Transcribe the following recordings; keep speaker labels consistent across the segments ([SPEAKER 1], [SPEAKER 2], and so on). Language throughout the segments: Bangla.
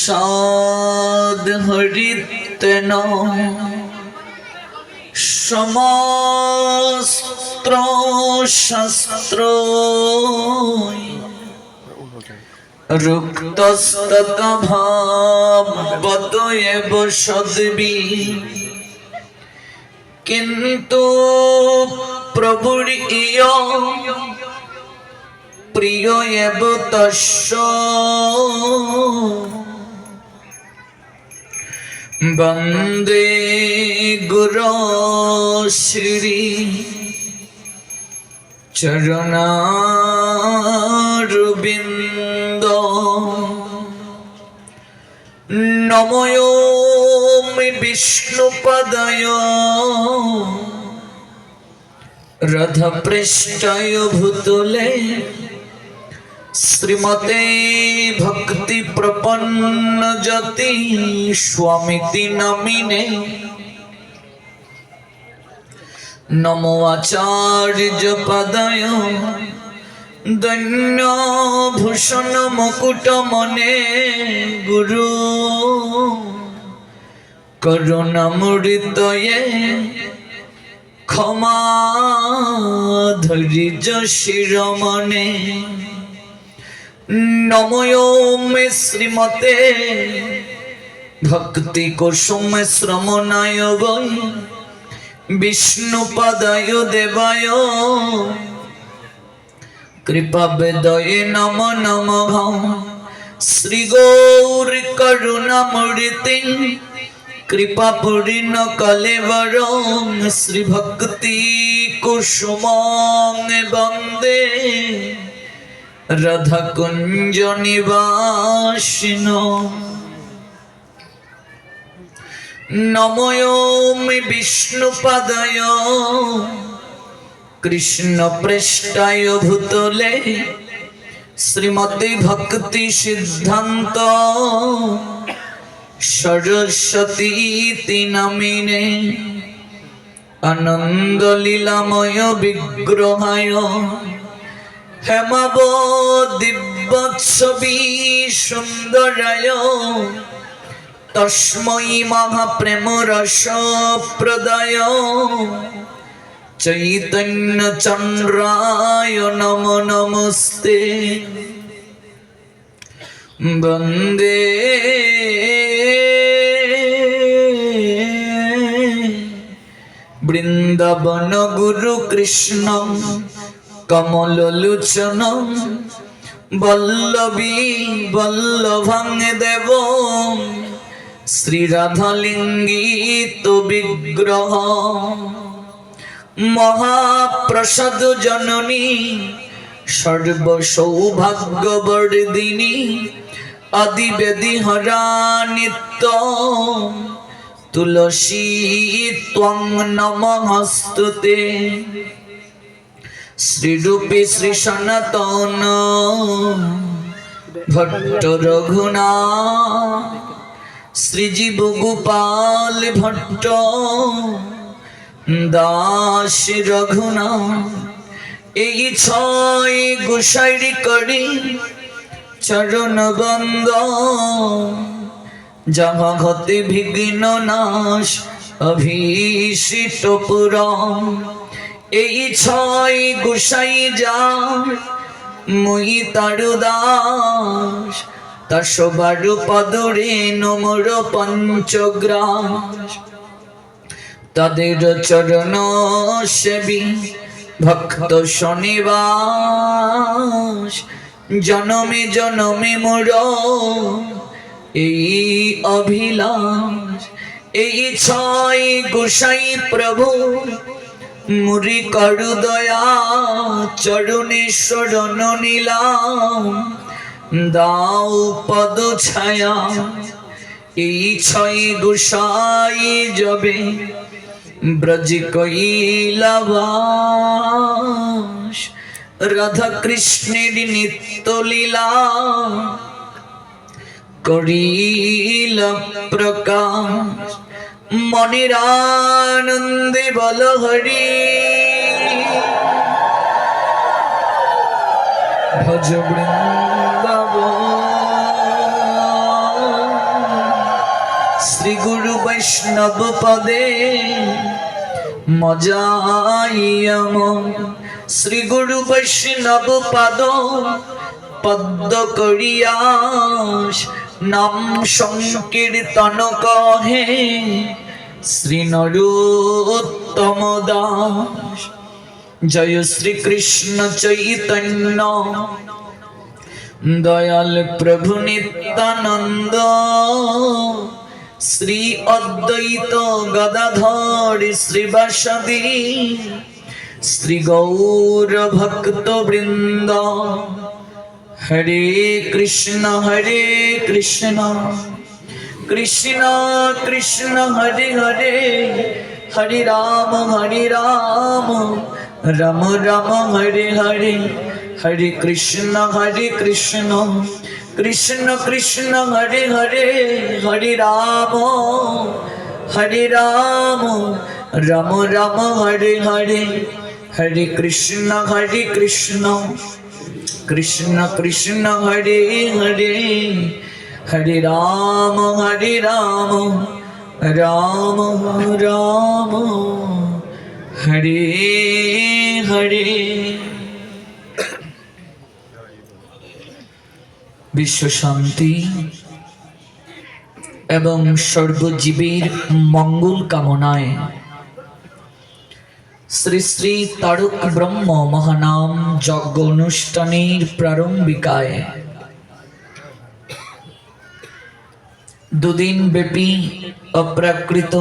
[SPEAKER 1] সকসাদ হরিতেন সমস্ত্র শাস্ত্র রুক্তস্তত ভাবত এব সদ্বি কিন্তু প্রভুর ইয় প্রিয় এব তস্য বন্দে গুরু শ্রী চরণারবিন্দ নমোমি বিষ্ণুপদায় রথপৃষ্ঠায় ভূতলে শ্রীমতে ভক্তি প্রপন্ন জ্যোতি স্বামীতি নমিনে নমো আচার্য পদায় দৈন্য ভূষণ মুকুট মনে গুরু করুণামৃতয়ে ক্ষমা ধৈর্য শিরোমণে নমোমে শ্রীমতে ভক্তি কুসুম শ্রমণায় বৈ বিষ্ণুপদায় দেবায় কৃপা বেদয়ে নম নমঃ শ্রী গৌর করুণামূর্তি কৃপা পূর্ণ কলেবর শ্রী ভক্তি কুসুম বন্দে রাধা কুঞ্জ নিবাসিন নমোমি বিষ্ণুপদায় কৃষ্ণ পৃষ্ঠায় ভূতলে শ্রীমতে ভক্তি সিদ্ধান্ত সরস্বতী নমিনে আনন্দ লীলাময় বিগ্রহায় হেমাব দিব্যচ্ছবি সুন্দরায় তস্मै মহাপ্রেম রস প্রদায় চৈতন্য চন্দ্রায় নমো নমস্তে বন্দে বৃন্দাবন গুরু কৃষ্ণ কমল লোচন বল্লভী বল্লভং দেব শ্রী রাধালিঙ্গিত বিগ্রহ মহাপ্রসাদ জননী সর্ব সৌভাগ্যবর্ধিনী আদিবেদি হরা নিত্য তুলসী ত্বং নমস্তুতে শ্রীরূপী শ্রী সনাতন ভট্ট রঘুনাথ শ্রীজীব গোপাল ভট্ট দাস রঘুনাথ এই ছয় গোসাইরি করি চরণ বন্দ যাহা ঘতে বিঘ্ন নাশ অভিষিত পুরম এই ছয় গোসাই যা মুই তারু দাস তার সবার পদরে নমর পঞ্চগ্রাস তাদের চরণ সেবী ভক্ত শনিবাস জনমে জনমে মোর এই অভিলাষ এই ছয় গোসাই প্রভু মুরি করু দয়া চরণে শরণ নিলাম দাও পদ ছায়া এই ছয় গোসাই যাবে ব্রজ কৈলাবাস রাধা কৃষ্ণের নিত্য লীলা করিল প্রকাশ মনের আনন্দে বল হরি ব্রজ বৃন্দাবন। শ্রী গুরু বৈষ্ণব পদে মজাইয়ম। শ্রী গুরু বৈষ্ণব পদ পদ্ম করিয়াস নাম সংকীর্তন কহে শ্রী নরোত্তম দাস। জয় শ্রী কৃষ্ণ চৈতন্য দয়াল প্রভু নিত্যানন্দ। শ্রী অদ্বৈত গদাধর শ্রীবাসাদি শ্রী গৌর ভক্ত বৃন্দ। হরে কৃষ্ণ কৃষ্ণ কৃষ্ণ হরে হরে, হরে রাম রাম রাম হরে হরে। হরে কৃষ্ণ কৃষ্ণ কৃষ্ণ হরে হরে, হরে রাম রাম রাম হরে হরে। হরে কৃষ্ণ কৃষ্ণ কৃষ্ণ হরে হরে, হরে রাম রাম রাম হরে হরে। বিশ্ব শান্তি এবং সর্বজীবের মঙ্গল কামনায় শ্রী শ্রী তারক ব্রহ্ম মহানাম যজ্ঞ অনুষ্ঠানের প্রারম্ভিকায় দুদিন ব্যাপী অপ্রাকৃত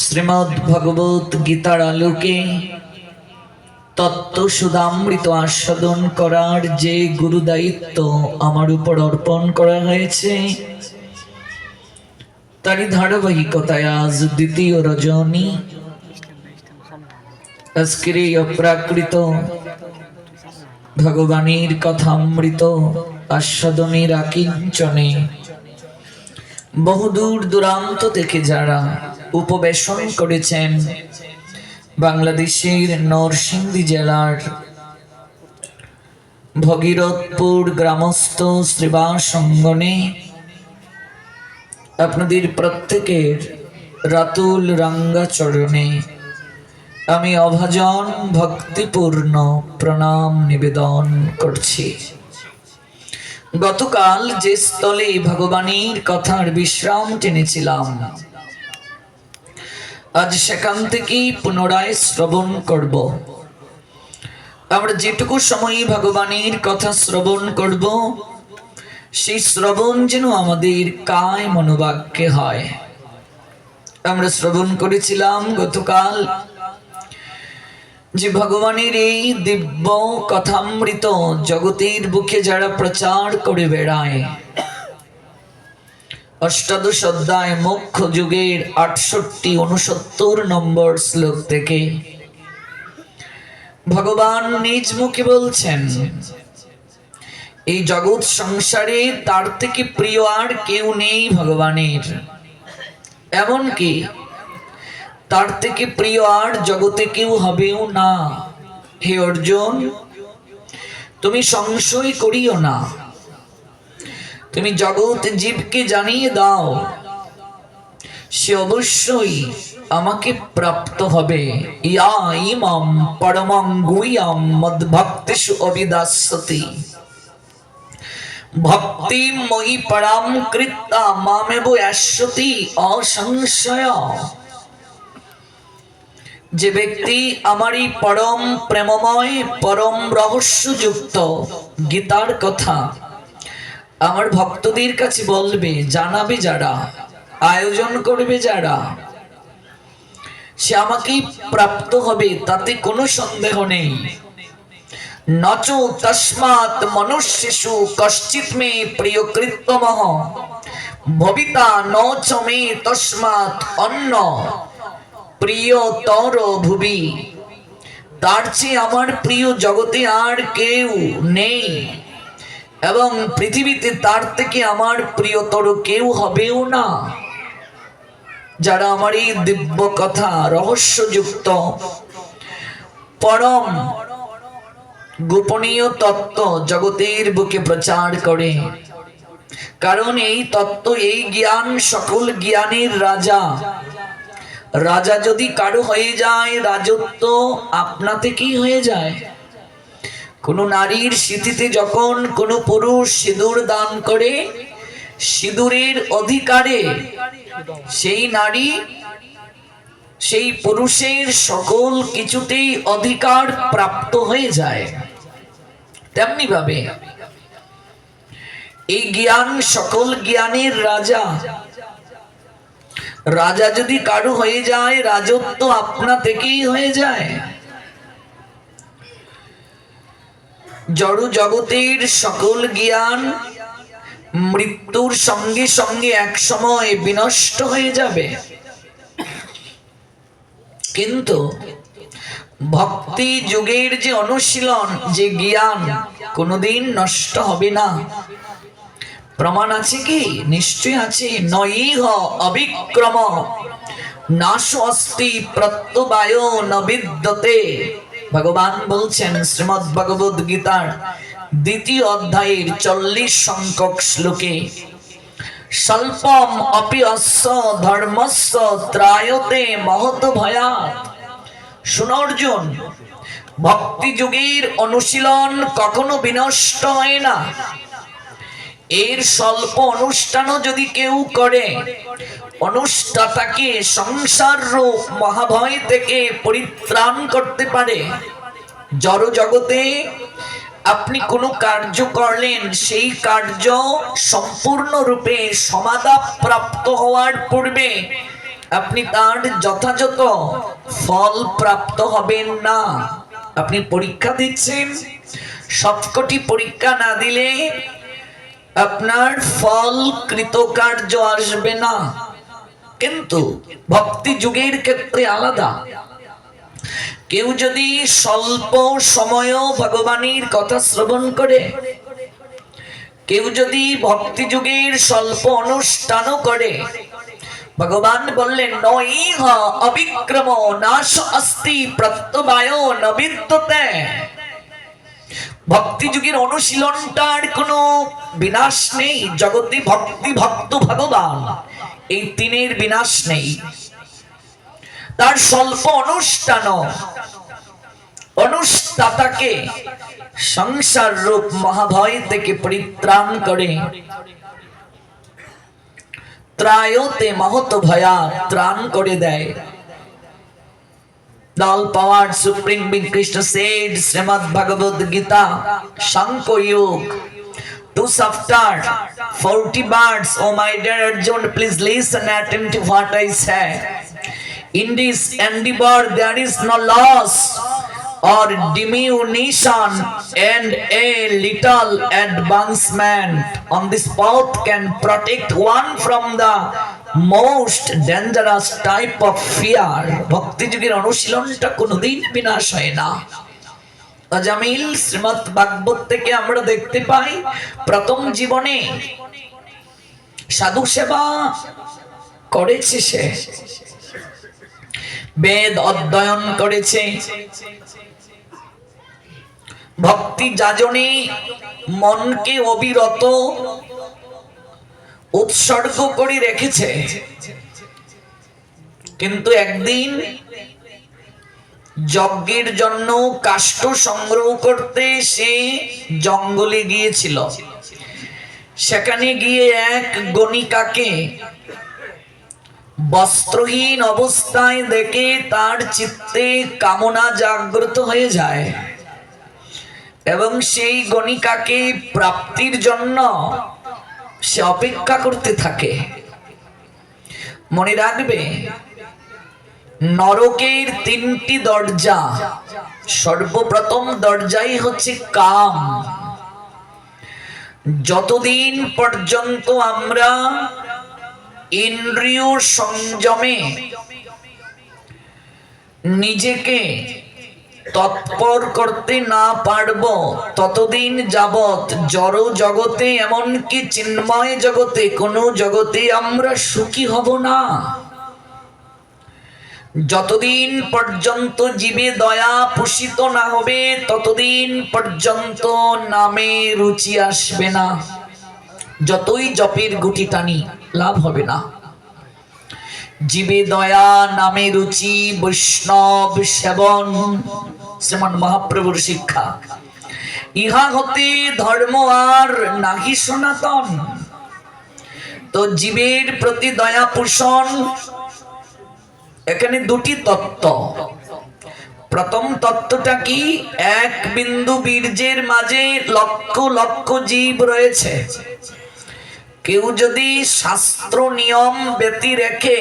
[SPEAKER 1] শ্রীমদ্ ভগবত গীতার আলোকে তত্ত্ব সুধামৃত আস্বাদন করার যে গুরু দায়িত্ব আমার উপর অর্পণ করা হয়েছে, তারই ধারাবাহিকতায় আজ দ্বিতীয় রজনী আজকের এই অপ্রাকৃত ভগবানের কথামৃত আস্বাদনের আকিঞ্চনে বহুদূর দূরান্ত থেকে যারা উপবেশন করেছেন বাংলাদেশের নরসিংদী জেলার ভগীরথপুর গ্রামস্থ শ্রীবাস অঙ্গনে, আপনাদের প্রত্যেকের রাতুল রাঙ্গা চরণে আমি অভাজন ভক্তিপূর্ণ প্রণাম নিবেদন করছি। গতকাল যে স্থলে ভগবানের কথার বিশ্রাম টেনেছিলাম, আজ সেখান থেকেই পুনরায় শ্রবণ করব। আমরা যেটুকু সময় ভগবানের কথা শ্রবণ করব, সেই শ্রবণ যেন আমাদের কায় মনোবাক্যে হয়। আমরা শ্রবণ করেছিলাম গতকাল যে ভগবানের এই দিব্য কথামৃত জগতের বুকে যারা প্রচার করে বেড়ায়, অষ্টাদশ অধ্যায় মোক্ষ যুগের 68-69 নম্বর শ্লোক থেকে ভগবান নিজ মুখে বলছেন, এই জগৎ সংসারে তার থেকে প্রিয় আর কেউ নেই ভগবানের, এমনকি তার থেকে প্রিয় আর জগতে কেউ হবেও না। হে অর্জুন, তুমি সংশয় করিও না, তুমি জগৎ জীবকে জানিয়ে দাও সে অবশ্যই আমাকে প্রাপ্ত হবে। ইয়া ইমাম পরমং গুহ্যম মদ্ভক্তিষু অবিদাস্যতি ভক্তি ময়ি পরাম কৃত্তা মামেব অশ্বতি অসংশয়। যে ব্যক্তি আমার এই পরম প্রেমময় পরম রহস্যযুক্ত গীতার কথা আমার ভক্তদের কাছে বলবে, জানাবে যারা, আয়োজন করবে যারা, সে আমাকেই প্রাপ্ত হবে, তাতে কোনো সন্দেহ নেই। নচ তস্মাৎ মনুষ্যেষু কশ্চিৎ মে প্রিয়কৃত্তমঃ ভবিতা ন চ মে তস্মাৎ অন্য প্রিয়তর ভুবি। তার চেয়ে আমার প্রিয় জগতে আর কেউ নেই, এবং পৃথিবীতে তার থেকে আমার প্রিয়তর কেউ হবেও না। যারা আমার এই দিব্য কথা রহস্যযুক্ত পরম গোপনীয় তত্ত্ব জগতের বুকে প্রচার করে। কারণ এই তত্ত্ব, এই জ্ঞান সকল জ্ঞানের রাজা। রাজা যদি কারো হয়ে যায়, রাজত্ব আপনা থেকেই হয়ে যায়। কোন নারীর স্মৃতিতে যখন কোন পুরুষ সিঁদুর দান করে, সিঁদুরের অধিকারে সেই নারী সেই পুরুষের সকল কিছুতেই অধিকার প্রাপ্ত হয়ে যায়। তেমনি ভাবে এই জ্ঞান সকল জ্ঞানের রাজা। রাজা যদি কারো হয়ে যায়, রাজত্ব আপনা থেকেই হয়ে যায়। জড় জগতের সকল জ্ঞান মৃত্যুর সঙ্গে সঙ্গে এক সময় বিনষ্ট হয়ে যাবে, কিন্তু ভক্তি যুগের যে অনুশীলন, যে জ্ঞান কোনোদিন নষ্ট হবে না। প্রমাণ আছে কি? নিশ্চয় আছে। নইহ অবিক্রম নাশ অস্তি প্রত্যবায় ন বিদ্যতে। ভগবান বলছেন শ্রীমদ্ ভগবদ গীতার 2য় অধ্যায়ের 40 সংখ্যক শ্লোকে, স্বল্পম অপি অস্য ধর্মস্য ত্রায়তে মহৎ ভয়াৎ। শুনো অর্জুন, ভক্তি যুগের অনুশীলন কখনো বিনষ্ট হয় না। এর স্বল্প অনুষ্ঠানও যদি কেউ করে, অনুষ্ঠাতাকে সংসার রূপ মহাভয় থেকে পরিত্রাণ করতে পারে। জড় জগতে আপনি কোনো কার্য করলেন, সেই কার্য সম্পূর্ণরূপে সমাধা প্রাপ্ত হওয়ার পূর্বে আপনি তার যথাযথ ফল প্রাপ্ত হবেন না। আপনি পরীক্ষা দিচ্ছেন, সবকটি পরীক্ষা না দিলে আপনার ফল কৃতকার্য আসবে না। কিন্তু ভক্তি যুগের ক্ষেত্রে আলাদা। কেউ যদি স্বল্প সময়ও ভগবানের কথা শ্রবণ করে, কেউ যদি ভক্তি যুগের স্বল্প অনুষ্ঠানও করে, ভগবান বললেন নইহ অবিক্রম নাশ অস্তি প্রত্যবায় ন বিদ্যতে। ভক্তি যুগের অনুশীলনটার কোনো বিনাশ নেই। জগতে ভক্তি, ভক্ত, ভগবান, এই তিনের বিনাশ নেই। তার স্বল্প অনুষ্ঠান অনুষ্ঠাতাকে সংসার রূপ মহাভয় থেকে পরিত্রাণ করে। ত্রায়তে মহৎ ভয়া, ত্রাণ করে দেয়। The all-powered Supreme Being Krishna said, Srimad Bhagavad Gita, Shankha Yoga, 2 chapter, 40 words. Oh my dear Arjun, please listen attentive what I say. In this endeavor there is no loss or diminution, and a little advancement on this path can protect one from the most dangerous type of fear. ভক্তি যুগের অনুশীলনটা কোনোদিন বিনাশ হয় না। অজামিল শ্রীমদ্ ভাগবত থেকে আমরা দেখতে পাই, প্রথম জীবনে সাধু সেবা করেছে, সে বেদ অধ্যয়ন করেছে, ভক্তি যাজনে মনকে অবিরত উৎসর্গ করে রেখেছে। কিন্তু একদিন যজ্ঞের জন্য কাষ্ঠ সংগ্রহ করতে সে জঙ্গলে গিয়েছিল। সেখানে গিয়ে এক গণিকাকে বস্ত্রহীন অবস্থায় দেখে তার চিত্তে কামনা জাগ্রত হয়ে যায় এবং সেই গণিকাকে প্রাপ্তির জন্য সে অপেক্ষা করতে থাকে। মনে রাখবে, নরকের 3টি দরজা। সর্বপ্রথম দরজাই হচ্ছে কাম। যতদিন পর্যন্ত আমরা ইন্দ্রিয় সংযমে নিজেকে তৎপর করতে না পারব, ততদিন যাবৎ জড় জগতে, এমনকি চিন্ময় জগতে, কোনো জগতে আমরা সুখী হব না। যতদিন পর্যন্ত জীবে দয়া পোষিত না হবে ততদিন পর্যন্ত নামে রুচি আসবে না। যতই জপের গুটি টানি লাভ হবে না। জীবে দয়া নামে রুচি বৈষ্ণব সেবন শ্রীমান মহাপ্রভুর শিক্ষা। ইহা হতে ধর্ম আর নাহি সনাতন। তো জীবের প্রতি দয়া পোষণ, এখানে দুটি তত্ত্ব। প্রথম তত্ত্বটা কি? এক বিন্দু বীর্যের মাঝে লক্ষ লক্ষ জীব রয়েছে। কেউ যদি শাস্ত্র নিয়ম ব্যতি রেখে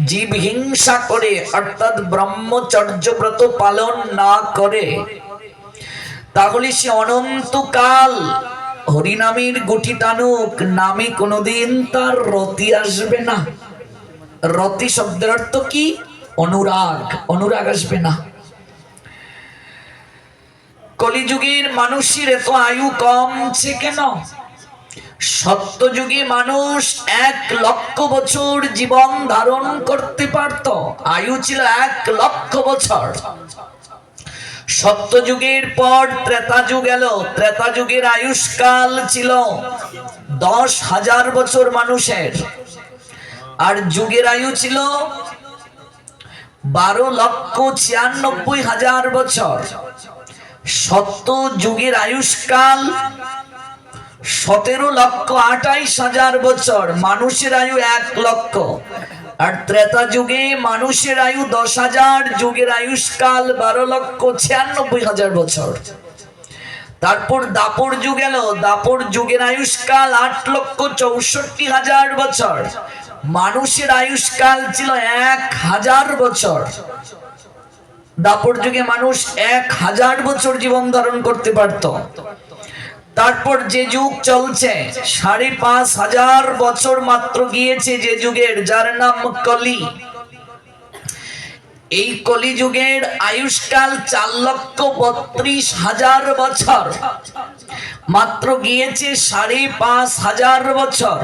[SPEAKER 1] জীব হিংসা করে অর্থাৎ ব্রহ্মচর্য ব্রত পালন না করে, তাহলে সে অনন্তকাল হরিনামের গুটি টানুক, নামে কোনোদিন তার রতি আসবে না। রতি শব্দের অর্থ কি? অনুরাগ। অনুরাগ আসবে না। কলিযুগের মানুষের এত আয়ু কমছে কেন? সত্যযুগে মানুষ 1,00,000 বছর জীবন ধারণ করতে পারত, আয়ু ছিল 1,00,000 বছর। সত্যযুগের পর ত্রেতা যুগ এলো, ত্রেতা যুগের আয়ুষ্কাল ছিল 10,000 বছর মানুষের, আর যুগের আয়ু ছিল 12,96,000 বছর। সত্য যুগের আয়ুষ্কাল 17,28,000 বছর, মানুষের আয়ু 1,00,000। আর ত্রেতা যুগে মানুষের আয়ু 10,000, যুগের আয়ুষ্কাল 12,96,000 বছর। তারপর দাপর যুগ এলো, দাপর যুগের আয়ুষ্কাল 8,64,000 বছর, মানুষের আয়ুষ্কাল ছিল 1,000 বছর। দাপর যুগে মানুষ 1,000 বছর জীবন ধারণ করতে পারত। তারপর যে যুগ চলছে 5,500 বছর মাত্র গিয়েছে যে যুগের, যার নাম কলি। এই কলি যুগের আয়ুষ্কাল 4,32,000 বছর, মাত্র গিয়েছে 5,500 বছর।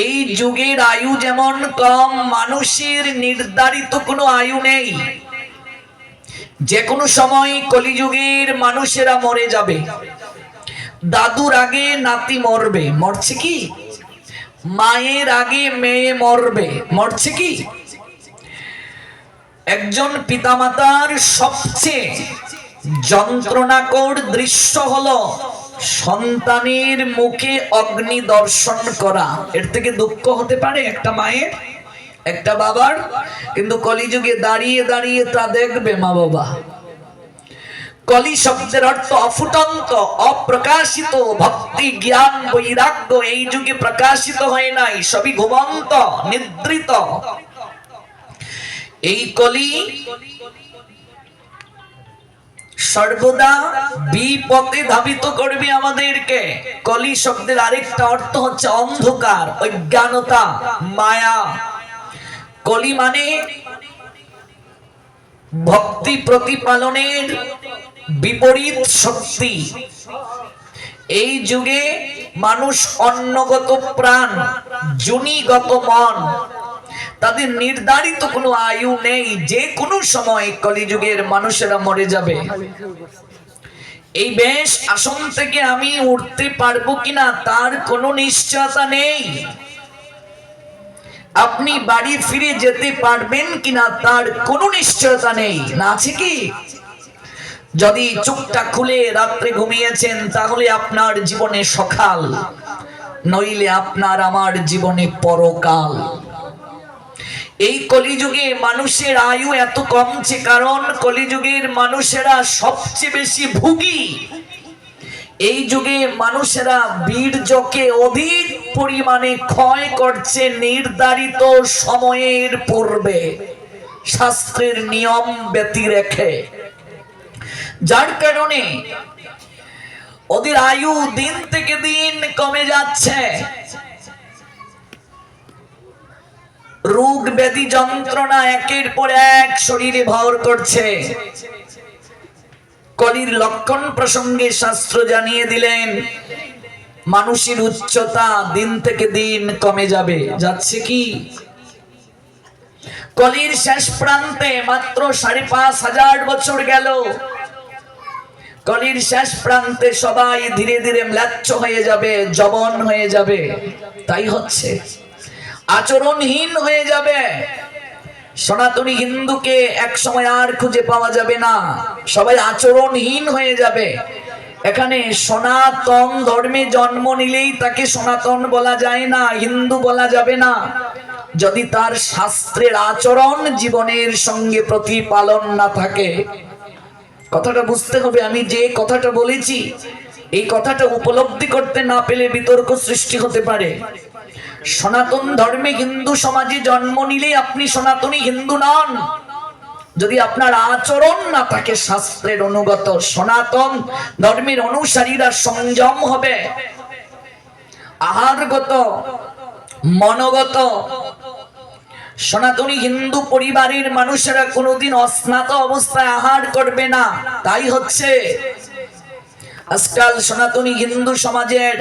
[SPEAKER 1] এই যুগের আয়ু যেমন কম, মানুষের নির্ধারিত কোনো আয়ু নেই। যে কোনো সময় কলিযুগের মানুষেরা মরে যাবে। দাদুর আগে নাতি মরবে, মরছে কি? মায়ের আগে মেয়ে মরবে, মরছে কি? একজন পিতামাতার সবচেয়ে যন্ত্রণাকর দৃশ্য হলো সন্তানের মুখে অগ্নি দর্শন করা। এর থেকে দুঃখ হতে পারে একটা মায়ের, একটা বাবার? কিন্তু কলিযুগে দাঁড়িয়ে দাঁড়িয়ে তা দেখবে মা বাবা। কলি শব্দের অর্থ অফুটন্ত, অপ্রকাশিত। ভক্তি, জ্ঞান, বৈরাগ্য এই যুগে প্রকাশিত হয় নাই, সবই ঘুমন্ত, নিদ্রিত। এই কলি সর্বদা বিপথে ধাবিত করবে আমাদেরকে। কলি শব্দের আরেকটা অর্থ হচ্ছে অন্ধকার, অজ্ঞানতা, মায়া। কলি মানে ভক্তি প্রতিপালনের বিপরীত শক্তি। এই যুগে মানুষ অন্নগত প্রাণ, যোনিগত মন, তাদের নির্ধারিত কোনো আয়ু নেই। যে কোনো সময় কলিযুগের মানুষেরা মরে যাবে। এই বেশ আসন থেকে আমি উঠতে পারবো কিনা তার কোনো নিশ্চয়তা নেই। আপনি বাড়ি ফিরে যেতে পারবেন কিনা তার কোনো নিশ্চয়তা নেই। না আছে কি? যদি চোখটা খুলে রাত্রে ঘুমিয়েছেন তাহলে আপনার জীবনে সকাল, নইলে আপনার আমার জীবনে পরকাল। এই কলিযুগে মানুষের আয়ু এত কমছে কারণ কলিযুগের মানুষেরা সবচেয়ে বেশি ভোগী। এই যুগে মানুষেরা বীর্যকে অধিক পরিমাণে ক্ষয় করছে নির্ধারিত সময়ের পূর্বে, শাস্ত্রের নিয়ম ব্যতি রেখে। যার কারণে ওদের আয়ু দিন থেকে দিন কমে যাচ্ছে। রোগ ব্যাধি যন্ত্রণা একের পর এক শরীরে ভর করছে। কলির লক্ষণ প্রসঙ্গে শাস্ত্র জানিয়ে দিলেন, মানুষের উচ্চতা দিন থেকে দিন কমে যাবে। যাচ্ছে কি? কলির শেষ প্রান্তে মাত্র ৫,৫০০ বছর গেল। কলির শেষ প্রান্তে সবাই ধীরে ধীরে ম্লাচ্ছ হয়ে যাবে, যবন হয়ে যাবে। তাই হচ্ছে, আচরণহীন হয়ে যাবে। সনাতনী হিন্দুকে এক সময় আর খুঁজে পাওয়া যাবে না, সবাই আচরণহীন হয়ে যাবে। এখানে সনাতন ধর্মে জন্ম নিলেই তাকে সনাতন বলা যায় না, হিন্দু বলা যাবে না, যদি তার শাস্ত্রের আচরণ জীবনের সঙ্গে প্রতিপালন না থাকে। কথাটা বুঝতে হবে। আমি যে কথাটা বলেছি, এই কথাটা উপলব্ধি করতে না পেলে বিতর্ক সৃষ্টি হতে পারে। সনাতন ধর্মে হিন্দু সমাজে জন্ম নিলে আপনি সনাতনী হিন্দু নন, যদি আপনার আচরণ না থাকে শাস্ত্রের অনুগত। সনাতন ধর্মের অনুসারীরা সংযম হবে, আহারগত, মনোগত। সনাতনী হিন্দু পরিবারের মানুষেরা কোনোদিন অস্নাত অবস্থায় আহার করবে না। তাই হচ্ছে আজকাল সনাতনী হিন্দু সমাজের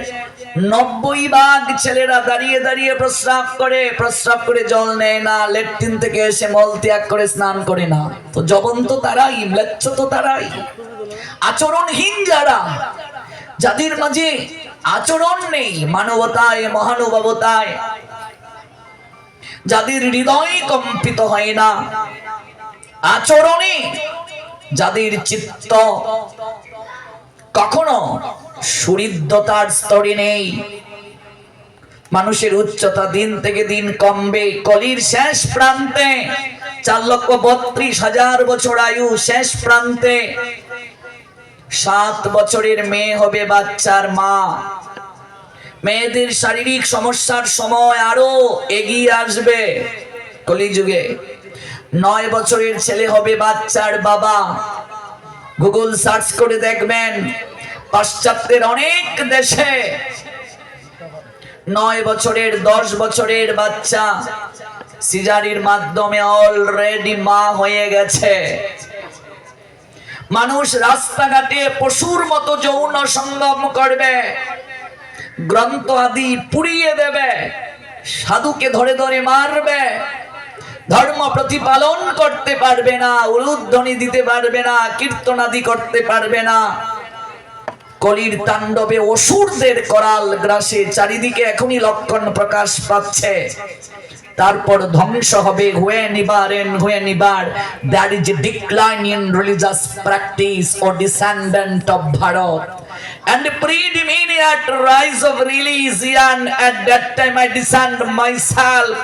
[SPEAKER 1] ৯০% ছেলেরা দাঁড়িয়ে দাঁড়িয়ে প্রস্রাব করে জল নেয় না, ল্যাট্রিন থেকে এসে মল ত্যাগ করে স্নান করে না। তো জবন তো তারাই, ম্লেচ্ছ তো তারাই। আচরণহীন যারা, যাদের মাঝে আচরণ নেই, মানবতায়, মহানুভবতায়, যাদের হৃদয় কম্পিত হয় না, আচরণে যাদের চিত্ত কখনো সুহৃদতার স্তরে নেই, মানুষের উচ্চতা দিন থেকে দিন কমবে। কলির শেষ প্রান্তে ৪,৩২,০০০ বছর আয়ু, শেষ প্রান্তে ৭ বছরের মেয়ে হবে বাচ্চার মা। মেয়েদের শারীরিক সমস্যার সময় আরো এগিয়ে আসবে কলিযুগে। ৯ বছরের ছেলে হবে বাচ্চার বাবা। গুগল সার্চ করে দেখবেন, পাশ্চাত্যের অনেক দেশে ৯ বছরের, ১০ বছরের বাচ্চা সিজারির মাধ্যমে অলরেডি মা হয়ে গেছে। মানুষ রাস্তাঘাটে পশুর মতো যৌন সঙ্গম করবে, গ্রন্থ আদি পুড়িয়ে দেবে, সাধুকে ধরে ধরে মারবে, ধর্ম প্রতিপালন করতে পারবে না, উলুধ্বনি দিতে পারবে না, কীর্তনাদি করতে পারবে না। কলির তাণ্ডবে অসুরদের করাল গ্রাসে চারিদিকে এখনই লক্ষণ প্রকাশ পাচ্ছে। তারপর ধ্বংস হবে। There is a decline in religious practice or descendant of Bharat and the predominant rise of religion. At that time I descend myself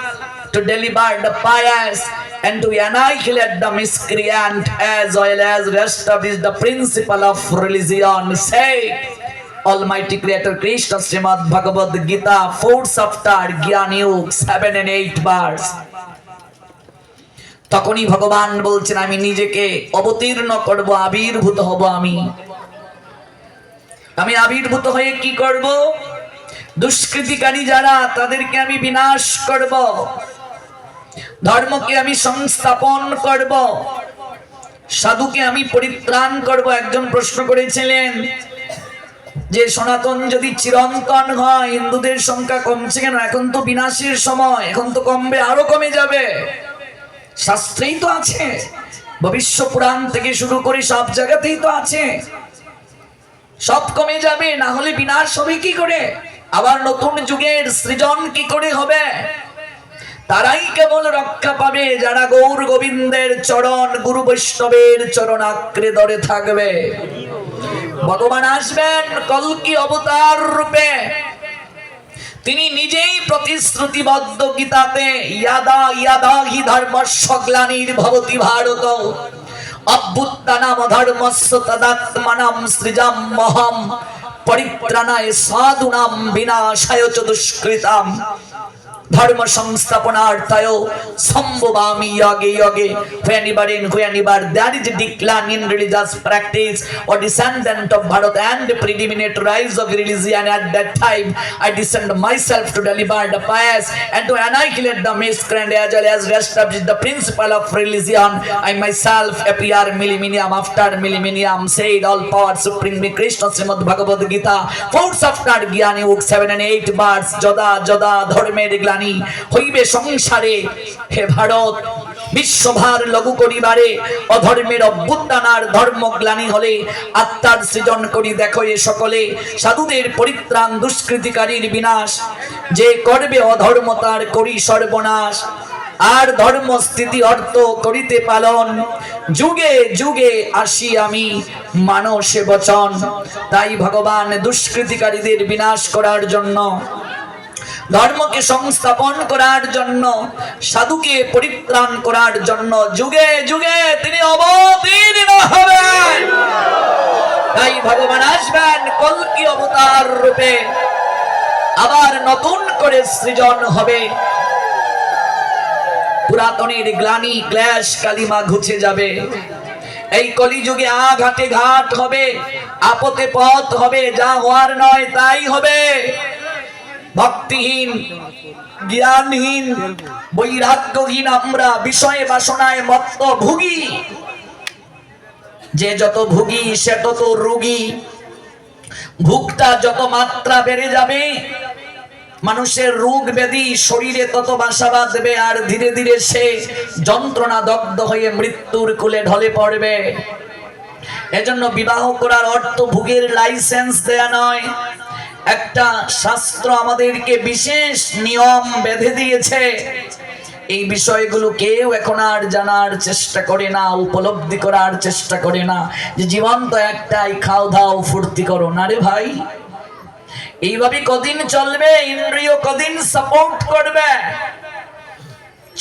[SPEAKER 1] to deliver the pious and to annihilate the miscreant as well as establish the principle of religion. Say Almighty Creator Krishna, Srimad Bhagavad Gita, 4th chapter, Gyan Yoga, 7 and 8 verse. তখনই ভগবান বলছেন, আমি নিজেকে অবতীর্ণ করব, আবির্ভূত হব। আমি আবির্ভূত হয়ে কি করব? দুষ্কৃতিকারী যারা, তাদেরকে আমি বিনাশ করব, ধর্মকে আমি সংস্থাপন করব, সাধুকে আমি পরিত্রাণ করব। একজন প্রশ্ন করেছিলেন যে সনাতন যদি চিরন্তন হয়, হিন্দুদের সংখ্যা কমছে কেন? এখন তো বিনাশের সময়, এখন তো কমবে, আরো কমে যাবে। শাস্ত্রেই তো আছে, ভবিষ্য পুরাণ থেকে শুরু করে সব জায়গাতেই তো আছে। সব কমে যাবে, না হলে বিনাশ হবে কি করে? আবার নতুন যুগের সৃজন কি করে হবে? তারাই কেবল রক্ষা পাবে যারা গৌর গোবিন্দের চরণ, গুরু বৈষ্ণবের চরণ আঁকড়ে ধরে থাকবে। ভগবান আসবেন কল্কি অবতার রূপে। তিনি নিজেই প্রতিশ্রুতিবদ্ধ গীতাতে, ইয়াদা ইয়াদা হি ধর্মস্য গ্লানির্ভবতি ভারত অভ্যুত্থানাম ধর্মস্য তদাত্মানাম সৃজাম্যহম পরিত্রাণায় সাধুনাম বিনাশায় চ দুষ্কৃতাম ধর্ম সংস্থাপনার্থায় সম্ভবামি yoge yoge. Whenever there is a decline in religious practice or descendant of Bharat and the predominant rise of religion, at that time I descend myself to deliver the pious and to annihilate the miscreant as well as establish the principle of religion. I myself appear millennium after millennium, said all power supreme Krishna, Srimad Bhagavad Gita, 4th chapter, Gyan Yoga, 7 and 8 verse. Joda joda dharmer গ্লানি হইবে সংসারে, হে ভারত বিশ্বভার লঘু করিবারে অধর্মের অভ্যুত্থান আর ধর্মগ্লানি হলে আত্মার সৃজন করি দেখো এ সকলে সাধুদের পরিত্রাণ দুষ্কৃতিকারীর বিনাশ যে করবে অধর্মতার করি সর্বনাশ আর ধর্ম স্থিতি অর্থ করিতে পালন যুগে যুগে আসি আমি মানসে বচন তাই ভগবান দুষ্কৃতিকারীদের বিনাশ করার জন্য ধর্মকে সংস্থাপন করার জন্য সাধুকে পরিত্রাণ করার জন্য যুগে যুগে তিনি অবতীর্ণ হবেন তাই ভগবান আসবেন কল্কি অবতার রূপে আবার নতুন করে সৃজন হবে পুরাতনের গ্লানি ক্লেশ কালিমা ঘুচে যাবে এই কলিযুগে আঘাটে ঘাট হবে আপদে পথ হবে যা হওয়ার নয় তাই হবে ভক্তিহীন জ্ঞানহীন বৈরাগ্যহীন আমরা বিষয়ে বাসনায় মত্ত ভুগি যে যত ভুগি সে তত রোগী ভুগটা যত মাত্রা বেড়ে যাবে মানুষের রোগ ব্যাধি শরীরে তত বাসা বাঁধবে আর ধীরে ধীরে সে যন্ত্রণা দগ্ধ হয়ে মৃত্যুর কোলে ঢলে পড়বে এজন্য বিবাহ করার অর্থ ভোগের লাইসেন্স দেয়া নয় একটা শাস্ত্র আমাদেরকে বিশেষ নিয়ম বেঁধে দিয়েছে এই বিষয়গুলো কেউ এখন আর জানার চেষ্টা করে না উপলব্ধি করার চেষ্টা করে না যে জীবন তো একটাই খাও দাও ফুর্তি করো না রে ভাই এইভাবে কদিন চলবে ইন্দ্রিয় কদিন সাপোর্ট করবে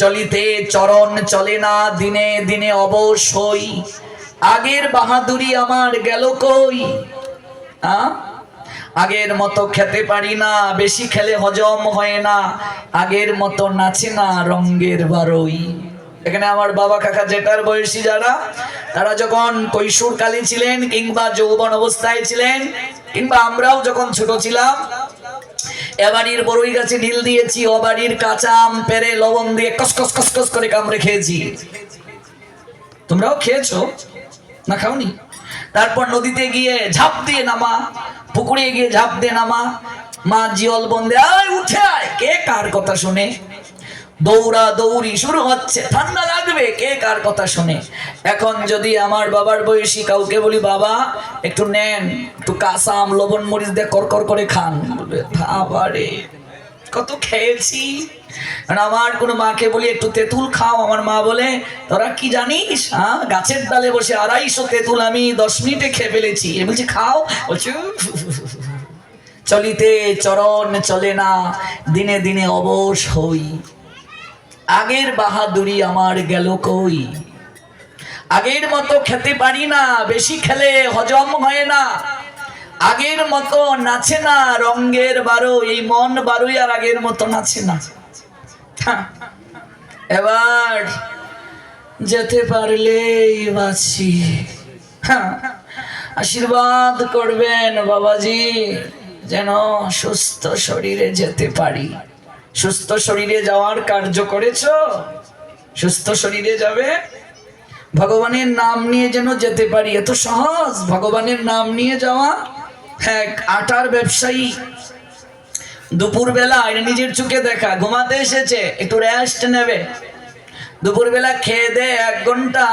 [SPEAKER 1] চলিতে চরণ চলে না দিনে দিনে অবশ্যই আগের বাহাদুরি আমার গেল কই আগের মতো খেতে পারি না বেশি খেলে হজম হয় না আগের মতো নাচে না রঙের বারোই এখানে আমার বাবা কাকা জেঠার বয়সী যারা তারা যখন কৈশোরকালে ছিলেন কিংবা যৌবন অবস্থায় ছিলেন কিংবা আমরাও যখন ছোট ছিলাম এবাড়ির বড়ই গাছে ঢিল দিয়েছি অবাড়ির কাঁচা আম পেরে লবণ দিয়ে কসকস কসকস করে কামড়ে খেয়েছি তোমরাও খেয়েছো না খাওনি তারপর নদীতে গিয়ে ঝাঁপ দিয়ে নামা পুকুরে গিয়ে ঝাঁপ দিয়ে নামা মা জিয়ল বন্দে আয় উঠে আয় কে কার কথা শুনে দৌড়া দৌড়ি শুরু হচ্ছে ঠান্ডা লাগবে কে কার কথা শুনে এখন যদি আমার বাবার বয়সী কাউকে বলি বাবা একটু নেন একটু কাঁচা আম লবণ মরিচ দিয়ে করকর করে খান বলবে বাবারে কত খেয়েছি আমার কোনো মাকে বলি একটু তেঁতুল খাও আমার মা বলে তোরা কি জানিস গাছের ডালে বসে 250 তেঁতুল আমি 10 মিনিটে খেয়ে ফেলেছি এ বলছি খাও বলছি চলিতে চরণ চলে না দিনে দিনে অবশ হই আগের বাহাদুরি আমার গেল কই আগের মতো খেতে পারি না বেশি খেলে হজম হয় না আগের মতো নাচে না রঙের বারো এই মন বারোই আর আগের মতো নাচে না এবার যেতে পারলেই বাঁচি আশীর্বাদ করবেন বাবাজি যেন সুস্থ শরীরে যেতে পারি সুস্থ শরীরে যাওয়ার কার্য করেছো সুস্থ শরীরে যাবে ভগবানের নাম নিয়ে যেন যেতে পারি এত সহজ ভগবানের নাম নিয়ে যাওয়া হ্যাঁ আটার ব্যবসায়ী দুপুরবেলা নিজের চোখে দেখা ঘুমাতে এসেছে একটু রেস্ট নেবে দুপুরবেলা খেয়ে দে 1 ঘন্টা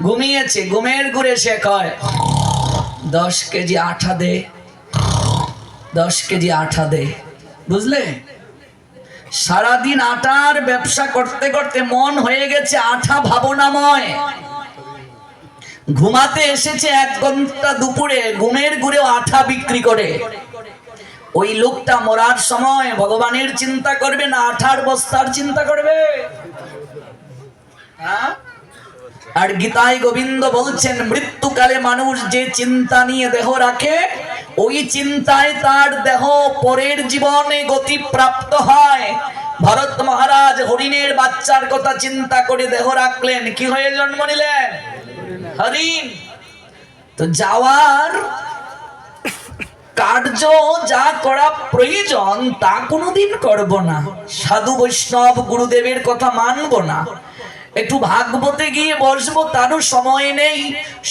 [SPEAKER 1] ঘুমিয়েছে ঘুমের ঘুরে সে কয় 10 কেজি আঠা দে 10 কেজি আঠা দে বুঝলে সারাদিন আটার ব্যবসা করতে করতে মন হয়ে গেছে আঠা ভাবনাময় ঘুমাতে এসেছে 1 ঘন্টা দুপুরে ঘুমের ঘুরেও আঠা বিক্রি করে ওই লোকটা মরার সময় ভগবানের চিন্তা করবে না আঠার বস্তার চিন্তা করবে আর গীতায় গোবিন্দ বলছেন মৃত্যুকালে মানুষ যে চিন্তা নিয়ে দেহ রাখে ওই চিন্তায় তার দেহ পরের জীবনে গতি প্রাপ্ত হয় ভরত মহারাজ হরিণের বাচ্চার কথা চিন্তা করে দেহ রাখলেন কি হয়ে জন্ম নিলেন হরিণ তো যাওয়ার কার্য যা করা প্রয়োজন তা কোনোদিন করব না সাধু বৈষ্ণব গুরুদেবের কথা মানব না একটু ভাগবতে গিয়ে বসবো তারও সময় নেই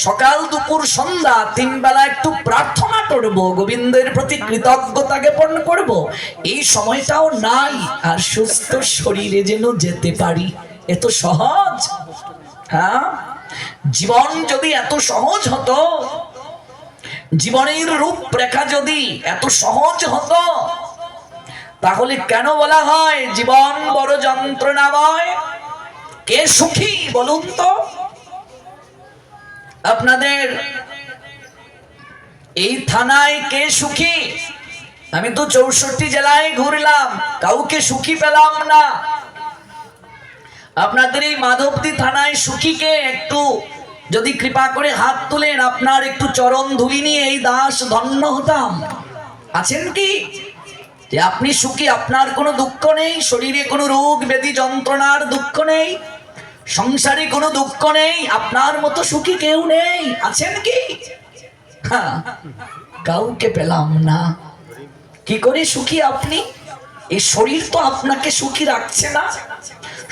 [SPEAKER 1] সকাল দুপুর সন্ধ্যা 3 বেলা একটু প্রার্থনা করব গোবিন্দের প্রতি কৃতজ্ঞতা জ্ঞাপন করব এই সময়টাও নাই আর সুস্থ শরীরে যেন যেতে পারি এত সহজ? হ্যাঁ, জীবন যদি এত সহজ হতো, জীবনের রূপরেখা যদি এত সহজ হতো, তাহলে কেন বলা হয় জীবন বড় যন্ত্রণাময়? কে সুখী বলুন তো? আপনাদের এই থানায় কে সুখী? আমি তো 64 জেলায় ঘুরলাম, কাউকে সুখী পেলাম না। আপনাদের এই মাধবদী থানায় সুখী কে? একটু যদি কৃপা করে হাত তুলেন, আপনার একটু চরণ ধুলি নিয়ে এই দাস ধন্য হতাম। আছেন কি যে আপনি সুখী? আপনার কোনো দুঃখ নেই, শরীরে কোনো রোগ ব্যাধি যন্ত্রণার দুঃখ নেই, সংসারে কোনো দুঃখ নেই, আপনার মতো সুখী কেউ নেই। আছেন কি? হ্যাঁ, কাউকে পেলাম না। কি করে সুখী আপনি? এই শরীর তো আপনাকে সুখী রাখছে না।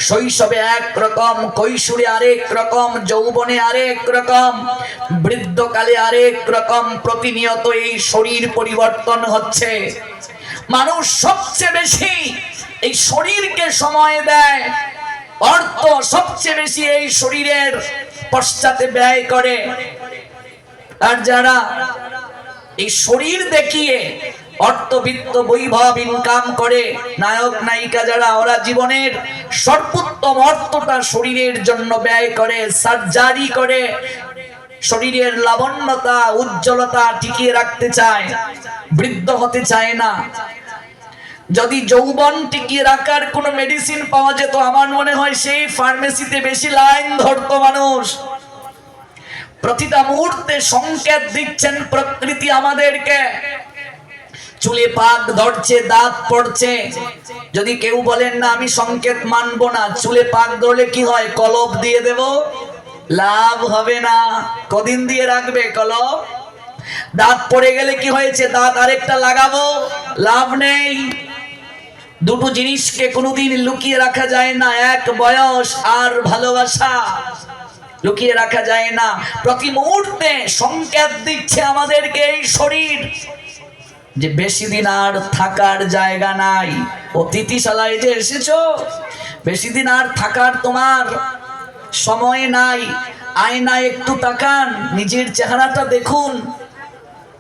[SPEAKER 1] শৈশবে এক রকম, কৈশোরে আরেক রকম, যৌবনে আরেক রকম, বৃদ্ধকালে আরেক রকম, প্রতিনিয়ত এই শরীর পরিবর্তন হচ্ছে। মানুষ সবচেয়ে বেশি এই শরীরকে সময় দেয়, অর্থ সবচেয়ে বেশি এই শরীরের পশ্চাতে ব্যয় করে। আর যারা এই শরীর দেখিয়ে অর্থবিত্ত বৈভব ইনকাম করে, নায়ক নায়িকা যারা, ওরা জীবনের সর্বোত্তম অর্থটা শরীরের জন্য ব্যয় করে, সার্জারি করে, শরীরের লাবণ্যতা উজ্জ্বলতা টিকিয়ে রাখতে চায়, বৃদ্ধ হতে চায় না। যদি যৌবন টিকিয়ে রাখার কোনো মেডিসিন পাওয়া যেত, আমার মনে হয় সেই ফার্মেসিতে বেশি লাইন ধরতো মানুষ। প্রতিটা মুহূর্তে সংকেত দিচ্ছেন প্রকৃতি আমাদেরকে। চুলে পাক ধরছে, দাঁত পড়ছে, যদি কেউ বলেন না আমি সংকেত মানবো না, চুলে পাক ধরলে কি হয়? কলপ দিয়ে দেব, লাভ হবে না। কদিন দিয়ে রাখবে কলপ? দাঁত পড়ে গেলে কি হয়েছে? দাঁত আরেকটা লাগাবো, লাভ নেই। দুটো জিনিসকে কোনোদিন লুকিয়ে রাখা যায় না, এক বয়স আর ভালোবাসা। লুকিয়ে রাখা যায় না। প্রতি মুহূর্তে সংকেত দিচ্ছে আমাদেরকে এই শরীর যে বেশি দিন আর থাকার জায়গা নাই। অতিথিশালায় যে এসেছো, বেশি দিন আর থাকার তোমার সময় নাই। আয়নায় একটু তাকান, নিজের চেহারাটা দেখুন।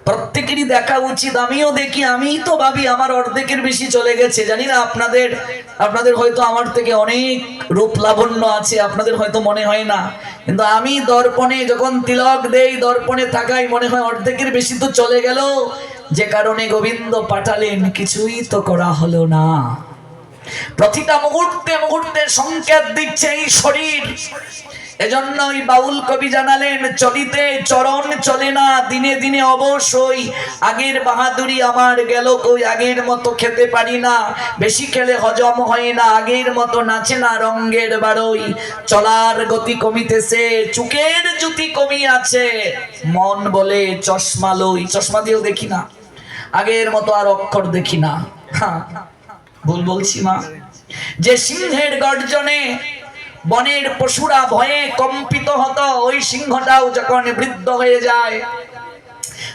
[SPEAKER 1] প্রত্যেকেরই দেখা উচিত। আমিও দেখি, আমিই তো ভাবি আমার অর্ধেকের বেশি চলে গেছে। জানি না আপনাদের হয়তো আমার থেকে অনেক রূপ লাবণ্য আছে, আপনাদের হয়তো মনে হয় না, কিন্তু আমি দর্পণে যখন তিলক দেই, দর্পণে তাকাই, মনে হয় অর্ধেকের বেশি তো চলে গেল। যে কারণে গোবিন্দ পাঠালেন, কিছুই তো করা হলো না। প্রতিটা মুহূর্তে মুহূর্তে সংকেত দিচ্ছে এই শরীর। এজন্যই বাউল কবি জানালেন, চলিতে চরণ চলে না, দিনে দিনে অবশ্যই আগের বাহাদুরি আমার গেল কই। আগের মতো খেতে পারি না, বেশি খেলে হজম হয় না, আগের মতো নাচে না রঙ্গের বারোই। চলার গতি কমিতেছে, চুকের জ্যোতি কমিয়াছে, মন বলে চশমা লই। চশমা দিয়েও দেখি না, আগের মতো আর অক্ষর দেখি না। হ্যাঁ, ভুল বলছি মা? যে সিংহের গর্জনে বনের পশুরা ভয়ে কম্পিত হতো, ওই সিংহটাও যখন বৃদ্ধ হয়ে যায়,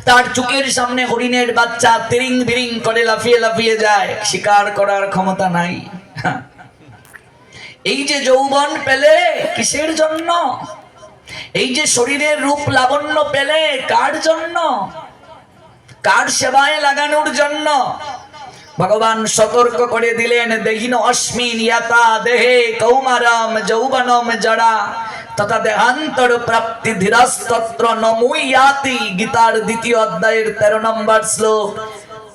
[SPEAKER 1] তার চোখের সামনে হরিণের বাচ্চা তিরিং বিরিং করে লাফিয়ে লাফিয়ে যায়, শিকার করার ক্ষমতা নাই। এই যে যৌবন পেলে কিসের জন্য? এই যে শরীরের রূপ লাবণ্য পেলে কার জন্য? কার সেবায় লাগানোর জন্য? ভগবান সতর্ক করে দিলেন, দেহিন অস্মিন ইয়াতা দেহে কৌমারম যৌবনম জড়া তথা দেহান্তর প্রাপ্তি ধীরস্তত্র নমুয়াতি। গীতার 2য় অধ্যায়ের 13 নম্বর শ্লোক।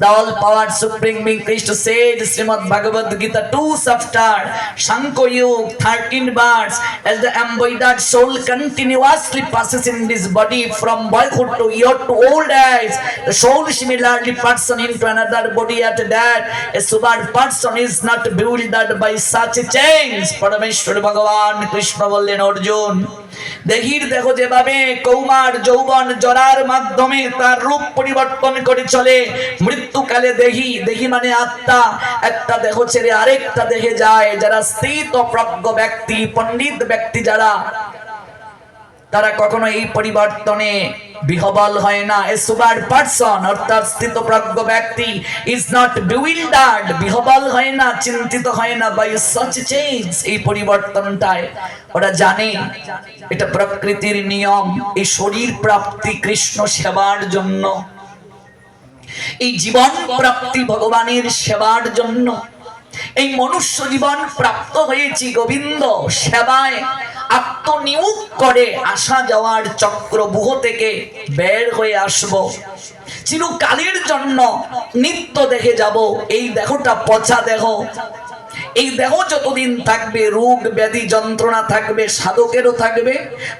[SPEAKER 1] The all-powered Supreme Being Krishna said, Srimad Bhagavad Gita 2 chapter, Shankha Yug 13 verse, as the embodied soul continuously passes in this body from boyhood to youth to old age, the soul similarly person into another body at death. A super person is not bewildered by such a change. Parameshwar Bhagavan Krishna বললেন, অর্জুন, দেহির দেখো যেভাবে কৌমার যৌবন জরার মাধ্যমে তার রূপ পরিবর্তন করে চলে, মৃত্যুকালে দেহি মানে আত্মা একটা দেহ ছেড়ে আরেকটা দেহে যায়। যারা স্থিত প্রজ্ঞ ব্যক্তি, পণ্ডিত ব্যক্তি যারা, তারা কখনো এই পরিবর্তনে বিহবল হয় না। এ সুপার পারসন অর্থাৎ স্থিতপ্রজ্ঞ ব্যক্তি ইজ নট বিউইল্ডার্ড, বিহবল হয় না, চিন্তিত হয় না বাই সাচ চেঞ্জ, এই পরিবর্তনটায় ওরা জানে এটা প্রকৃতির নিয়ম। এই শরীর প্রাপ্তি কৃষ্ণ সেবার জন্য, এই জীবন প্রাপ্তি ভগবানের সেবার জন্য, এই মনুষ্য জীবন প্রাপ্ত হয়েছি গোবিন্দ সেবায় আত্মনিয়োগ করে আসা যাওয়ার চক্রবুহ থেকে বের হয়ে আসব, চিরকালের জন্য নিত্য দেখে যাব। এই দেহটা পচা দেহ, এই দেহ যতদিন থাকবে রোগ ব্যাধি যন্ত্রণা থাকবে, সাধকেরও থাকবে,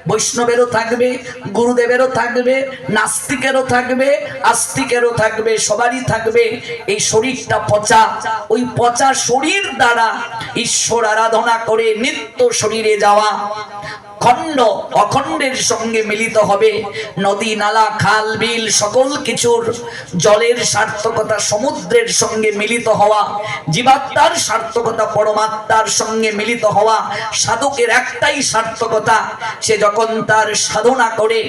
[SPEAKER 1] বৈষ্ণবেরও থাকবে, গুরুদেবেরও থাকবে, নাস্তিকেরও থাকবে, আস্তিকেরও থাকবে, সবারই থাকবে। এই শরীরটা পচা, ওই পচা শরীর দ্বারা ঈশ্বর আরাধনা করে নিত্য শরীরে যাওয়া, খণ্ড অখণ্ডের সঙ্গে মিলিত হবে। নদী নালা খাল বিল সকল কিছুর জলের সার্থকতা সমুদ্রের সঙ্গে মিলিত হওয়া, জীবাত্মার সার্থকতা পরমাত্মার সঙ্গে মিলিত হওয়া। সাধকের একটাই সার্থকতা, সে যখন তার সাধনা করে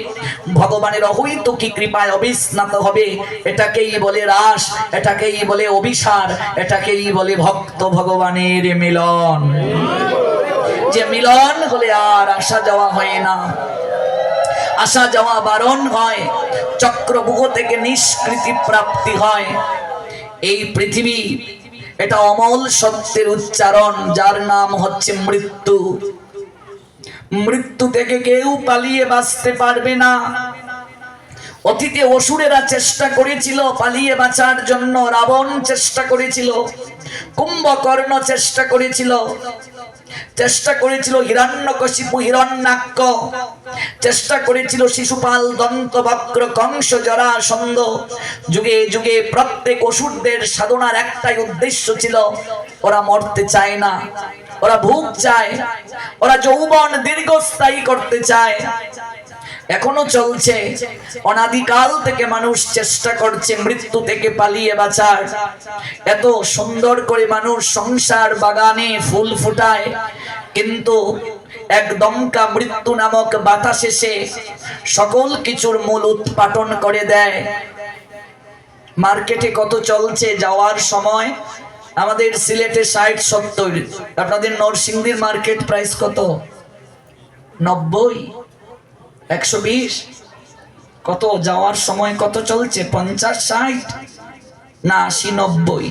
[SPEAKER 1] ভগবানের অহৈতুকী কৃপায় অবিস্নাত হবে, এটাকেই বলে রাস, এটাকেই বলে অভিসার, এটাকেই বলে ভক্ত ভগবানের মিলন। যে মিলন হলে আর আসা যাওয়া হয় না, আসা যাওয়া বারণ হয়, চক্রবুহ থেকে নিষ্কৃতি প্রাপ্তি হয়। এই পৃথিবী এটা অমল সত্যের উচ্চারণ, যার নাম হচ্ছে মৃত্যু। মৃত্যু থেকে কেউ পালিয়ে বাঁচতে পারবে না। অতীতে অসুরেরা চেষ্টা করেছিল পালিয়ে বাঁচার জন্য, রাবণ চেষ্টা করেছিল, কুম্ভকর্ণ চেষ্টা করেছিল, হিরণ্যকশিপু হিরণ্যাক্ষ চেষ্টা করেছিল, শিশুপাল দন্তবক্র কংস জরাসন্ধ। যুগে যুগে প্রত্যেক অসুরদের সাধনার একটাই উদ্দেশ্য ছিল, ওরা মরতে চায় না, ওরা ভোগ চায়, ওরা যৌবন দীর্ঘস্থায়ী করতে চায়। এখনো চলছে, অনাদিকাল থেকে মানুষ চেষ্টা করছে মৃত্যু থেকে পালিয়ে বাঁচার। এত সুন্দর করে মানুষ সংসার বাগানে ফুল ফুটায়, কিন্তু এক দমকা মৃত্যু নামক বাতাস এসে সকল কিছুর মূল উৎপাটন করে দেয়। মার্কেটে কত চলছে যাওয়ার সময়, আমাদের সিলেটে 60-70, আপনাদের নরসিংদীর মার্কেট প্রাইস কত? 90, 120, কত যাওয়ার সময় কত চলছে? 50-60 না 80-90,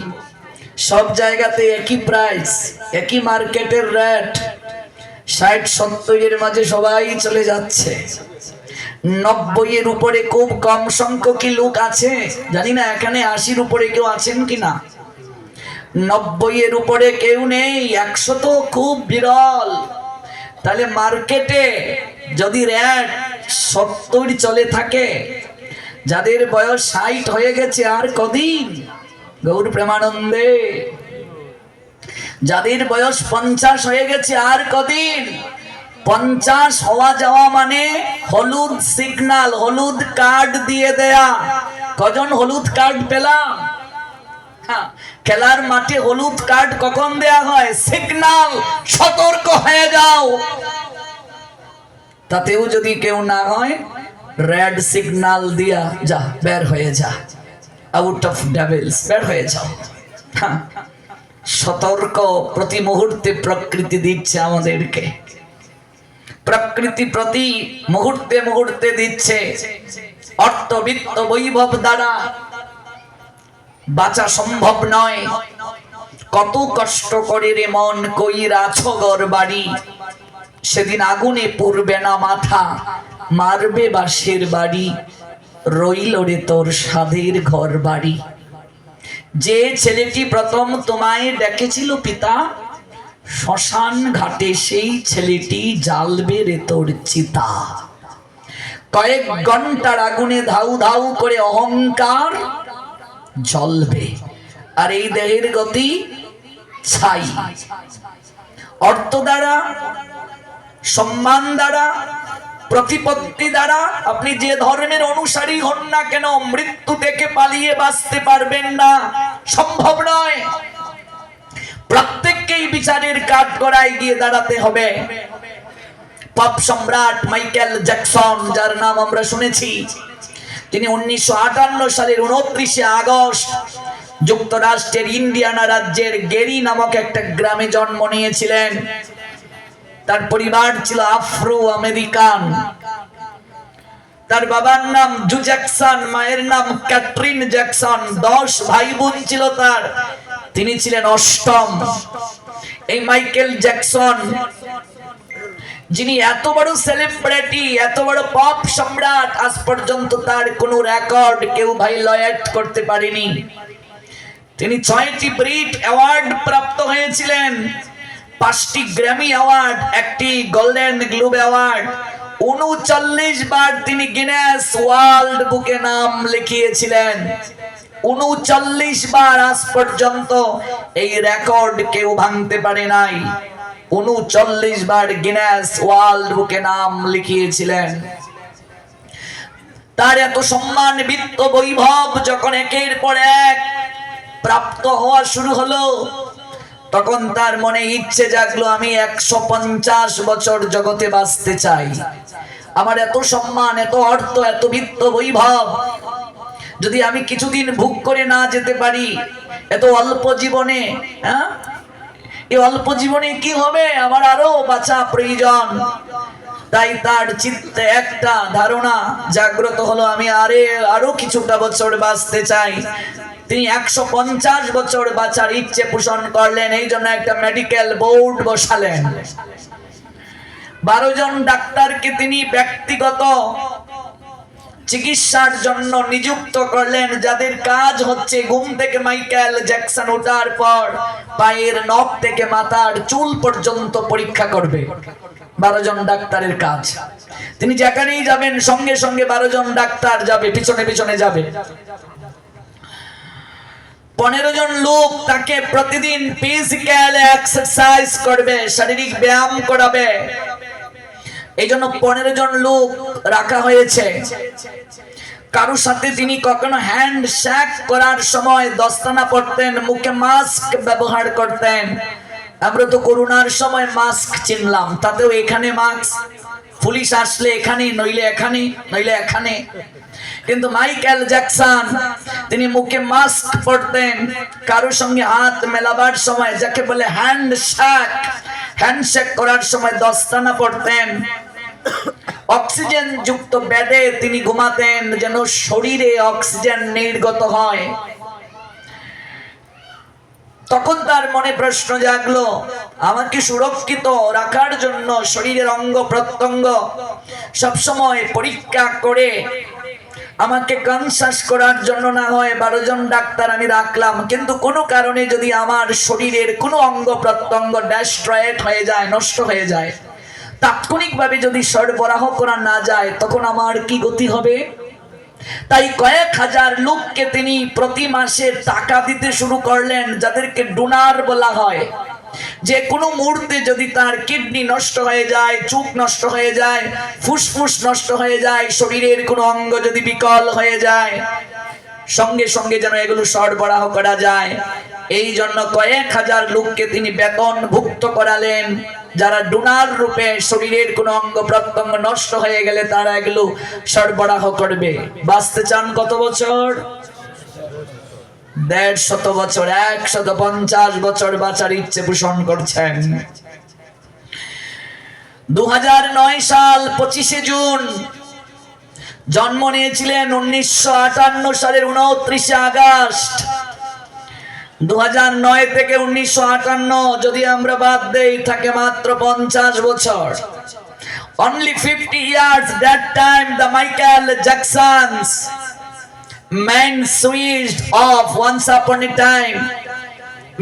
[SPEAKER 1] সব জায়গাতে একই প্রাইস, একই মার্কেটের রেট। 60-70 মাঝে সবাই চলে যাচ্ছে। 90 উপরে খুব কম সংখ্যক লোক আছে, জানি না এখানে 80 উপরে কেউ আছেন কিনা। 90 উপরে কেউ নেই, 100 তো খুব বিরল। তাহলে মার্কেটে যদি রেট 70 চলে থাকে, যাদের বয়স 60 হয়ে গেছে আর কদিন, গৌর প্রেমানন্দে, যাদের বয়স 50 হয়ে গেছে আর কদিন। 50 হওয়া যাওয়া মানে হলুদ সিগন্যাল, হলুদ কার্ড দিয়ে দেয়া। কজন হলুদ কার্ড পেলাম? খেলার মাঠে হলুদ কার্ড কখন দেয়া হয়? সিগন্যাল, সতর্ক হয়ে যাও। তাতেও যদি কেউ না হয়, রেড সিগন্যাল দিয়া যা, বের হয়ে যা, আউট অফ ডেভিলস, বের হয়ে যাও। সতর্ক প্রতি মুহূর্তে প্রকৃতি দিচ্ছে আমাদেরকে, প্রকৃতি প্রতি মুহূর্তে মুহূর্তে দিচ্ছে। অর্থ বিত্ত বৈভব দ্বারা বাঁচা সম্ভব নয়। কত কষ্ট করে রে মন কইরাছ ঘর বাড়ি, সেদিন আগুনে পুড়বে না মাথা, মারবে বাঁশের বাড়ি, রইল রে তোর সাধের ঘর বাড়ি। যে ছেলেটি প্রথম তোমায় ডেকেছিল পিতা, শ্মশান ঘাটে সেই ছেলেটি জ্বালবে রে তোর চিতা। কয়েক ঘন্টার আগুনে ধাউ ধাউ করে অহংকার জ্বলবে, আর এই দেহের গতি ছাই। অর্থ দ্বারা, সম্মান দ্বারা, প্রতিপত্তি দ্বারা আপনি যে ধর্মের অনুসারী হন না কেন, মৃত্যু থেকে পালিয়ে বাঁচতে পারবেন না, সম্ভব নয়। প্রত্যেককেই বিচারের কাঠগড়ায় গিয়ে দাঁড়াতে হবে। পপ সম্রাট মাইকেল জ্যাকসন, যার নাম আমরা শুনেছি, তিনি 1958 সালের 29শে আগস্ট যুক্তরাষ্ট্রের ইন্ডিয়ানা রাজ্যের গেরি নামক একটা গ্রামে জন্ম নিয়েছিলেন। তার পরিবার ছিল আফ্রো আমেরিকান। তার বাবার নাম জু জ্যাকসন, মায়ের নাম ক্যাটরিন জ্যাকসন। 10 ভাই বোন ছিল তার, তিনি ছিলেন অষ্টম। এই মাইকেল জ্যাকসন, যিনি এত বড় সেলিব্রিটি, এত বড় পপ সম্রাট, আজ পর্যন্ত তার কোনো রেকর্ড কেউ ভাইলেট করতে পারেনি। তিনি 6টি ব্রিট অ্যাওয়ার্ড প্রাপ্ত হয়েছিলেন, 5টি গ্র্যামি অ্যাওয়ার্ড, 1টি গোল্ডেন গ্লোব অ্যাওয়ার্ড। 39 বার তিনি গিনেস ওয়ার্ল্ড বুকে নাম লিখিয়েছিলেন। 39 বার আজ পর্যন্ত এই রেকর্ড কেউ ভাঙতে পারে নাই। 39 বার গিনেস ওয়ার্ল্ড বুকে নাম লিখিয়েছিলেন। তার এত সম্মান, বিত্ত, বৈভব যখন একের পর এক প্রাপ্ত হওয়া শুরু হলো, তখন তার মনে ইচ্ছে জাগলো, আমি 150 বছর জগতে বাঁচতে চাই। আমার এত সম্মান, এত অর্থ, এত বিত্ত, বৈভব যদি আমি কিছুদিন ভোগ করে না যেতে পারি, এত অল্প জীবনে, এই অল্প জীবনে কি হবে, আমার আরো বাঁচা প্রয়োজন। তাই তার চিত্তে একটা ধারণা জাগ্রত হলো, আমি আরো কিছুটা বছর বাঁচতে চাই। তিনি 150 বছর বাঁচার ইচ্ছে পোষণ করলেন। এই জন্য একটা মেডিকেল বোর্ড বসালেন। 12 জন ডাক্তারকে তিনি ব্যক্তিগত চিকিৎসার জন্য নিযুক্ত করলেন, যাদের কাজ হচ্ছে ঘুম থেকে মাইকেল জ্যাকসন ওঠার পর পায়ের নখ থেকে মাথার চুল পর্যন্ত পরীক্ষা করবে। 12 জন ডাক্তারের কাজ। তিনি যেখানেই যাবেন সঙ্গে সঙ্গে 12 জন ডাক্তার যাবে, পিছনে পিছনে যাবে। 15 জন লোক তাকে প্রতিদিন ফিজিক্যাল এক্সারসাইজ করবে, শারীরিক ব্যায়াম করাবে। এই জন্য 15 জন লোক রাখা হয়েছে। কারোর সাথে তিনি কখনো হ্যান্ড শেক করার সময় দস্তানা পরতেন, মুখে মাস্ক ব্যবহার করতেন। আমরা তো করোনার সময় মাস্ক চিনলাম, তাতেও এখানে মাস্ক, পুলিশ আসলে এখানে, নইলে এখানে, নইলে এখানে। কিন্তু মাইকেল জ্যাকসন তিনি মুখে মাস্ক পরতেন। কারোর সঙ্গে হাত মেলাবার সময়, যাকে বলে হ্যান্ডশেক করার সময় দস্তানা পরতেন। অক্সিজেন যুক্ত বেডে তিনি ঘুমাতেন, যেন শরীরে অক্সিজেন নির্গত হয়। তখন তার মনে প্রশ্ন জাগলো, আমাকে সুরক্ষিত রাখার জন্য শরীরের অঙ্গ প্রত্যঙ্গ সবসময় পরীক্ষা করে আমাকে কনসাস করার জন্য না হয় 12 জন ডাক্তার আমি রাখলাম, কিন্তু কোনো কারণে যদি আমার শরীরের কোনো অঙ্গ প্রত্যঙ্গ ডেস্ট্রয়েড হয়ে যায়, নষ্ট হয়ে যায়, তাৎক্ষণিকভাবে যদি সরবরাহ করা না যায়, তখন আমার কি গতি হবে? তাই কয়েক হাজার লোককে তিনি প্রতি মাসে টাকা দিতে শুরু করলেন, যাদেরকে ডোনার বলা হয়। যে কোনো মুহূর্তে যদি তার কিডনি নষ্ট হয়ে যায়, চোখ নষ্ট হয়ে যায়, ফুসফুস নষ্ট হয়ে যায়, শরীরের কোনো অঙ্গ যদি বিকল হয়ে যায়, সঙ্গে সঙ্গে যেন এগুলো সরবরাহ করা যায়। এই জন্য কয়েক হাজার লোককে তিনি বেতন ভুক্ত করালেন, যারা ডোনার রূপে শরীরের কোনো অঙ্গ প্রত্যঙ্গ নষ্ট হয়ে গেলে তারা এগুলো সরবরাহ করবে। বাঁচতে চান কত বছর? 150 বছর, 150 বছর বাঁচার ইচ্ছে পোষণ করছেন। 2009 সাল 25শে জুন জন্ম নিয়েছিলেন। 1958 সালের 29শে আগস্ট। 2009 থেকে 1958 যদি আমরা বাদ দেই, থাকে মাত্র 50 বছর। Only 50 years that time the Michael Jackson's man switched off once upon a time.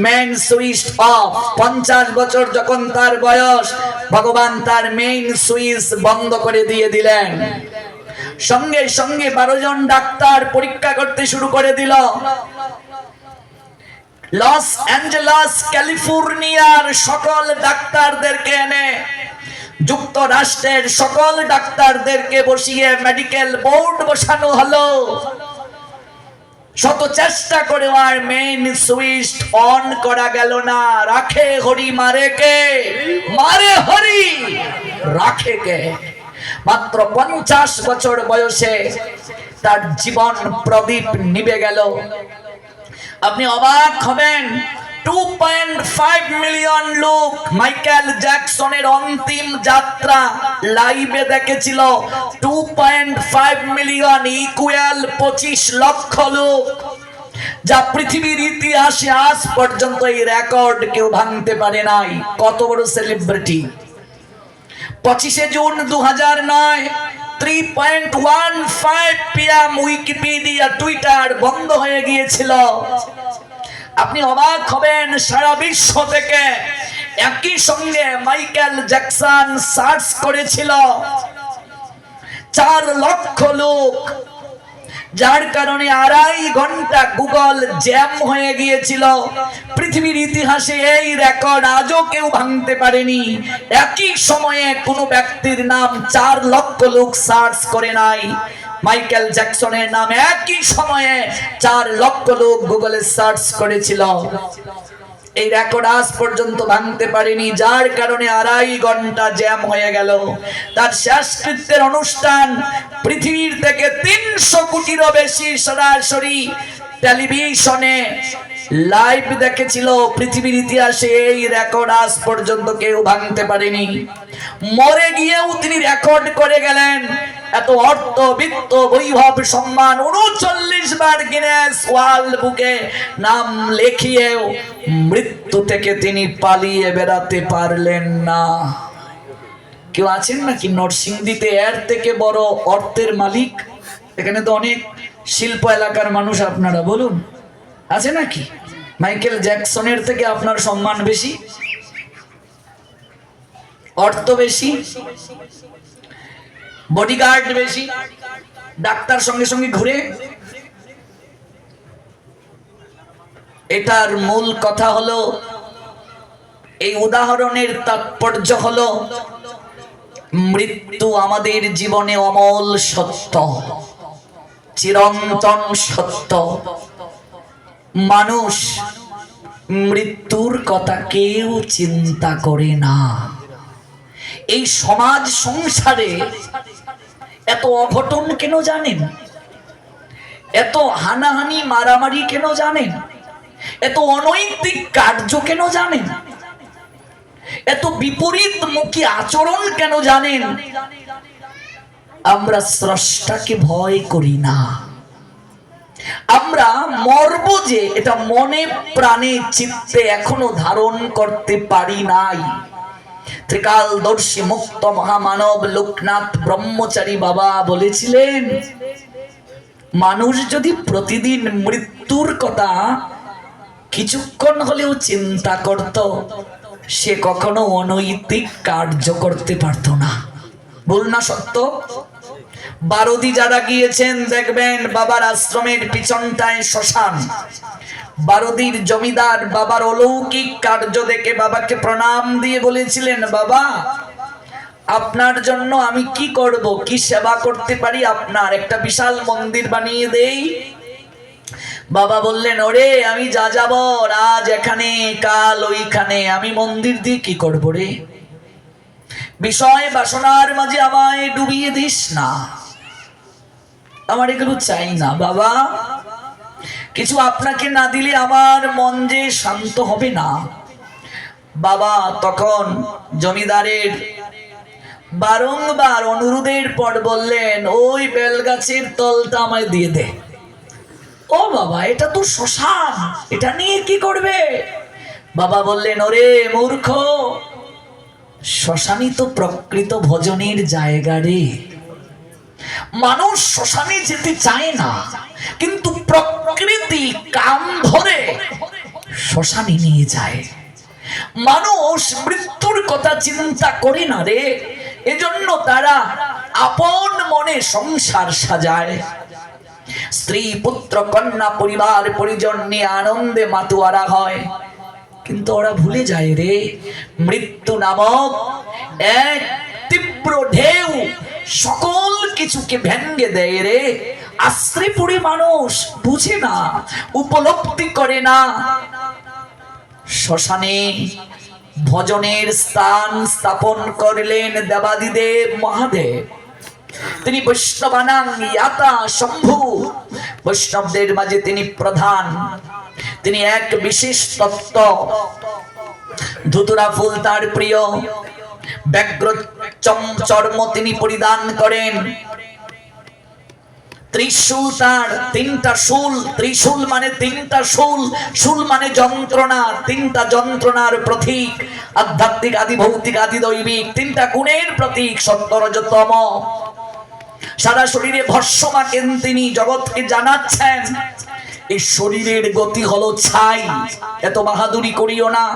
[SPEAKER 1] Man switched off. 50 বছর যখন তার বয়স, ভগবান তার মেইন সুইচ বন্ধ করে দিয়ে দিলেন। সঙ্গে সঙ্গে 12 জন ডাক্তার পরীক্ষা করতে শুরু করে দিল। লস অ্যাঞ্জেলস ক্যালিফোর্নিয়ার সকল ডাক্তারদেরকে এনে, যুক্তরাষ্ট্রের সকল ডাক্তারদেরকে বসিয়ে মেডিকেল বোর্ড বসানো হলো। শত চেষ্টা করে আর মেইন সুইচ অন করা গেল না। রাখে হরি মারে কে? মারে হরি, রাখে কে? মাত্র 50 বছর বয়সে তার জীবন প্রদীপ নিভে গেল। আপনি অবাক হবেন, 2.5 মিলিয়ন লোক মাইকেল জ্যাকসনের অন্তিম যাত্রা লাইভে দেখেছিল। 2.5 মিলিয়ন ইকুয়াল 25 লক্ষ লোক, যা পৃথিবীর ইতিহাসে আজ পর্যন্ত এই রেকর্ড কেউ ভাঙতে পারে নাই। কত বড় সেলিব্রিটি! 25শে জুন 2009 3.15 PM উইকিপিডিয়া, টুইটার বন্ধ হয়ে গিয়েছিল। আপনি অবাক হবেন, সারা বিশ্ব থেকে একই সঙ্গে মাইকেল জ্যাকসন সার্চ করেছিল 4 লক্ষ লোক, যার কারণে 2.5 ঘন্টা গুগল জ্যাম হয়ে গিয়েছিল। পৃথিবীর ইতিহাসে এই রেকর্ড আজও কেউ ভাঙতে পারেনি। একই সময়ে কোনো ব্যক্তির নাম 4 লক্ষ লোক সার্চ করে নাই। মাইকেল জ্যাকসনের নাম একই সময়ে 4 লক্ষ লোক গুগলে সার্চ করেছিল। এই রেকর্ড আজ পর্যন্ত ভাঙতে পারেনি, যার কারণে 2.5 ঘন্টা জ্যাম হয়ে গেল। তার শেষকৃত্যের অনুষ্ঠান পৃথিবীর থেকে 300 কোটিরও বেশি সরাসরি টেলিভিশনে লাইভ দেখেছিল। পৃথিবীর ইতিহাসে এই রেকর্ড আজ পর্যন্ত কেউ ভাঙতে পারেনি। মরে গিয়েও তিনি রেকর্ড করে গেলেন। এত অর্থ, বিত্ত, বৈভব, সম্মান, 39 বার গিনেস ওয়ার্ল্ড বুকে নাম লেখিয়েও মৃত্যু থেকে তিনি পালিয়ে বেড়াতে পারলেন না। কেউ আছেন নাকি নরসিংদীতে এর থেকে বড় অর্থের মালিক? এখানে তো অনেক শিল্প এলাকার মানুষ, আপনারা বলুন, আছে নাকি? মাইকেল জ্যাকসনের থেকে আপনার সম্মান বেশি, অর্থ বেশি, বডিগার্ড বেশি, ডাক্তার সঙ্গে সঙ্গে ঘুরে? এটার মূল কথা হলো, এই উদাহরণের তাৎপর্য হলো, মৃত্যু আমাদের জীবনে অমল সত্য, চিরন্তন সত্য। মানুষ মৃত্যুর কথা কেউ চিন্তা করে না। এই সমাজ সংসারে এত অঘটন কেন জানেন? এত হানাহানি, মারামারি কেন জানেন? এত অনৈতিক কার্য কেন জানেন? এত বিপরীতমুখী আচরণ কেন জানেন? আমরা স্রষ্টাকে ভয় করি না। আমরা মরব যে, এটা মনে প্রাণে চিত্তে এখনো ধারণ করতে পারি নাই। ত্রিকালদর্শী মুক্ত মহামানব লোকনাথ ব্রহ্মচারী বাবা বলেছিলেন, মানুষ যদি প্রতিদিন মৃত্যুর কথা কিছুক্ষণ হলেও চিন্তা করত, সে কখনো অনৈতিক কার্য করতে পারত না। বল না সত্য? বারদি যারা গিয়েছেন দেখবেন বাবার আশ্রমের পিছনটায় শ্মশান। বারদির জমিদার বাবার অলৌকিক কার্য দেখে বাবাকে প্রণাম দিয়ে বলেছিলেন, বাবা আপনার জন্য আমি কি করব, কি সেবা করতে পারি, আপনার একটা বিশাল মন্দির বানিয়ে দেই। বাবা বললেন, ওরে আমি যা যাব আজ এখানে কাল ওইখানে, আমি মন্দির দিয়ে কি করব রে? বিষয় বাসনার মাঝে আমায় ডুবিয়ে দিস না, আমার এগুলো চাই না বাবা। কিছু আপনাকে না দিলে আমার মন যে শান্ত হবে না। বাবা তখন জমিদারের বারংবার অনুরোধের পর বললেন, ওই বেলগাছের তলটা আমায় দিয়ে দে। ও বাবা, এটা তো শ্মশান, এটা নিয়ে কি করবে? বাবা বললেন, ওরে মূর্খ, শ্মশানই তো প্রকৃত ভজনের জায়গা রে। মানুষ শ্মশানে যেতে চায় না, কিন্তু প্রকৃতি কাম ধরে শ্মশানে নিয়ে যায়। মানুষ মৃত্যুর কথা চিন্তা করে না রে, এজন্য তারা আপন মনে সংসার সাজায়। স্ত্রী, পুত্র, কন্যা, পরিবার পরিজন নিয়ে আনন্দে মাতোয়ারা হয়। কিন্তু ওরা ভুলে যায় রে, মৃত্যু নামক এক তীব্র ঢেউ সকল কিছুকে ভেঙ্গে দেয় রে। আশ্রয়পুরে মানুষ বুঝে না, উপলব্ধি করে না। শ্মশানে ভজনের স্থান স্থাপন করলেন দেবাদিদেব মহাদেব। তিনি বৈষ্ণবানাং ইয়াতা শম্ভু, বৈষ্ণবদের মাঝে তিনি প্রধান। তিনি এক বিশেষ তত্ত্ব, ধুতুরা ফুল তার প্রিয়, ব্যাঘ্র চর্ম তিনি পরিধান করেন। ত্রিশূল তার, তিনটা শূল, ত্রিশূল মানে তিনটা শূল, শূল মানে যন্ত্রণা, তিনটা যন্ত্রণার প্রতীক, আধ্যাত্মিক আদি ভৌতিক আদি দৈবিক, তিনটা গুণের প্রতীক, সত্য রজ তম। সারা শরীরে ভস্ম মাখেন তিনি, জগৎকে জানাচ্ছেন এই শরীরের গতি হলো ছাই, এত বাহাদুরি করিও না,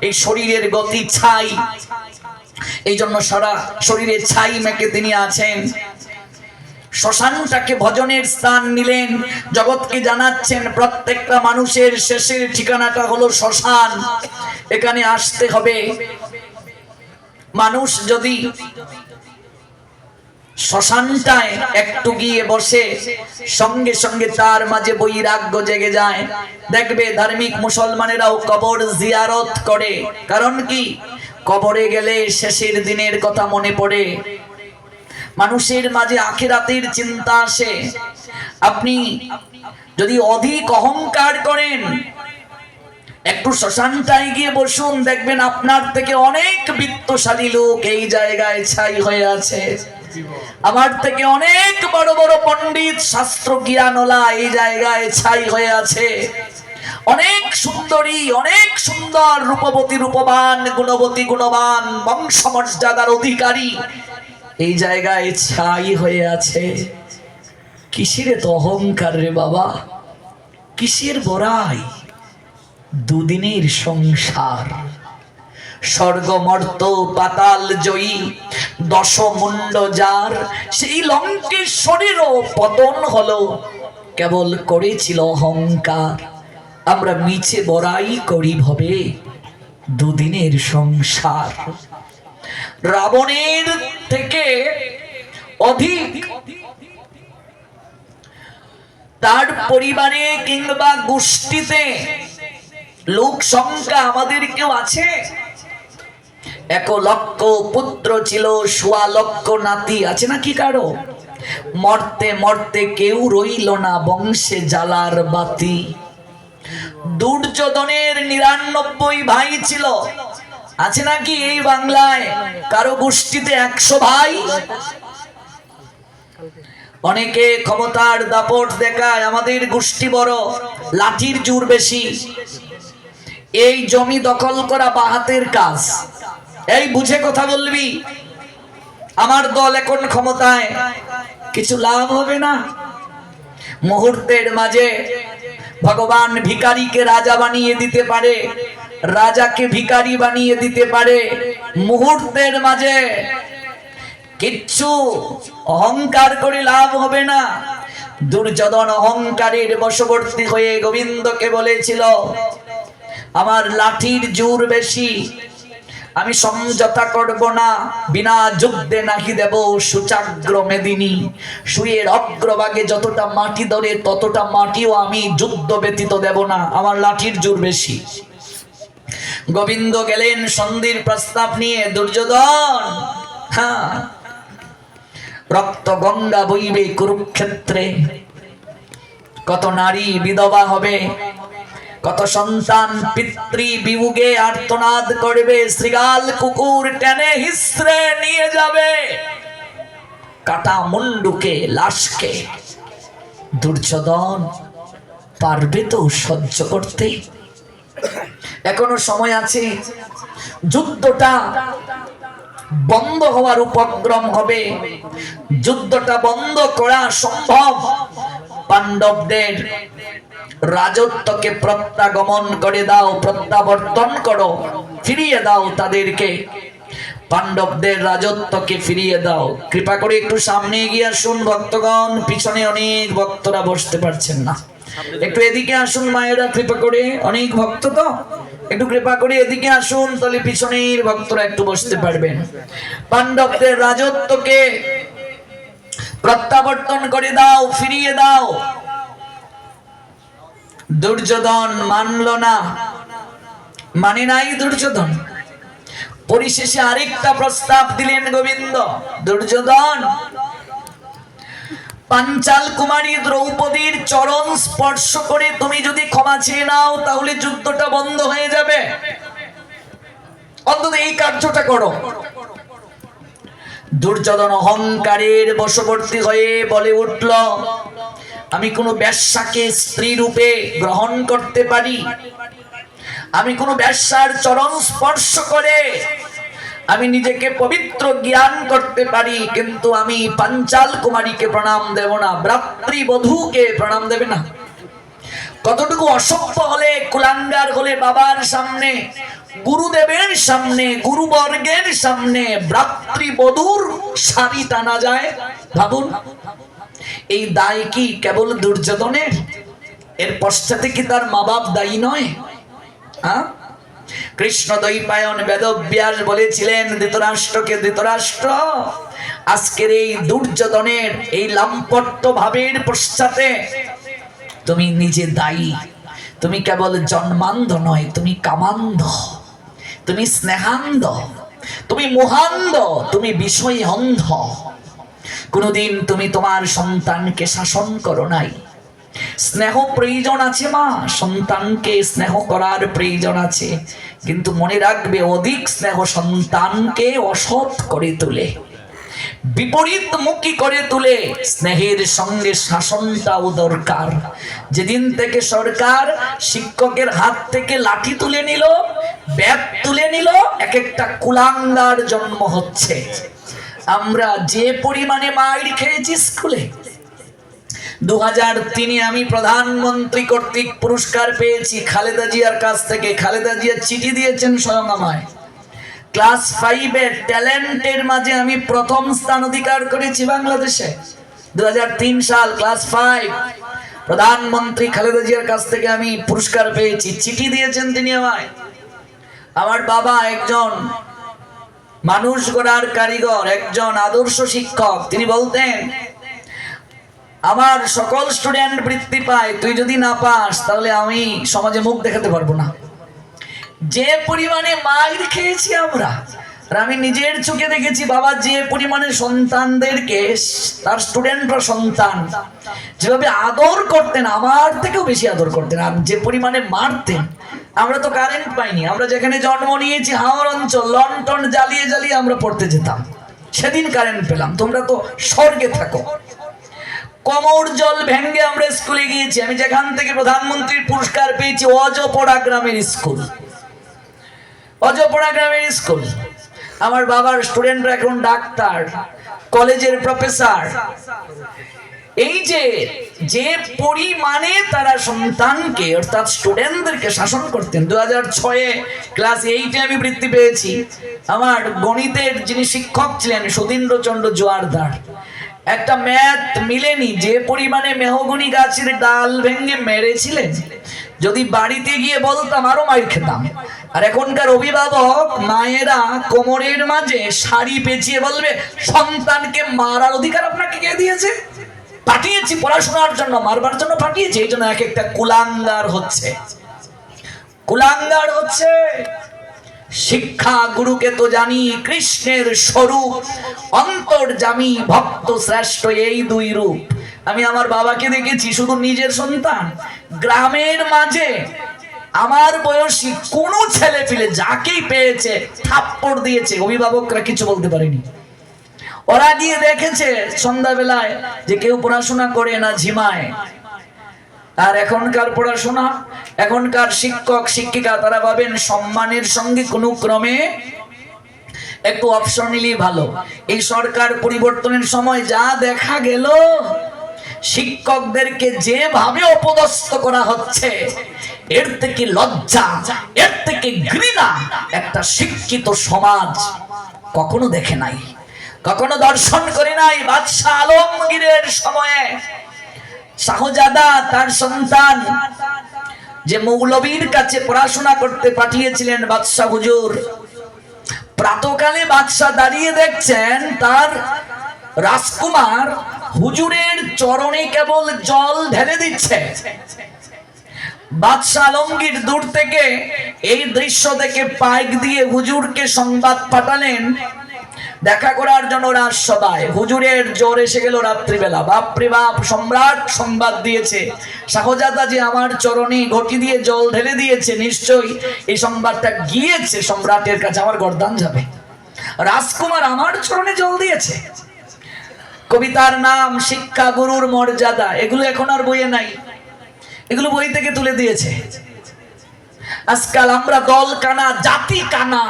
[SPEAKER 1] এই শরীরের গতি ছাই। এই জন্য সারা শরীরে ছাই মেখে তিনি আছেন। শ্মশানটাকে ভজনের স্থান নিলেন, জগৎকে জানাচ্ছেন প্রত্যেকটা মানুষের শেষের ঠিকানাটা হলো শ্মশান, এখানে আসতে হবে। মানুষ যদি শ্মশানটায় একটু গিয়ে বসে, সঙ্গে সঙ্গে তার মাঝে বৈরাগ্য জেগে যায়। দেখবে ধার্মিক মুসলমানেরাও কবর জিয়ারত করে, কারণ কি? কবরে গেলে শেষের দিনের কথা মনে পড়ে, মানুষের মাঝে আখিরাতের চিন্তা আসে। আপনি যদি অধিক অহংকার করেন, একটু শ্মশানটায় গিয়ে বসুন, দেখবেন আপনার থেকে অনেক বিত্তশালী লোক এই জায়গায় ছাই হয়ে আছে। আমার থেকে অনেক বড় বড় পণ্ডিত শাস্ত্র জ্ঞানওয়ালা এই জায়গায় ছাই হয়ে আছে। অনেক সুন্দরী, অনেক সুন্দর, রূপবতী রূপবান, গুণবতী গুণবান, বংশমর্যাদার অধিকারী এই জায়গায় ছাই হয়ে আছে। কিসের তো অহংকার রে বাবা, কিসের বড়াই? দুদিনের সংসার, স্বর্গ মর্ত পাতাল জয়ী, দশমুণ্ড যার, সেই লঙ্কেশ্বরেরও পতন হলো, কেবল করেছিল অহংকার। আমরা মিছে বড়াই করি ভবে, দুদিনের সংসার। রাবণের থেকে অধিক তার পরিবারে কিংবা গোষ্ঠীতে লোক সংখ্যা আমাদের কেউ আছে? 1 লক্ষ পুত্র ছিল, 1.25 লক্ষ নাতি আছে নাকি কারো? মরতে মরতে কেউ রইল না বংশে জ্বালার বাতি। দুর্যোধনের 99 ভাই ছিল, আছে নাকি এই বাংলায় কারো গোষ্ঠীতে 100 ভাই? অনেকে ক্ষমতার দাপট দেখায়, আমাদের গোষ্ঠী বড়, লাঠির জোর বেশি। এই জমি দখল করা বাহাতের কাজ, এই বুঝে কথা বলবি। আমার দল এখন ক্ষমতায়, কিছু লাভ হবে না। মুহূর্তের মাঝে ভগবান ভিখারিকে রাজা বানিয়ে দিতে পারে, রাজাকে ভিখারি বানিয়ে দিতে পারে মুহূর্তের মাঝে। কিচ্ছু অহংকার করে লাভ হবে না। দুর্যোধন অহংকারের বশবর্তী হয়ে গোবিন্দকে বলেছিল, আমার লাঠির জোর বেশি, আমি সমঝোতা করব না, বিনা যুদ্ধে নাহি দেব সুচাগ্র মেদিনী। শুয়ের অগ্রভাগে যতটা মাটি ধরে ততটা মাটিও আমি যুদ্ধ ব্যতীত দেব না, আমার লাঠির জোর বেশি। গোবিন্দ গেলেন সন্ধির প্রস্তাব নিয়ে। দুর্যোধন, হ্যাঁ, রক্ত গঙ্গা বইবে কুরুক্ষেত্রে, কত নারী বিধবা হবে, কত সন্তান পিতৃ বিয়োগে আর্তনাদ করবে, শ্রীগাল কুকুর টেনে হিসড়ে নিয়ে যাবে কাটা মুন্ডুকে, লাশকে। দুর্যোধন পারবে তো সহ্য করতে? এখনো সময় আছে, যুদ্ধটা বন্ধ হওয়ার উপক্রম হবে, যুদ্ধটা বন্ধ করা সম্ভব। পাণ্ডবদের রাজত্বকে প্রত্যাগমন করে দাও, প্রত্যাবর্তন করো, ফিরিয়ে দাও তাদেরকে, পাণ্ডবদের রাজত্বকে ফিরিয়ে দাও। কৃপা করে একটু সামনে এগিয়ে আসুন ভক্তগণ, পিছনে অনেক ভক্তরা বসতে পারছেন না, একটু এদিকে আসুন মায়েরা, কৃপা করে, অনেক ভক্ত তো, একটু কৃপা করে এদিকে আসুন, তাহলে পিছনের ভক্তরা একটু বসতে পারবেন। পাণ্ডবদের রাজত্বকে প্রত্যাবর্তন করে দাও, ফিরিয়ে দাও। দুর্যোধন মানল না, মানে নাই দুর্যোধন। পরিশেষে আরেকটা প্রস্তাব দিলেন গোবিন্দ, দুর্যোধন, পাঞ্চাল কুমারী দ্রৌপদীর চরণ স্পর্শ করে তুমি যদি ক্ষমা চেয়ে নাও তাহলে যুদ্ধটা বন্ধ হয়ে যাবে, অন্তত এই কার্যটা করো। দুর্যোধন অহংকারের বশবর্তী হয়ে বলে উঠল, আমি কোন বেশ্যাকে স্ত্রী রূপে গ্রহণ করতে পারি, আমি কোন বেশ্যার চরণ স্পর্শ করে আমি নিজেকে পবিত্র জ্ঞান করতে পারি, কিন্তু আমি পাঞ্চাল কুমারীকে প্রণাম দেব না, ভ্রাতৃবধূকে প্রণাম দেবে না। কতটুকু অসভ্য হলে, কুলাঙ্গার হলে বাবার সামনে, গুরুদেবের সামনে, গুরুবর্গের সামনে ভ্রাতৃবধূর শাড়ি টানা যায়, ভাবুন। এই দায় কি কেবল দুর্যোধনের? এর পশ্চাতে কি তার মা বাপ দায়ী নয়? কৃষ্ণ দ্বৈপায়ন বেদব্যাস বলেছিলেন ধৃতরাষ্ট্রকে, ধৃতরাষ্ট্র, আজকের এই দুর্যোধনের এই লাম্পট্য ভাবের পশ্চাতে তুমি নিজে দায়ী। তুমি কেবল জন্মান্ধ নয়, তুমি কামান্ধ, তুমি স্নেহান্ধ, তুমি মোহান্ধ, তুমি বিষয় অন্ধ। কোনদিন তুমি তোমার সন্তানকে শাসন করো নাই। স্নেহ প্রয়োজন আছে মা, সন্তানকে স্নেহ করার প্রয়োজন আছে, কিন্তু মনে রাখবে অধিক স্নেহ সন্তানকে অসৎ করে তোলে, বিপরীতমুখী করে তোলে। স্নেহের সঙ্গে শাসনটাও দরকার। যেদিন থেকে সরকার শিক্ষকের হাত থেকে লাঠি তুলে নিল, ব্যাগ তুলে নিল, এক একটা কুলাঙ্গার জন্ম হচ্ছে। আমরা যে পরিমাণে মাইর খেয়েছি স্কুলে, 2003-এ আমি প্রধানমন্ত্রী কর্তৃক পুরস্কার পেয়েছি খালেদা জিয়ার কাছ থেকে। খালেদা জিয়া চিঠি দিয়েছেন স্বয়ং আমায়। ক্লাস 5-এ ট্যালেন্টের মাঝে আমি প্রথম স্থান অধিকার করেছি বাংলাদেশে। 2003 সাল, ক্লাস 5, প্রধানমন্ত্রী খালেদা জিয়ার কাছ থেকে আমি পুরস্কার পেয়েছি। চিঠি দিয়েছেন তিনি আমায়। আমার বাবা একজন মানুষ গড়ার কারিগর, একজন আদর্শ শিক্ষক। তিনি বলতেন, আমার সকল স্টুডেন্ট বৃত্তি পায়, তুই যদি না পাস তাহলে আমি সমাজে মুখ দেখাতে পারবো না। যে পরিমাণে মাইর খেয়েছি আমরা, আর আমি নিজের চোখে দেখেছি বাবা যে পরিমাণে সন্তানদেরকে, তার স্টুডেন্টরা সন্তান যেভাবে আদর করতেন, আমার থেকেও বেশি আদর করতেন, আর যে পরিমাণে মারতেন। আমরা তো কারেন্ট পাইনি, আমরা যেখানে জন্ম নিয়েছি হাওর অঞ্চল, লন্ঠন জ্বালিয়ে জ্বালিয়ে আমরা পড়তে যেতাম। সেদিন কারেন্ট পেলাম, তোমরা তো স্বর্গে থাকো। কমর জল ভেঙ্গে আমরা স্কুলে গিয়েছি। আমি যেখান থেকে প্রধানমন্ত্রীর পুরস্কার পেয়েছি, অজপড়া গ্রামের স্কুল, অজপড়া গ্রামের স্কুল। আমার বাবার স্টুডেন্টরা এখন ডাক্তার, কলেজের প্রফেসর। এই যে পরিমাণে তারা সন্তানকে অর্থাৎ স্টুডেন্টদেরকে শাসন করতেন। 2006-এ ক্লাস 8-এ আমি বৃত্তি পেয়েছি। আমার গণিতের যিনি শিক্ষক ছিলেন সুধীন্দ্রচন্দ্র জোয়ারদার, একটা ম্যাথ মিলেনি, যে পরিমাণে মেহগনি গাছের ডাল ভেঙে মেরেছিলেন, যদি বাড়িতে গিয়ে বলতাম আরো মাইর খেতাম। আর এখনকার অভিভাবক মায়েরা কোমরের মাঝে শাড়ি পেঁচিয়ে বলবে, সন্তানকে মারার অধিকার আপনাকে কে দিয়েছে? পাঠিয়েছি পড়াশোনার জন্য, মারবার জন্য পাঠিয়েছি। এই জন্য এক একটা কুলাঙ্গার হচ্ছে, কুলাঙ্গার হচ্ছে। শিক্ষা গুরুকে তো জানি কৃষ্ণের স্বরূপ, অন্তর্যামী ভক্ত শ্রেষ্ঠ, এই দুই রূপ। আমি আমার বাবাকে দেখেছি, শুধু নিজের সন্তান, গ্রামের মাঝে আমার বয়সী কোন ছেলে পিলে যাকেই পেয়েছে থাপ্পড় দিয়েছে, অভিভাবকরা কিছু বলতে পারেনি। ওরা গিয়ে দেখেছে সন্ধ্যাবেলায় যে কেউ পড়াশোনা করে না, ঝিমায়। আর এখনকার পড়াশোনা, এখনকার শিক্ষক শিক্ষিকা তারা ভাবেন সম্মানের সঙ্গে কোনো ক্রমে একটু অপশন নিলেই ভালো। এই সরকার পরিবর্তনের সময় যা দেখা গেল, শিক্ষকদেরকে যেভাবে অপদস্থ করা হচ্ছে, এর থেকে লজ্জা, এর থেকে ঘৃণা একটা শিক্ষিত সমাজ কখনো দেখে নাই, কখনো দর্শন করে নাই। বাদশাহ আলমগীরের সময়ে শাহজাদা তার সন্তান যে মৌলবীর কাছে পড়াশোনা করতে পাঠিয়েছিলেন বাদশাহ হুজুর, প্রাতকালে বাদশাহ দাঁড়িয়ে দেখছেন তার রাজকুমার হুজুরের চরণে কেবল জল ঢেলে দিচ্ছে। বাদশাহ আলমগীর দূর থেকে এই দৃশ্য দেখে পাইক দিয়ে হুজুরকে সংবাদ পাঠালেন দেখা করার জন্য। রাজসভায় হুজুরের জ্বর এসে গেল রাত্রিবেলা। বাপরে বাপ, সম্রাট সংবাদ দিয়েছে শাহজাদা যে আমার চরণে ঘটি দিয়ে জল ঢেলে দিয়েছে, নিশ্চয়ই এই সংবাদটা গিয়েছে সম্রাটের কাছে, আমার গর্দান যাবে। রাজকুমার আমার চরণে জল দিয়েছে। কবিতার নাম শিক্ষা গুরুর মর্যাদা, এগুলো এখন আর বইয়ে নাই, এগুলো বই থেকে তুলে দিয়েছে। আজকাল আমরা দল কানা, জাতি কানা,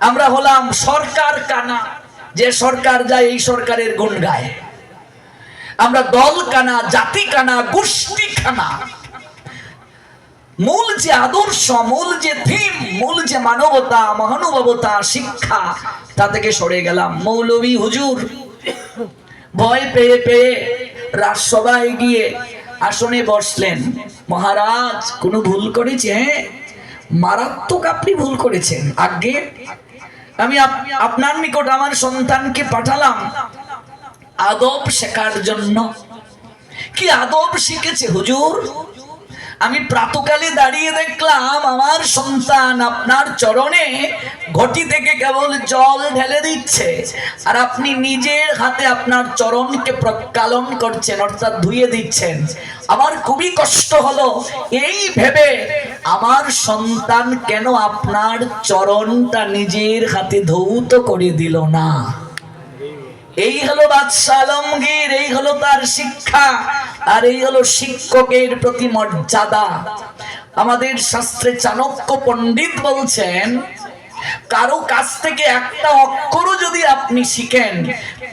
[SPEAKER 1] আমরা হলাম সরকার কানা, যে সরকার যায় এই সরকারের গুণ গায়। আমরা দল কানা, জাতি কানা, গোষ্ঠী কানা। মূল যে আদর্শ, মূল যে থিম, মূল যে মানবতা, মহানুভবতা, শিক্ষা, তা থেকে সরে গেলাম। মৌলভী হুজুর ভয় পেয়ে পেয়ে রাজসভায় গিয়ে আসনে বসলেন। মহারাজ, কোনো ভুল করেছে? হ্যাঁ, মারাত্মক আপনি ভুল করেছেন। আগে আমি আপনার নিকট আমার সন্তানকে পাঠালাম আদব শেখার জন্য। কি আদব শিখেছে হুজুর? আমি প্রাতকালে দাঁড়িয়ে দেখলাম আমার সন্তান আপনার চরণে ঘটি থেকে কেবল জল ঢেলে দিচ্ছে, আর আপনি নিজের হাতে আপনার চরণকে প্রক্ষালন করছেন, অর্থাৎ ধুয়ে দিচ্ছেন। আমার খুবই কষ্ট হলো এই ভেবে আমার সন্তান কেন আপনার চরণটা নিজের হাতে ধৌত করে দিল না। এই হলো বাদশাহ আলমগীর, এই হলো তার শিক্ষা, আর এই হলো শিক্ষকের প্রতি মর্যাদা। আমাদের শাস্ত্রে চাণক্য পণ্ডিত বলছেন, কারো কাছ থেকে একটা অক্ষরও যদি আপনি শিখেন,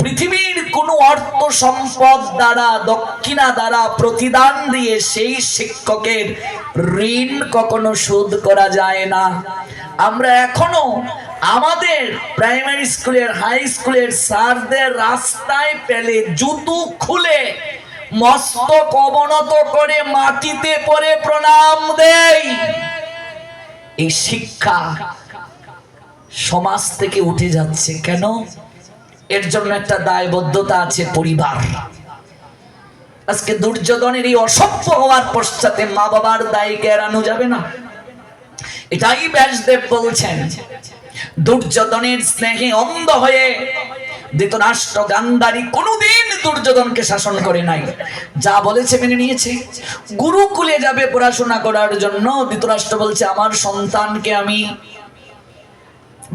[SPEAKER 1] পৃথিবীর কোনো অর্থ সম্পদ দ্বারা, দক্ষিণা দ্বারা, প্রতিদান দিয়ে সেই শিক্ষকের ঋণ কখনো শোধ করা যায় না। আমরা এখনো আমাদের প্রাইমারি স্কুলের, হাই স্কুলের স্যারদের রাস্তায় পেলে জুতো খুলে মস্তক অবনত করে মাটিতে পড়ে প্রণাম দেই। এই শিক্ষা সমাজ থেকে উঠে যাচ্ছে কেন? এর জন্য একটা দায়বদ্ধতা আছে পরিবার। আজকে দুর্যোধনের এই অসভ্য হওয়ার পশ্চাতে মা বাবার দায়কে এড়ানো যাবে না। এটাই ব্যাসদেব বলছেন। দুর্যোধনের স্নেহে অন্ধ হয়ে ধৃতরাষ্ট্র গান্ধারী কোনোদিন দুর্যোধনকে শাসন করে নাই, যা বলেছে মেনে নিয়েছে। গুরুকুলে যাবে পড়াশোনা করার জন্য, ধৃতরাষ্ট্র বলছে আমার সন্তানকে আমি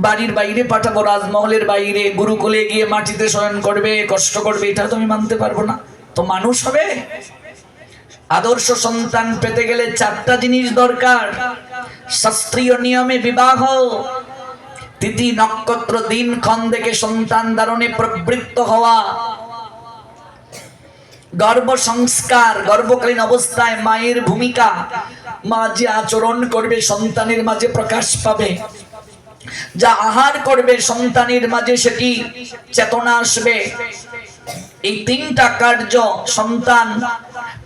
[SPEAKER 1] বাড়ির বাইরে পাঠাবো, রাজমহলের বাইরে, গুরুকুলে গিয়ে মাটিতে শয়ন করবে, কষ্ট করবে, এটা তো আমি মানতে পারবো না। তো মানুষ হবে? আদর্শ সন্তান পেতে গেলে চারটা জিনিস দরকার। শাস্ত্রীয় নিয়মে বিবাহ, তিথি নক্ষত্র দিনক্ষণ দেখে সন্তান ধারণে প্রবৃত্ত হওয়া, গর্ভ সংস্কার, গর্ভকালীন অবস্থায় মায়ের ভূমিকা, মা যে আচরণ করবে সন্তানের মাঝে প্রকাশ পাবে, যা আহার করবে সন্তানের মাঝে সেটি চেতনা আসবে। এই তিনটা কার্য সন্তান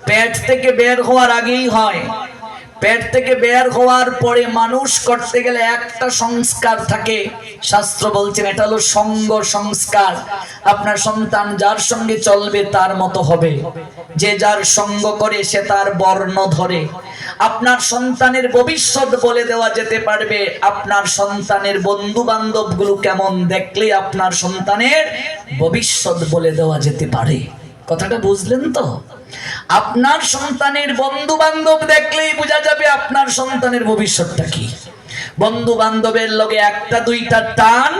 [SPEAKER 1] পেট থেকে বের হওয়ার আগেই হয়। পেট থেকে বের হওয়ার পরে মানুষ করতে গেলে একটা সংস্কার থাকে, শাস্ত্র বলছেন এটা হলো সঙ্গ সংস্কার। আপনার সন্তান যার সঙ্গে চলবে তার মতো হবে, যে যার সঙ্গ করে সে তার বর্ণ ধরে। আপনার সন্তানের ভবিষ্যৎ বলে দেওয়া যেতে পারবে আপনার সন্তানের বন্ধু বান্ধব গুলো কেমন দেখলে আপনার সন্তানের ভবিষ্যৎ বলে দেওয়া যেতে পারে। কথাটা বুঝলেন তো? আপনার সন্তানের বন্ধু বান্ধব দেখলেই বোঝা যাবে আপনার সন্তানের ভবিষ্যৎটা কি। বন্ধু বান্ধবের লগে একটা দুইটা টান,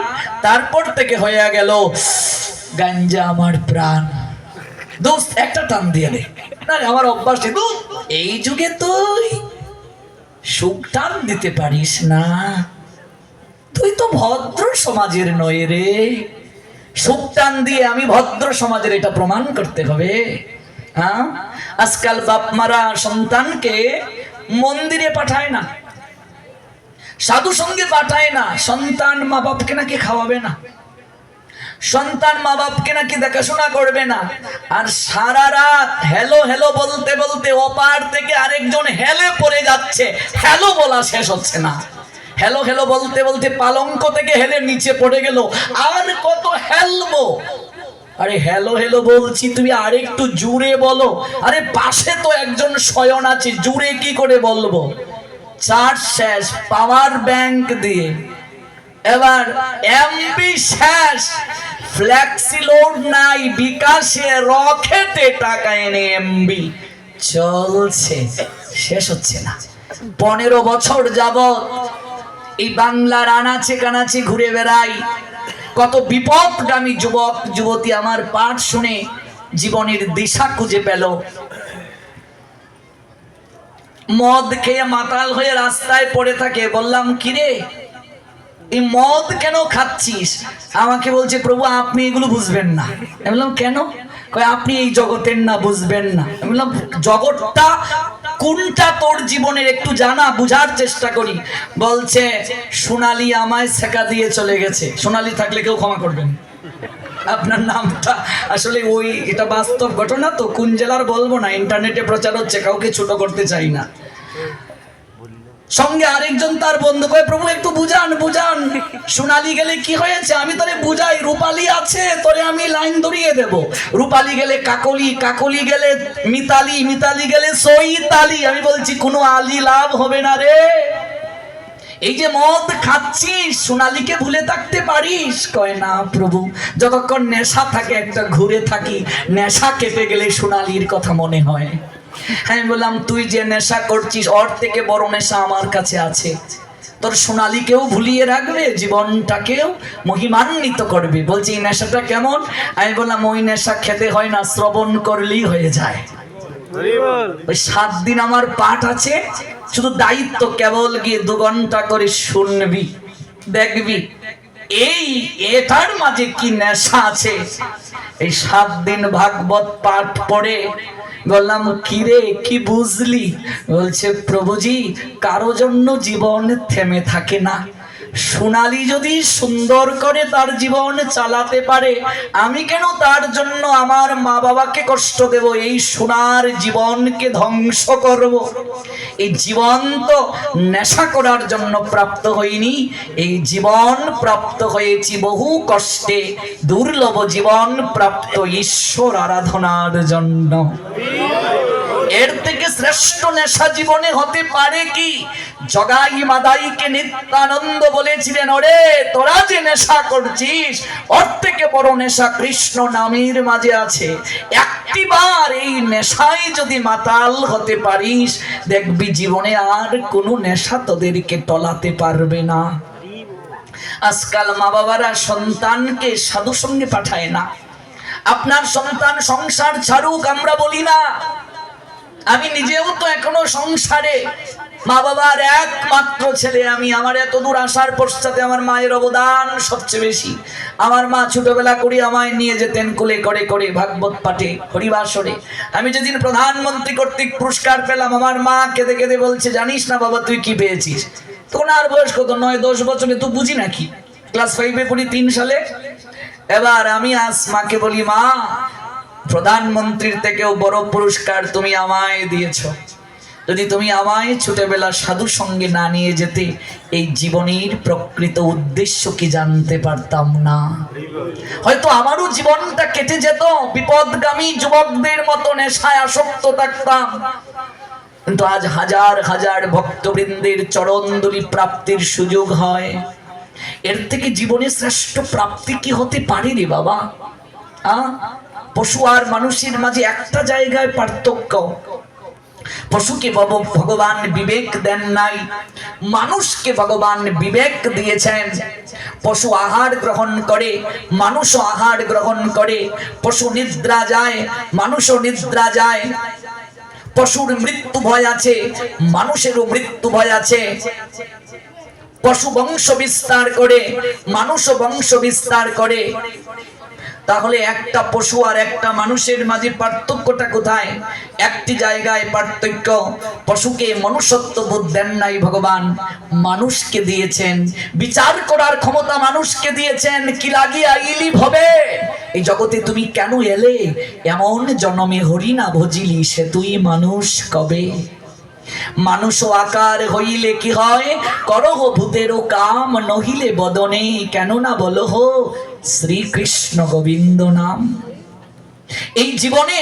[SPEAKER 1] তারপর থেকে হয়ে গেল গাঞ্জা আমার প্রাণ, দোস্ত একটা টান দিয়ে দে, না আমার অভ্যাস, এই যুগে তুই সুখ টান দিতে পারিস না, তুই তো ভদ্র সমাজের নয় রে। সুখ টান দিয়ে আমি ভদ্র সমাজের, এটা প্রমাণ করতে হবে। হ্যাঁ, আজকাল বাপ মারা সন্তানকে মন্দিরে পাঠায় না, সাধু সঙ্গে পাঠায় না, সন্তান মা বাপকে নাকি খাওয়াবে না, সন্তান মা বাপকে নাকি দেখাশোনা করবে না। আর সারা রাত হ্যালো হ্যালো বলতে বলতে ওপার থেকে আরেকজন হেলে পড়ে যাচ্ছে, হ্যালো বলা শেষ হচ্ছে না। হ্যালো হ্যালো বলতে বলতে পালঙ্ক থেকে হেলে নিচে পড়ে গেল, আর কত হেলবো। আরে হ্যালো হ্যালো বলছি, তুমি আরেকটু জুড়ে বলো। আরে পাশে তো একজন শয়ন আছে, জুড়ে কি করে বলবো? চার্জ শেষ পাওয়ার ব্যাংক দিয়ে, এবার এমবি শেষ, ফ্ল্যাক্সি লোড নাই, বিকাশে রকেটে টাকা এনে এমবি চলছে, শেষ হচ্ছে না। 15 বছর যাবত এই বাংলার আনাচে কানাচে ঘুরে বেড়াই। কত বিপদগামী যুবক যুবতী আমার পাঠ শুনে জীবনের দিশা খুঁজে পেল। মদ খেয়ে মাতাল হয়ে রাস্তায় পড়ে থাকে। বললাম, কিরে এই মদ কেন খাচ্ছিস? আমাকে বলছে, প্রভু আপনি এগুলো বুঝবেন না। আমি বললাম, কেন? কয়, আপনি এই জগতের না, বুঝবেন না। আমি বললাম, জগৎটা কোনটা তোর জীবনের একটু জানা, বুঝার চেষ্টা করি। বলছে, সোনালি আমায় ছেকা দিয়ে চলে গেছে। সোনালি থাকলে কেউ ক্ষমা করবেন, আপনার নামটা আসলে ওই, এটা বাস্তব ঘটনা তো, কোন জেলার বলবো না, ইন্টারনেটে প্রচার হচ্ছে, কাউকে ছোট করতে চাই না। সঙ্গে আরেকজন তার বন্ধু কয়, প্রভু একটু বুঝান বুঝান, সোনালি গেলে কি হয়েছে? আমি তোরে বুঝাই, রূপালী আছে, তোরে আমি লাইন ধরিয়ে দেব। রূপালী গেলে কাকলি, কাকলি গেলে মিতালি, মিতালি গেলে সইতালি। আমি বলছি, কোনো আলি লাভ হবে না রে। এই যে মদ খাচ্ছিস, সোনালীকে ভুলে থাকতে পারিস? কয়, না প্রভু, যতক্ষণ নেশা থাকে একটা ঘুরে থাকি, নেশা কেটে গেলে সোনালীর কথা মনে হয়। আমি বললাম, তুই যে নেশা করছিস, ওর থেকে বড় নেশা আমার কাছে আছে। তোর সোনালীকেও ভুলিয়ে রাখবে, জীবনটাকেও মহিমান্বিত করবে। বলছি, এই নেশাটা কেমন? আমি বললাম, ওই নেশা খেতে হয় না, শ্রবণ করলেই হয়ে যায়। ওই 7 দিন আমার পাঠ আছে, শুধু দায়িত্ব কেবল গিয়ে 2 ঘন্টা করে শুনবি, দেখবি এই এটার মাঝে কি নেশা আছে। এই 7 দিন ভাগবত পাঠ পড়ে বললাম, কিরে কি বুঝলি? বলছে, প্রভুজি কারো জন্য জীবন থেমে থাকে না। সোনালী যদি সুন্দর করে তার জীবন চালাতে পারে, আমি কেন তার জন্য আমার মা বাবাকে কষ্ট দেব? এই সোনার জীবনকে ধ্বংস করব? এই জীবন তো নেশা করার জন্য প্রাপ্ত হইনি, এই জীবন প্রাপ্ত হয়েছি বহু কষ্টে। দুর্লভ জীবন প্রাপ্ত ঈশ্বর আরাধনার জন্য। এর থেকে শ্রেষ্ঠ নেশা জীবনে হতে পারে কি? জগাই মাদাইকে নিত্যানন্দ বলেছিলেন, ওরে তোরা যে নেশা করছিস, ওর থেকে বড় নেশা কৃষ্ণ নামের মাঝে আছে। একটিবার এই নেশায় যদি মাতাল হতে পারিস, দেখবি জীবনে আর কোনো নেশা তোদেরকে টলাতে পারবে না। আজকাল মা বাবারা সন্তানকে সাধু সঙ্গে পাঠায় না। আপনার সন্তান সংসার ছাড়ুক আমরা বলি না, আমি নিজেও তো এখনো সংসারে, মা বাবার একমাত্র ছেলে আমি। আমার এত দূর আসার পশ্চাতে আমার মায়ের অবদান সবচেয়ে বেশি। আমার মা ছোটবেলা করে আমায় নিয়ে যেতেন কোলে করে করে ভাগবত পাঠে, হরিবাসরে। আমি যেদিন প্রধানমন্ত্রী কর্তৃক পুরস্কার পেলাম, আমার মা কেঁদে কেঁদে বলছে, জানিস না বাবা তুই কি পেয়েছিস? তখন আর বয়স কত, 9-10 বছরে, তো বুঝি নাকি, ক্লাস 5-এ পড়ি 3 সালে। এবার আমি আজ মাকে বলি, মা প্রধানমন্ত্রীর থেকেও বড় পুরস্কার তুমি আমায় দিয়েছ। যদি তুমি আমায় ছোটবেলা সাধু সঙ্গে না নিয়ে যেতে, এই জীবনের প্রকৃত উদ্দেশ্য কি জানতে পারতাম না। হয়তো আমারও জীবনটা কেটে যেত, বিপদগামী যুবকদের মতো নেশায় আসক্ত থাকতাম। কিন্তু আজ হাজার হাজার ভক্তবৃন্দের চরণধুলি প্রাপ্তির সুযোগ হয়। এর থেকে জীবনে শ্রেষ্ঠ প্রাপ্তি কি হতে পারে রে বাবা? পশু আর মানুষের মাঝে একটা জায়গায় পার্থক্য। পশুকে ভগবান বিবেক দেন নাই, মানুষকে ভগবান বিবেক দিয়েছেন। পশু আহার গ্রহণ করে, মানুষও আহার গ্রহণ করে। পশু নিদ্রা যায়, মানুষও নিদ্রা যায়। পশুর মৃত্যু ভয় আছে, মানুষেরও মৃত্যু ভয় আছে। পশু বংশ বিস্তার করে, মানুষও বংশ বিস্তার করে। তাহলে একটা পশু আর একটা মানুষের মাঝে পার্থক্যটা কোথায়? একটি জায়গায় পার্থক্য, পশুকে মনুষ্যত্ব বোধ দেন নাই ভগবান, মানুষকে দিয়েছেন। বিচার করার ক্ষমতা মানুষকে দিয়েছেন। কি লাগিয়া আইলি ভবে, এই জগতে তুমি কেন এলে? এমন জনমে হরি না ভজিলি, সে তুই মানুষ কবে? মানুষ আকার হইলে কি হয়? করহ ভূতেরও কাম, নহিলে বদনে কেন না বলহ শ্রীকৃষ্ণ গোবিন্দ নাম। এই জীবনে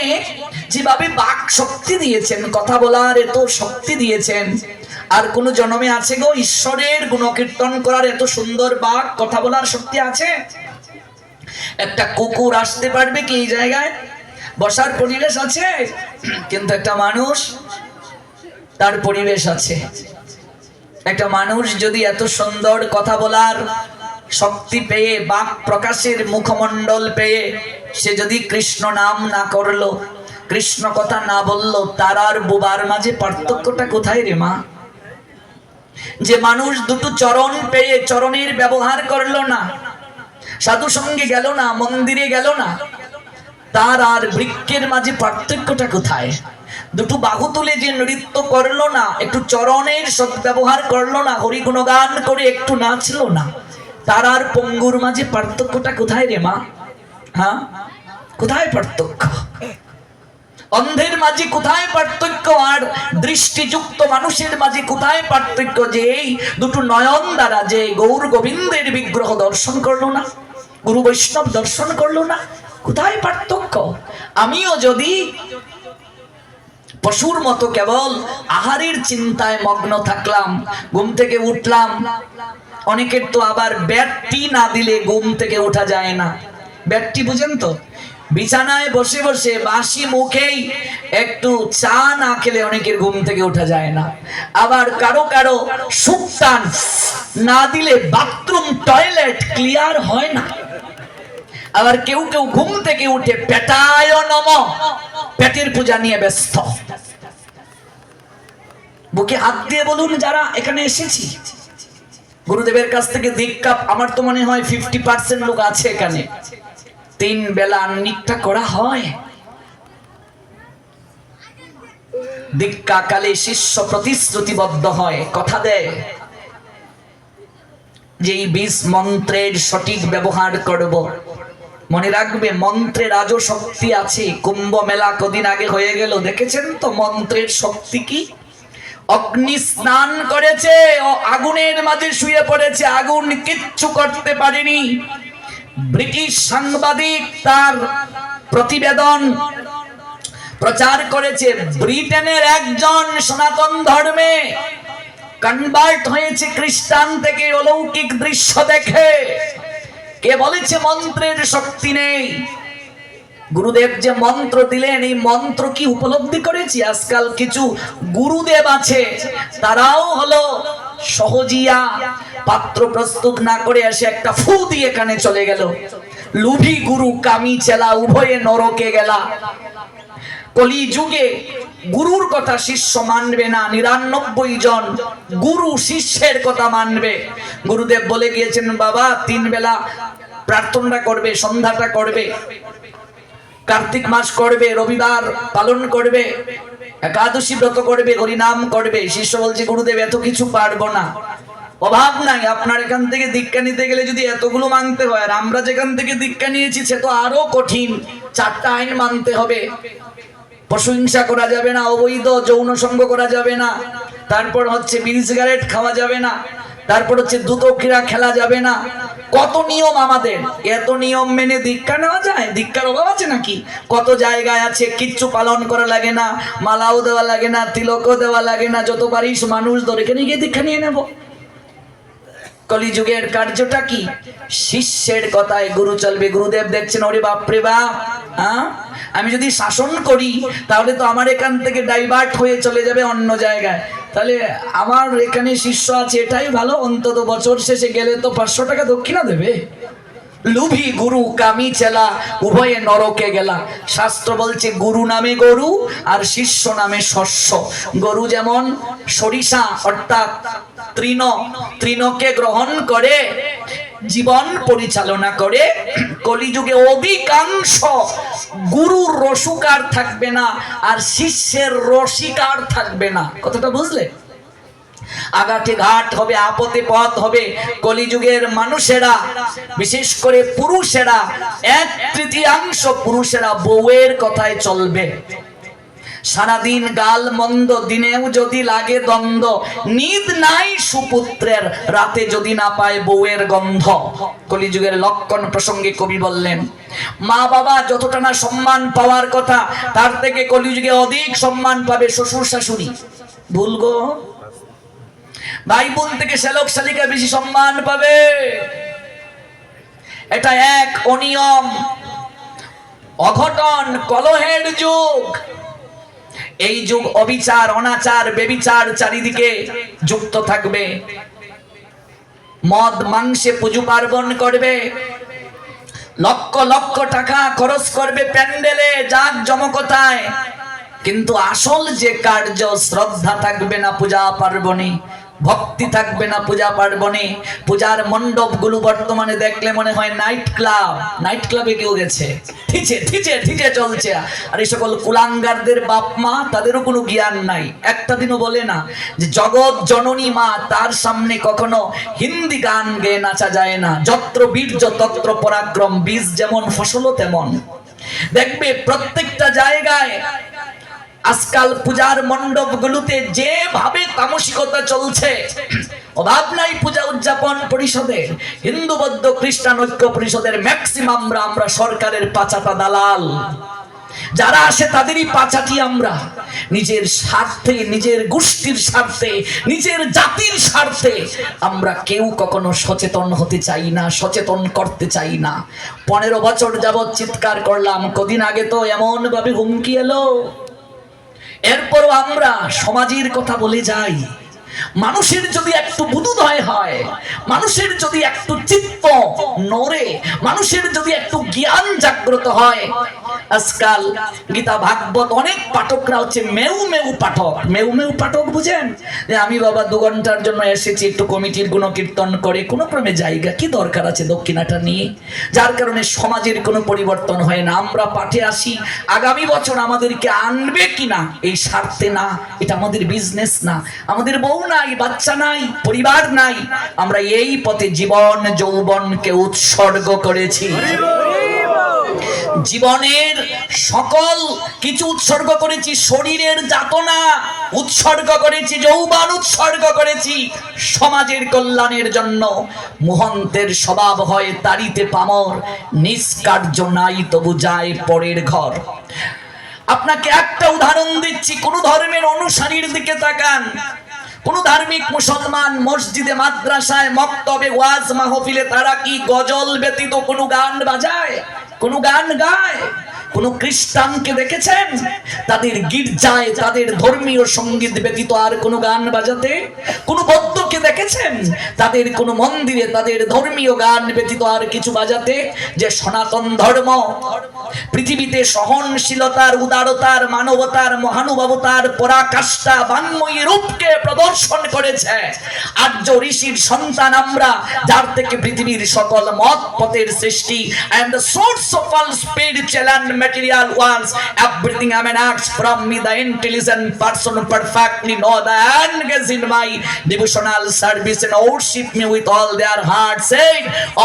[SPEAKER 1] যেভাবে বাক শক্তি দিয়েছেন, কথা বলার এত শক্তি দিয়েছেন, আর কোন জন্মে আছে গো ঈশ্বরের গুণকীর্তন করার এত সুন্দর বাক কথা বলার শক্তি আছে? একটা কুকুর আসতে পারবে কি এই জায়গায়? বসার পরিবেশ আছে, কিন্তু একটা মানুষ, তার পরিবেশ আছে। একটা মানুষ যদি এত সুন্দর কথা বলার শক্তি পেয়ে, বাক প্রকাশের মুখমণ্ডল পেয়ে, সে যদি কৃষ্ণ নাম না করলো, কৃষ্ণ কথা না বললো, তার আর বোবার মাঝে পার্থক্যটা কোথায় রে মা? যে মানুষ দুটো চরণ পেয়ে চরণের ব্যবহার করলো না, সাধু সঙ্গে গেল না, মন্দিরে গেল না, তার আর বৃক্ষের মাঝে পার্থক্যটা কোথায়? দুটো বাহু তুলে যে নৃত্য করলো না, একটু চরণের সদ্ব্যবহার করলো না, হরি গুণগান করে একটু নাচলো না, তার আর পঙ্গুর মাঝে পার্থক্যটা কোথায় রে মা? হ্যাঁ, কোথায় পার্থক্য? অন্ধের মাঝে কোথায় পার্থক্য? আর দৃষ্টিযুক্ত মানুষের মাঝে কোথায় পার্থক্য? যে এই দুটো নয়ন দ্বারা যে গৌর গোবিন্দের বিগ্রহ দর্শন করলো না, গুরু বৈষ্ণব দর্শন করলো না, কোথায় পার্থক্য? আমিও যদি পশুর মতো কেবল আহারের চিন্তায় মগ্ন থাকলাম, ঘুম থেকে উঠলাম, অনেকের তো আবার ব্যাটটি না দিলে ঘুম থেকে ওঠা যায় না। ব্যাটটি বুঝেন তো? বিছানায় বসে বসে বাসি মুখেই একটু চা না খেলে অনেকের ঘুম থেকে ওঠা যায় না। আবার কারো কারো সুক্তান না দিলে বাথরুম টয়লেট ক্লিয়ার হয় না। আবার কেউ কেউ ঘুম থেকে উঠে পেটায় নমঃ, পেটের পূজা নিয়ে ব্যস্ত। বুকে হাত দিয়ে বলুন যারা এখানে এসেছি, গুরুদেবের কাছ থেকে দীক্ষা, আমার তো মনে হয় 50% লোক আছে এখানে। 3 বেলা নিষ্ঠা করা হয়। দীক্ষা কালে শিষ্য প্রতিশ্রুতিবদ্ধ হয়, কথা দেয় যে এই 20 মন্ত্রের সঠিক ব্যবহার করব। মনে রাখবে, মন্ত্রের আজও শক্তি আছে। কুম্ভ মেলা কদিন আগে হয়ে গেল, দেখেছেন তো মন্ত্রের শক্তি কি? অগ্নি স্নান করেছে, আগুনের মাঝে শুয়ে পড়েছে, আগুন কিচ্ছু করতে পারেনি। ব্রিটিশ সাংবাদিক তার প্রতিবেদন প্রচার করেছে, ব্রিটেনের একজন সনাতন ধর্মে কনভার্ট হয়েছে খ্রিস্টান থেকে অলৌকিক দৃশ্য দেখে। কে বলেছে মন্ত্রের শক্তি নেই? গুরুদেব যে মন্ত্র দিলেন, এই মন্ত্র কি উপলব্ধি করেছি? আজকাল কিছু গুরুদেব আছে, তারাও হলো সহজিয়া, পাত্র প্রস্তুত না করে এসে একটা ফু দিয়ে কানে চলে গেল। লুভি গুরু কামি চেলা উভয়ে নরকে গেলা। কলি যুগে গুরুর কথা শিষ্য মানবে না, 99 জন গুরু শিষ্যের কথা মানবে। গুরুদেব বলে গিয়েছেন, বাবা 3 বেলা প্রার্থনা করবে, সন্ধ্যাটা করবে, কার্তিক মাস করবে, রবিবার পালন করবে, একাদশী ব্রত করবে, হরিনাম করবে। শিষ্য বলছে, গুরুদেব এত কিছু পারবো না। অভাব নাই, আপনার এখান থেকে দীক্ষা নিতে গেলে যদি এতগুলো মানতে হয়, আর আমরা যেখান থেকে দীক্ষা নিয়েছি সে তো আরো কঠিন। 4টা আইন মানতে হবে। পশু হিংসা করা যাবে না, অবৈধ যৌন সঙ্গ করা যাবে না, তারপর হচ্ছে বিড়ি সিগারেট খাওয়া যাবে না, তারপর হচ্ছে দ্রুত ক্রীড়া খেলা যাবে না। কত নিয়ম আমাদের, এত নিয়ম মেনে দীক্ষা নেওয়া যায়? দীক্ষার অভাব আছে নাকি? কত জায়গায় আছে কিচ্ছু পালন করা লাগে না, মালাও দেওয়া লাগে না, তিলকও দেওয়া লাগে না, যত পারিস মানুষ ধরে এখানে গিয়ে দীক্ষা নিয়ে নেব। কলিযুগের কার্যটা কি? শিষ্যের কথায় গুরু চলবে। গুরুদেব দেখছেন, ওরে বাপরে বাপ, আমি যদি শাসন করি তাহলে তো আমার এখান থেকে ডাইভার্ট হয়ে চলে যাবে অন্য জায়গায়। তাহলে আমার এখানে শিষ্য আছে, এটাই ভালো, অন্তত বছর শেষে গেলে তো 500 টাকা দক্ষিণা দেবে। লুভি গুরু কামি চেলা উভয়ে নরকে গেলা। শাস্ত্র বলছে, গুরু নামে গরু আর শিষ্য নামে শস্য। গরু যেমন সরিষা অর্থাৎ তৃণকে গ্রহণ করে জীবন পরিচালনা করে, কলিযুগে অধিকাংশ গুরুর রসুকার থাকবে না আর শিষ্যের রসিকার থাকবে না। কথাটা বুঝলে? আগাতে ঘাট হবে, আপদে পথ হবে। কলিযুগের মানুষেরা, বিশেষ করে পুরুষেরা, 1/3 পুরুষেরা বউয়ের কথায় চলবে। সারাদিন গাল মন্দ, দিনেও যদি লাগে দ্বন্দ্ব, নিদ নাই সুপুত্রের, রাতে যদি না পায় বউয়ের গন্ধ। কলিযুগের লক্ষণ প্রসঙ্গে কবি বললেন, মা বাবা যতটা না সম্মান পাওয়ার কথা, তার থেকে কলিযুগে অধিক সম্মান পাবে শ্বশুর শাশুড়ি। ভুল গো? ভাই বোন থেকে শ্যালক শালিকা বেশি সম্মান পাবে। এটা এক অনিয়ম, অঘটন, কলহের যুগ। এই যুগ অবিচার, অনাচার, বেবিচার চারিদিকে যুক্ত থাকবে। মদ মাংসে পুজো পার্বণ করবে, লক্ষ লক্ষ টাকা খরচ করবে প্যান্ডেলে, জাক জমকতায়, কিন্তু আসল যে কার্য, শ্রদ্ধা থাকবে না পূজা পার্বণে, ভক্তি থাকবে না পূজা পার্বণে। পূজার মণ্ডপগুলো বর্তমানে দেখলে মনে হয় নাইট ক্লাব। নাইট ক্লাবে কেউ গেছে, ঠিচে ঠিচে ঠিচে চলছে। আর এই সকল কুলাঙ্গারদের বাপ মা, তাদেরও কোনো জ্ঞান নাই। একটা দিনও বলে না যে জগৎ জননী মা, তার সামনে কখনো হিন্দি গান গেয়ে নাচা যায় না। যত্র বীর্য তত্র পরাক্রম, বীজ যেমন ফসলও তেমন। দেখবে প্রত্যেকটা জায়গায় আজকাল পূজার মণ্ডপগুলোতে যেভাবে তামসিকতা চলছে, অভাব নাই পূজা উদযাপন পরিষদের, হিন্দু বৌদ্ধ খ্রিস্টান ঐক্য পরিষদের ম্যাক্সিমাম আমরা সরকারের পাচাটা দালাল। যারা আসে তাদেরই পাচাটি আমরা। নিজের স্বার্থে, নিজের গোষ্ঠীর স্বার্থে, নিজের জাতির স্বার্থে আমরা কেউ কখনো সচেতন হতে চাই না, সচেতন করতে চাই না। 15 বছর যাবৎ চিৎকার করলাম, কদিন আগে তো এমন ভাবে হুমকি এলো, এরপরও আমরা সমাজের কথা বলে যাই। মানুষের যদি একটু বুদ্ধোদয় হয়, মানুষের যদি একটু চিত্ত নড়ে, মানুষের যদি একটু জ্ঞান জাগ্রত হয়। আজকাল গীতা ভাগবত অনেক পাঠকরা হচ্ছে মেউ মেউ পাঠক। মেউ মেউ পাঠক বুঝেন? যে আমি বাবা 2 ঘন্টার জন্য এসেছি, একটু কমিটির গুণকীর্তন করে কোনো ক্রমে জায়গা কি দরকার আছে দক্ষিণাটা নিয়ে, যার কারণে সমাজের কোনো পরিবর্তন হয় না। আমরা পাঠে আসি আগামী বছর আমাদেরকে আনবে কিনা এই স্বার্থে না, এটা আমাদের বিজনেস না। আমাদের বউ নাই, বাচ্চা নাই, পরিবার নাই, আমরা এই পথে জীবন যৌবনকে উৎসর্গ করেছি। জীবনের সকল কিছু উৎসর্গ করেছি, শরীরের যাতনা উৎসর্গ করেছি, যৌবন উৎসর্গ করেছি সমাজের কল্যাণের জন্য। মোহন্তের স্বভাব হয় তাড়িতে পামর, নিষ্কার্য নাই তবু যায় পরের ঘর। আপনাকে একটা উদাহরণ দিচ্ছি, কোন ধর্মের অনুসারীর দিকে তাকান। কোন ধার্মিক মুসলমান মসজিদে, মাদ্রাসায়, মক্তবে, ওয়াজ মাহফিলে তারা কি গজল ব্যতীত কোনো গান বাজায়, কোনো গান গায়? কোন খ্রিস্টানকে দেখেছেন তাদের গির্জায় তাদের ধর্মীয় সঙ্গীত ব্যতীত আর কোনো গান বাজাতে? কোন বৌদ্ধকে দেখেছেন তাদের কোন মন্দিরে তাদের ধর্মীয় গান ব্যতীত আর কিছু বাজাতে? যে সনাতন ধর্ম পৃথিবীতে সহনশীলতার, উদারতার, মানবতার, মহানুভবতার পরাকাষ্ঠা বান্ময়ী রূপকে প্রদর্শন করেছে। আর্য ঋষির সন্তান আমরা, যার থেকে পৃথিবীর সকল মত পথের সৃষ্টি। I am the source of all spiritual and material worlds. Everything emanates from me, the intelligent person perfectly know the engage in my devotional service and worship me with all their heart. Say,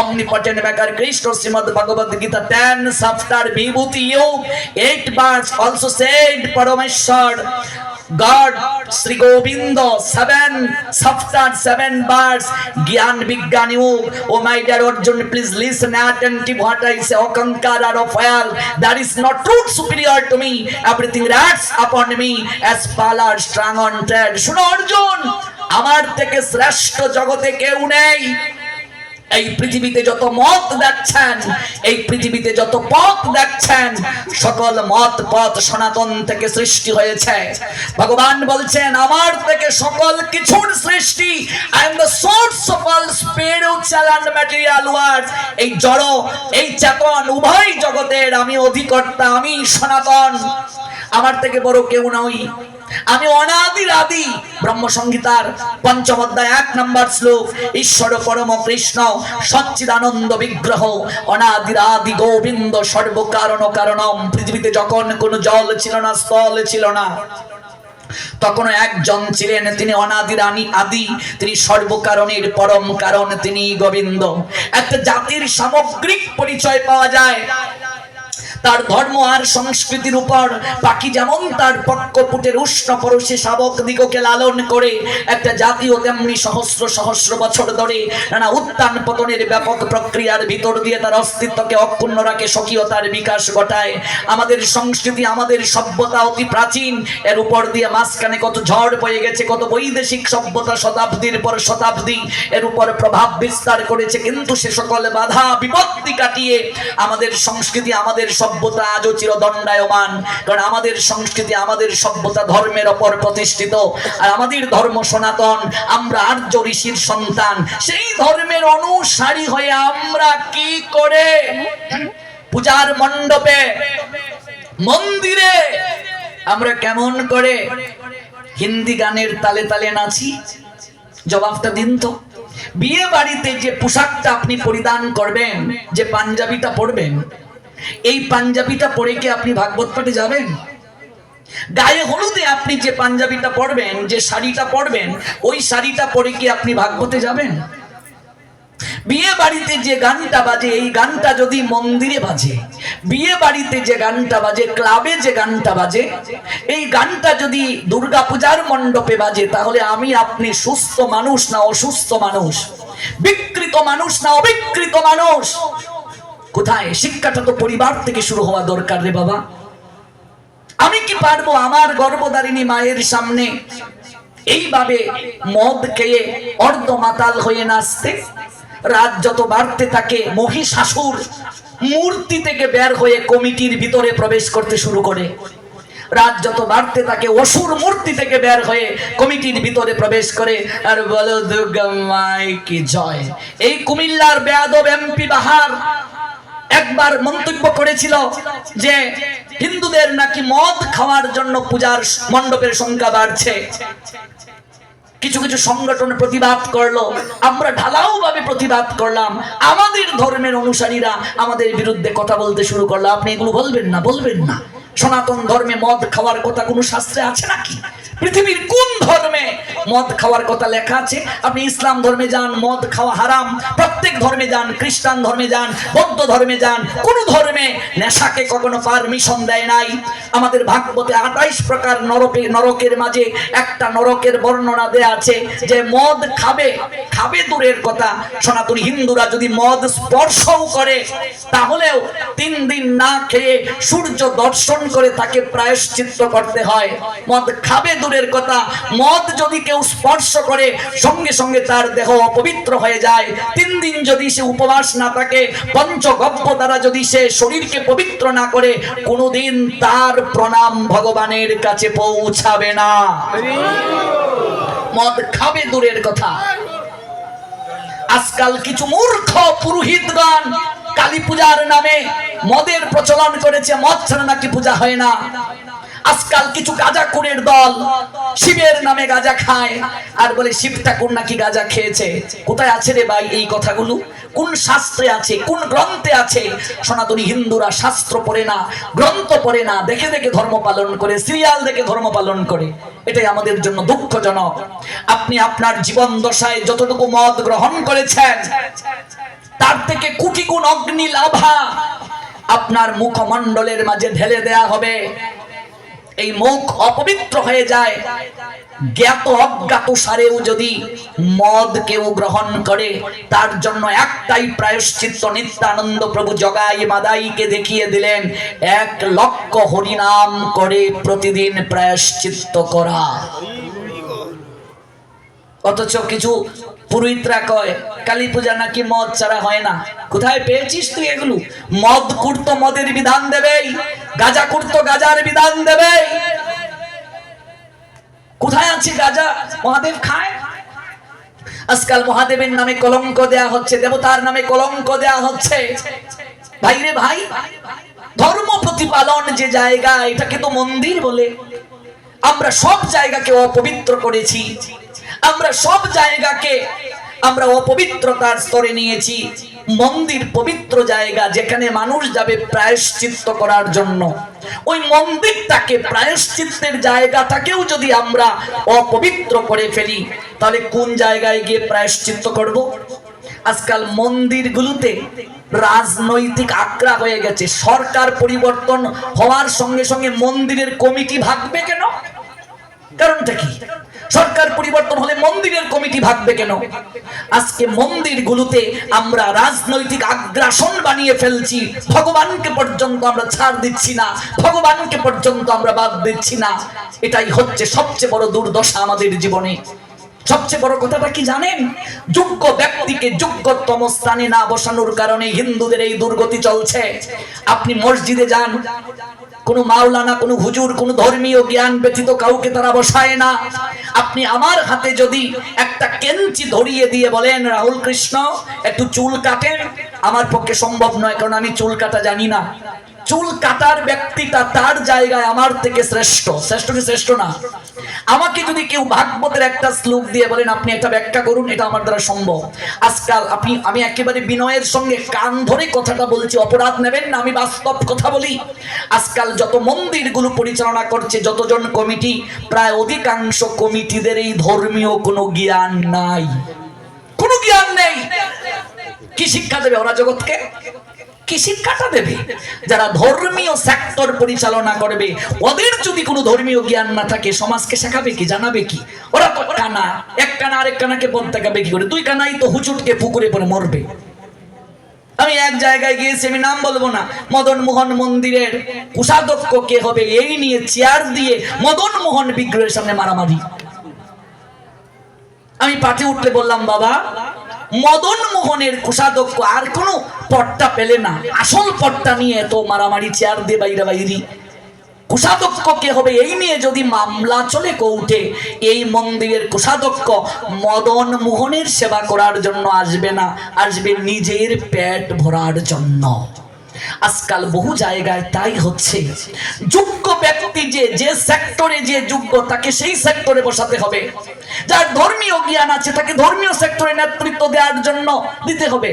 [SPEAKER 1] omnipotent maker Krishna, Srimad Bhagavad Gita 10 chapter Vibhuti Yog 8 verse also said Parameshwar God Sri Govinda 7 chapter 7 verse Gyan Vigyan Yog. Oh my dear Arjun, please listen attentive what I say. Okankara of hell, that is not truth superior to me. Everything rests upon me as Pala strong on tread. Shuno Arjun, আমার থেকে শ্রেষ্ঠ জগতে কেউ নেই। এই পৃথিবীতে যত মত দেখছেন, এই পৃথিবীতে যত পথ দেখছেন, সকল মত পথ সনাতন থেকে সৃষ্টি হয়েছে। ভগবান বলছেন আমার থেকে সকল কিছুর সৃষ্টি। I am the source of all spiritual and material worlds. এই জড় এই চেতন উভয় জগতের আমি অধিকর্তা, আমি সনাতন, আমার থেকে বড় কেউ নই। আমি অনাদির আদি। ব্রহ্মসংহিতার 5ম অধ্যায় 1 নম্বর শ্লোক, ঈশ্বর পরম কৃষ্ণ সচ্চিদানন্দ বিগ্রহ অনাদির আদি গোবিন্দ সর্বকারণ কারণম। পৃথিবীতে যখন কোনো জল ছিল না, স্থল ছিল না, তখন একজন ছিলেন, তিনি অনাদির আদি, তিনি সর্বকারণের পরম কারণ, তিনি গোবিন্দ। একটা জাতির সামগ্রিক পরিচয় পাওয়া যায় তার ধর্ম আর সংস্কৃতির উপর পাখি যেমন তার পক্ষপুটের উষ্ণ পরশে শাবক দিগকে লালন করে, একটা জাতীয় তেমনি সহস্র সহস্র বছর ধরে নানা উত্থান পতনের ব্যাপক প্রক্রিয়ার ভিতর দিয়ে তার অস্তিত্বকে অক্ষুণ্ণ রাখে, স্বকীয়তার বিকাশ ঘটায়। আমাদের সংস্কৃতি, আমাদের সভ্যতা অতি প্রাচীন, এর উপর দিয়ে মাঝখানে কত ঝড় বয়ে গেছে, কত বৈদেশিক সভ্যতা শতাব্দীর পর শতাব্দী এর উপর প্রভাব বিস্তার করেছে, কিন্তু সে সকল বাধা বিপত্তি কাটিয়ে আমাদের সংস্কৃতি, আমাদের সভ্যতা আজও চিরদণ্ডায়মান। কারণ আমাদের সংস্কৃতি, আমাদের সভ্যতা ধর্মের ওপর প্রতিষ্ঠিত, আর আমাদের ধর্ম সনাতন। আমরা আর্য ঋষির সন্তান, সেই ধর্মের অনুসারী হয়ে আমরা কি করে পূজার মণ্ডপে, মন্দিরে আমরা কেমন করে হিন্দি গানের তালে তালে নাচি? জবাবটা দিন তো। বিয়ে বাড়িতে যে পোশাকটা আপনি পরিধান করবেন, যে পাঞ্জাবিটা পরবেন, এই পাঞ্জাবিটা পরে কি আপনি ভাগবত পাঠে যাবেন? গায়ে হলুদে আপনি যে পাঞ্জাবিটা পরবেন, যে শাড়িটা পরবেন, ওই শাড়িটা পরে কি আপনি ভাগবতে যাবেন? বিয়ে বাড়িতে যে গানটা বাজে, এই গানটা যদি মন্দিরে বাজে, বিয়ে বাড়িতে যে গানটা বাজে, ক্লাবে যে গানটা বাজে, এই গানটা যদি দুর্গা পূজার মণ্ডপে বাজে, তাহলে আমি আপনি সুস্থ মানুষ না অসুস্থ মানুষ, বিকৃত মানুষ না অবিকৃত মানুষ? কোথায়? শিক্ষাটা তো পরিবার থেকে শুরু হওয়া দরকার রে বাবা। আমি কি পারবো আমার গর্ভধারিণী মায়ের সামনে এইভাবে মদ খেয়ে অর্ধ মাতাল হয়ে নাচতে? রাত যত বাড়তে থাকে মহিষাসুর মূর্তি থেকে বের হয়ে কমিটির ভিতরে প্রবেশ করতে শুরু করে। রাত যত বাড়তে থাকে অসুর মূর্তি থেকে বের হয়ে কমিটির ভিতরে প্রবেশ করে আর বলো দুর্গা মাই কি জয়। এই কুমিল্লার বেয়াদব এমপি বাহার একবার মন্তব্য করেছিল যে হিন্দুদের নাকি মদ খাওয়ার জন্য পূজার মণ্ডপের সংখ্যা বাড়ছে। কিছু কিছু সংগঠন প্রতিবাদ করলো, আমরা ঢালাও ভাবে প্রতিবাদ করলাম, আমাদের ধর্মের অনুসারীরা আমাদের বিরুদ্ধে কথা বলতে শুরু করলো। আপনি এগুলো বলবেন না, বলবেন না। সনাতন ধর্মে মদ খাওয়ার কথা কোনো শাস্ত্রে আছে নাকি? পৃথিবীর কোন ধর্মে মদ খাওয়ার কথা লেখা আছে? আপনি ইসলাম ধর্মে যান, মদ খাওয়া হারাম। প্রত্যেক ধর্মে যান, খ্রিস্টান ধর্মে যান, বৌদ্ধ ধর্মে যান, কোন ধর্মে নেশাকে কখনো পারমিশন দেয় নাই। আমাদের ভাগবতে 28 প্রকার নরকের মাঝে একটা নরকের বর্ণনা দেয়া আছে যে মদ খাবে, খাবে দূরের কথা, সনাতনী হিন্দুরা যদি মদ স্পর্শও করে তাহলেও 3 দিন না খেয়ে সূর্য দর্শন করে তাকে প্রায়শ্চিত্ত করতে হয়। মদ খাবে দূরের কথা, মদ যদি কেউ স্পর্শ করে সঙ্গে সঙ্গে তার দেহ অপবিত্র হয়ে যায়। 3 দিন যদি সে উপবাস না থাকে, পঞ্চগব্য দ্বারা যদি সে শরীরকে পবিত্র না করে, কোনোদিন তার প্রণাম ভগবানের কাছে পৌঁছাবে না। মদ খাবে দূরের কথা। আজকাল কিছু মূর্খ পুরোহিতগণ কালী পূজার নামে মদের প্রচলন করেছে, মদ ছাড়া নাকি পূজা হয় না। আজকাল কিছু গাঁজাখোরের দল শিবের নামে গাঁজা খায় আর বলে শিব ঠাকুর নাকি গাঁজা খেয়েছে। কোথায় আছে রে ভাই এই কথাগুলো? কোন শাস্ত্রে আছে, কোন গ্রন্থে আছে? সনাতনী হিন্দুরা শাস্ত্র পড়ে না, গ্রন্থ পড়ে না, দেখে দেখে ধর্ম পালন করে, সিরিয়াল দেখে ধর্ম পালন করে। এটাই আমাদের জন্য দুঃখজনক। আপনি আপনার জীবন দশায় যতটুকু মদ গ্রহণ করেছেন তার থেকে কোটি গুণ অগ্নি লাভা আপনার মুখমণ্ডলের মাঝে ঢেলে দেয়া হবে। এই মুখ অপবিত্র হয়ে যায়। জ্ঞাত অজ্ঞাত সারেও যদি মদ কেউ গ্রহণ করে, তার জন্য একটাই প্রায়শ্চিত্ত। নিত্যানন্দ প্রভু জগাই মাদাইকে দেখিয়ে দিলেন 1 লক্ষ হরিনাম করে প্রতিদিন প্রায়শ্চিত্ত করা। অথচ কিছু পুরোহিতরা কয় কালী পূজা নাকি মদ ছাড়া হয় না। কোথায় পেয়েছিস তুই এগুলো? মদ কুর্ত মদের বিধান দেবেই, গাঁজা কুর্ত গাঁজার বিধান দেবেই। কোথায় আছে গাঁজা? মহাদেব খায়। আজকাল মহাদেবের নামে কলঙ্ক দেয়া হচ্ছে, দেবতার নামে কলঙ্ক দেয়া হচ্ছে। ভাইরে ভাই, ধর্ম প্রতিপালন যে জায়গা, এটাকে তো মন্দির বলে। আমরা সব জায়গাকে অপবিত্র করেছি, আমরা সব জায়গাকে আমরা অপবিত্রতার স্তরে নিয়েছি। মন্দির পবিত্র জায়গা, যেখানে মানুষ যাবে প্রায়শ্চিত্ত করার জন্য। ওই মন্দিরটাকে, প্রায়শ্চিত্তের জায়গাটাকেও যদি আমরা অপবিত্র করে ফেলি, তাহলে কোন জায়গায় গিয়ে প্রায়শ্চিত্ত করব? আজকাল মন্দিরগুলোতে রাজনৈতিক আগ্রা হয়ে গেছে। সরকার পরিবর্তন হওয়ার সঙ্গে সঙ্গে মন্দিরের কমিটি ভাগবে কেন? কারণটা কি? সরকার পরিবর্তন হলে মন্দিরের কমিটি ভাগবে কেন? আজকে মন্দিরগুলোতে আমরা রাজনৈতিক আগ্রাসন বানিয়ে ফেলছি। ভগবানকে পর্যন্ত আমরা ছাড় দিচ্ছি না, ভগবানকে পর্যন্ত আমরা বাদ দিচ্ছি না। এটাই হচ্ছে সবচেয়ে বড় দুর্দশা আমাদের জীবনে। সবচেয়ে বড় কথাটা কি জানেন? যোগ্য ব্যক্তিকে যোগ্যতম স্থানে না বসানোর কারণে হিন্দুদের এই দুর্গতি চলছে। আপনি মসজিদে যান, কোনো মাওলানা, কোনো হুজুর, কোনো ধর্মীয় জ্ঞান ব্যতীত কাউকে তারা বসায় না। আপনি আমার হাতে যদি একটা কেঞ্চি ধরিয়ে দিয়ে বলেন রাহুল কৃষ্ণ একটু চুল কাটেন, আমার পক্ষে সম্ভব নয়, কারণ আমি চুল কাটা জানি না। চুল কাটার ব্যক্তিটা তার জায়গায় আমার থেকে শ্রেষ্ঠ। শ্রেষ্ঠ কি শ্রেষ্ঠ না? আমাকে যদি কেউ ভাগবতের একটা শ্লোক দিয়ে বলেন আপনি এটা ব্যাখ্যা করুন, এটা আমার দ্বারা সম্ভব। আজকাল আমি একেবারে বিনয়ের সঙ্গে কান ধরে কথাটা বলছি, অপরাধ নেবেন না, আমি বাস্তব কথা বলি। আজকাল যত মন্দিরগুলো পরিচালনা করছে, যতজন কমিটি, প্রায় অধিকাংশ কমিটিদের এই ধর্মীয় কোনো জ্ঞান নাই, কোনো জ্ঞান নেই। কি শিক্ষা দেবে ওরা জগৎকে? কি শিক্ষাটা দেবে? যারা ধর্মীয় সেক্টর পরিচালনা করবে, ওদের যদি কোনো ধর্মীয় জ্ঞান না থাকে, সমাজকে শেখাবে কি, জানাবে কি? ওরা তো কানা, এক কানা আরেক কানাকে পথ দেখাবে কি করে? দুই কানাই তো হুচুটকে পুকুরে পড়ে মরবে। আমি এক জায়গায় গিয়েছি, আমি নাম বলবো না, মদন মোহন মন্দিরের কোষাধ্যক্ষ কে হবে এই নিয়ে চেয়ার দিয়ে মদন মোহন বিগ্রহের সামনে মারামারি। আমি পাঠে উঠলে বললাম, বাবা, মদন মোহনের কোষাধ্যক্ষ আর কোনো পট্টা পেলে না, আসল পট্টা নিয়ে এত মারামারি, চেয়ার দিয়ে বাইরে বাইরি। কোষাধ্যক্ষ কে হবে এই নিয়ে যদি মামলা চলে কোর্টে, এই মন্দিরের কোষাধ্যক্ষ মদন মোহনের সেবা করার জন্য আসবে না, আসবে নিজের পেট ভরার জন্য। আজকাল বহু জায়গায় তাই হচ্ছে। যোগ্য ব্যক্তি যে সেক্টরে যে যোগ্য, তাকে সেই সেক্টরে বসাতে হবে। যার ধর্মীয় জ্ঞান আছে তাকে ধর্মীয় সেক্টরে নেতৃত্ব দেওয়ার জন্য দিতে হবে।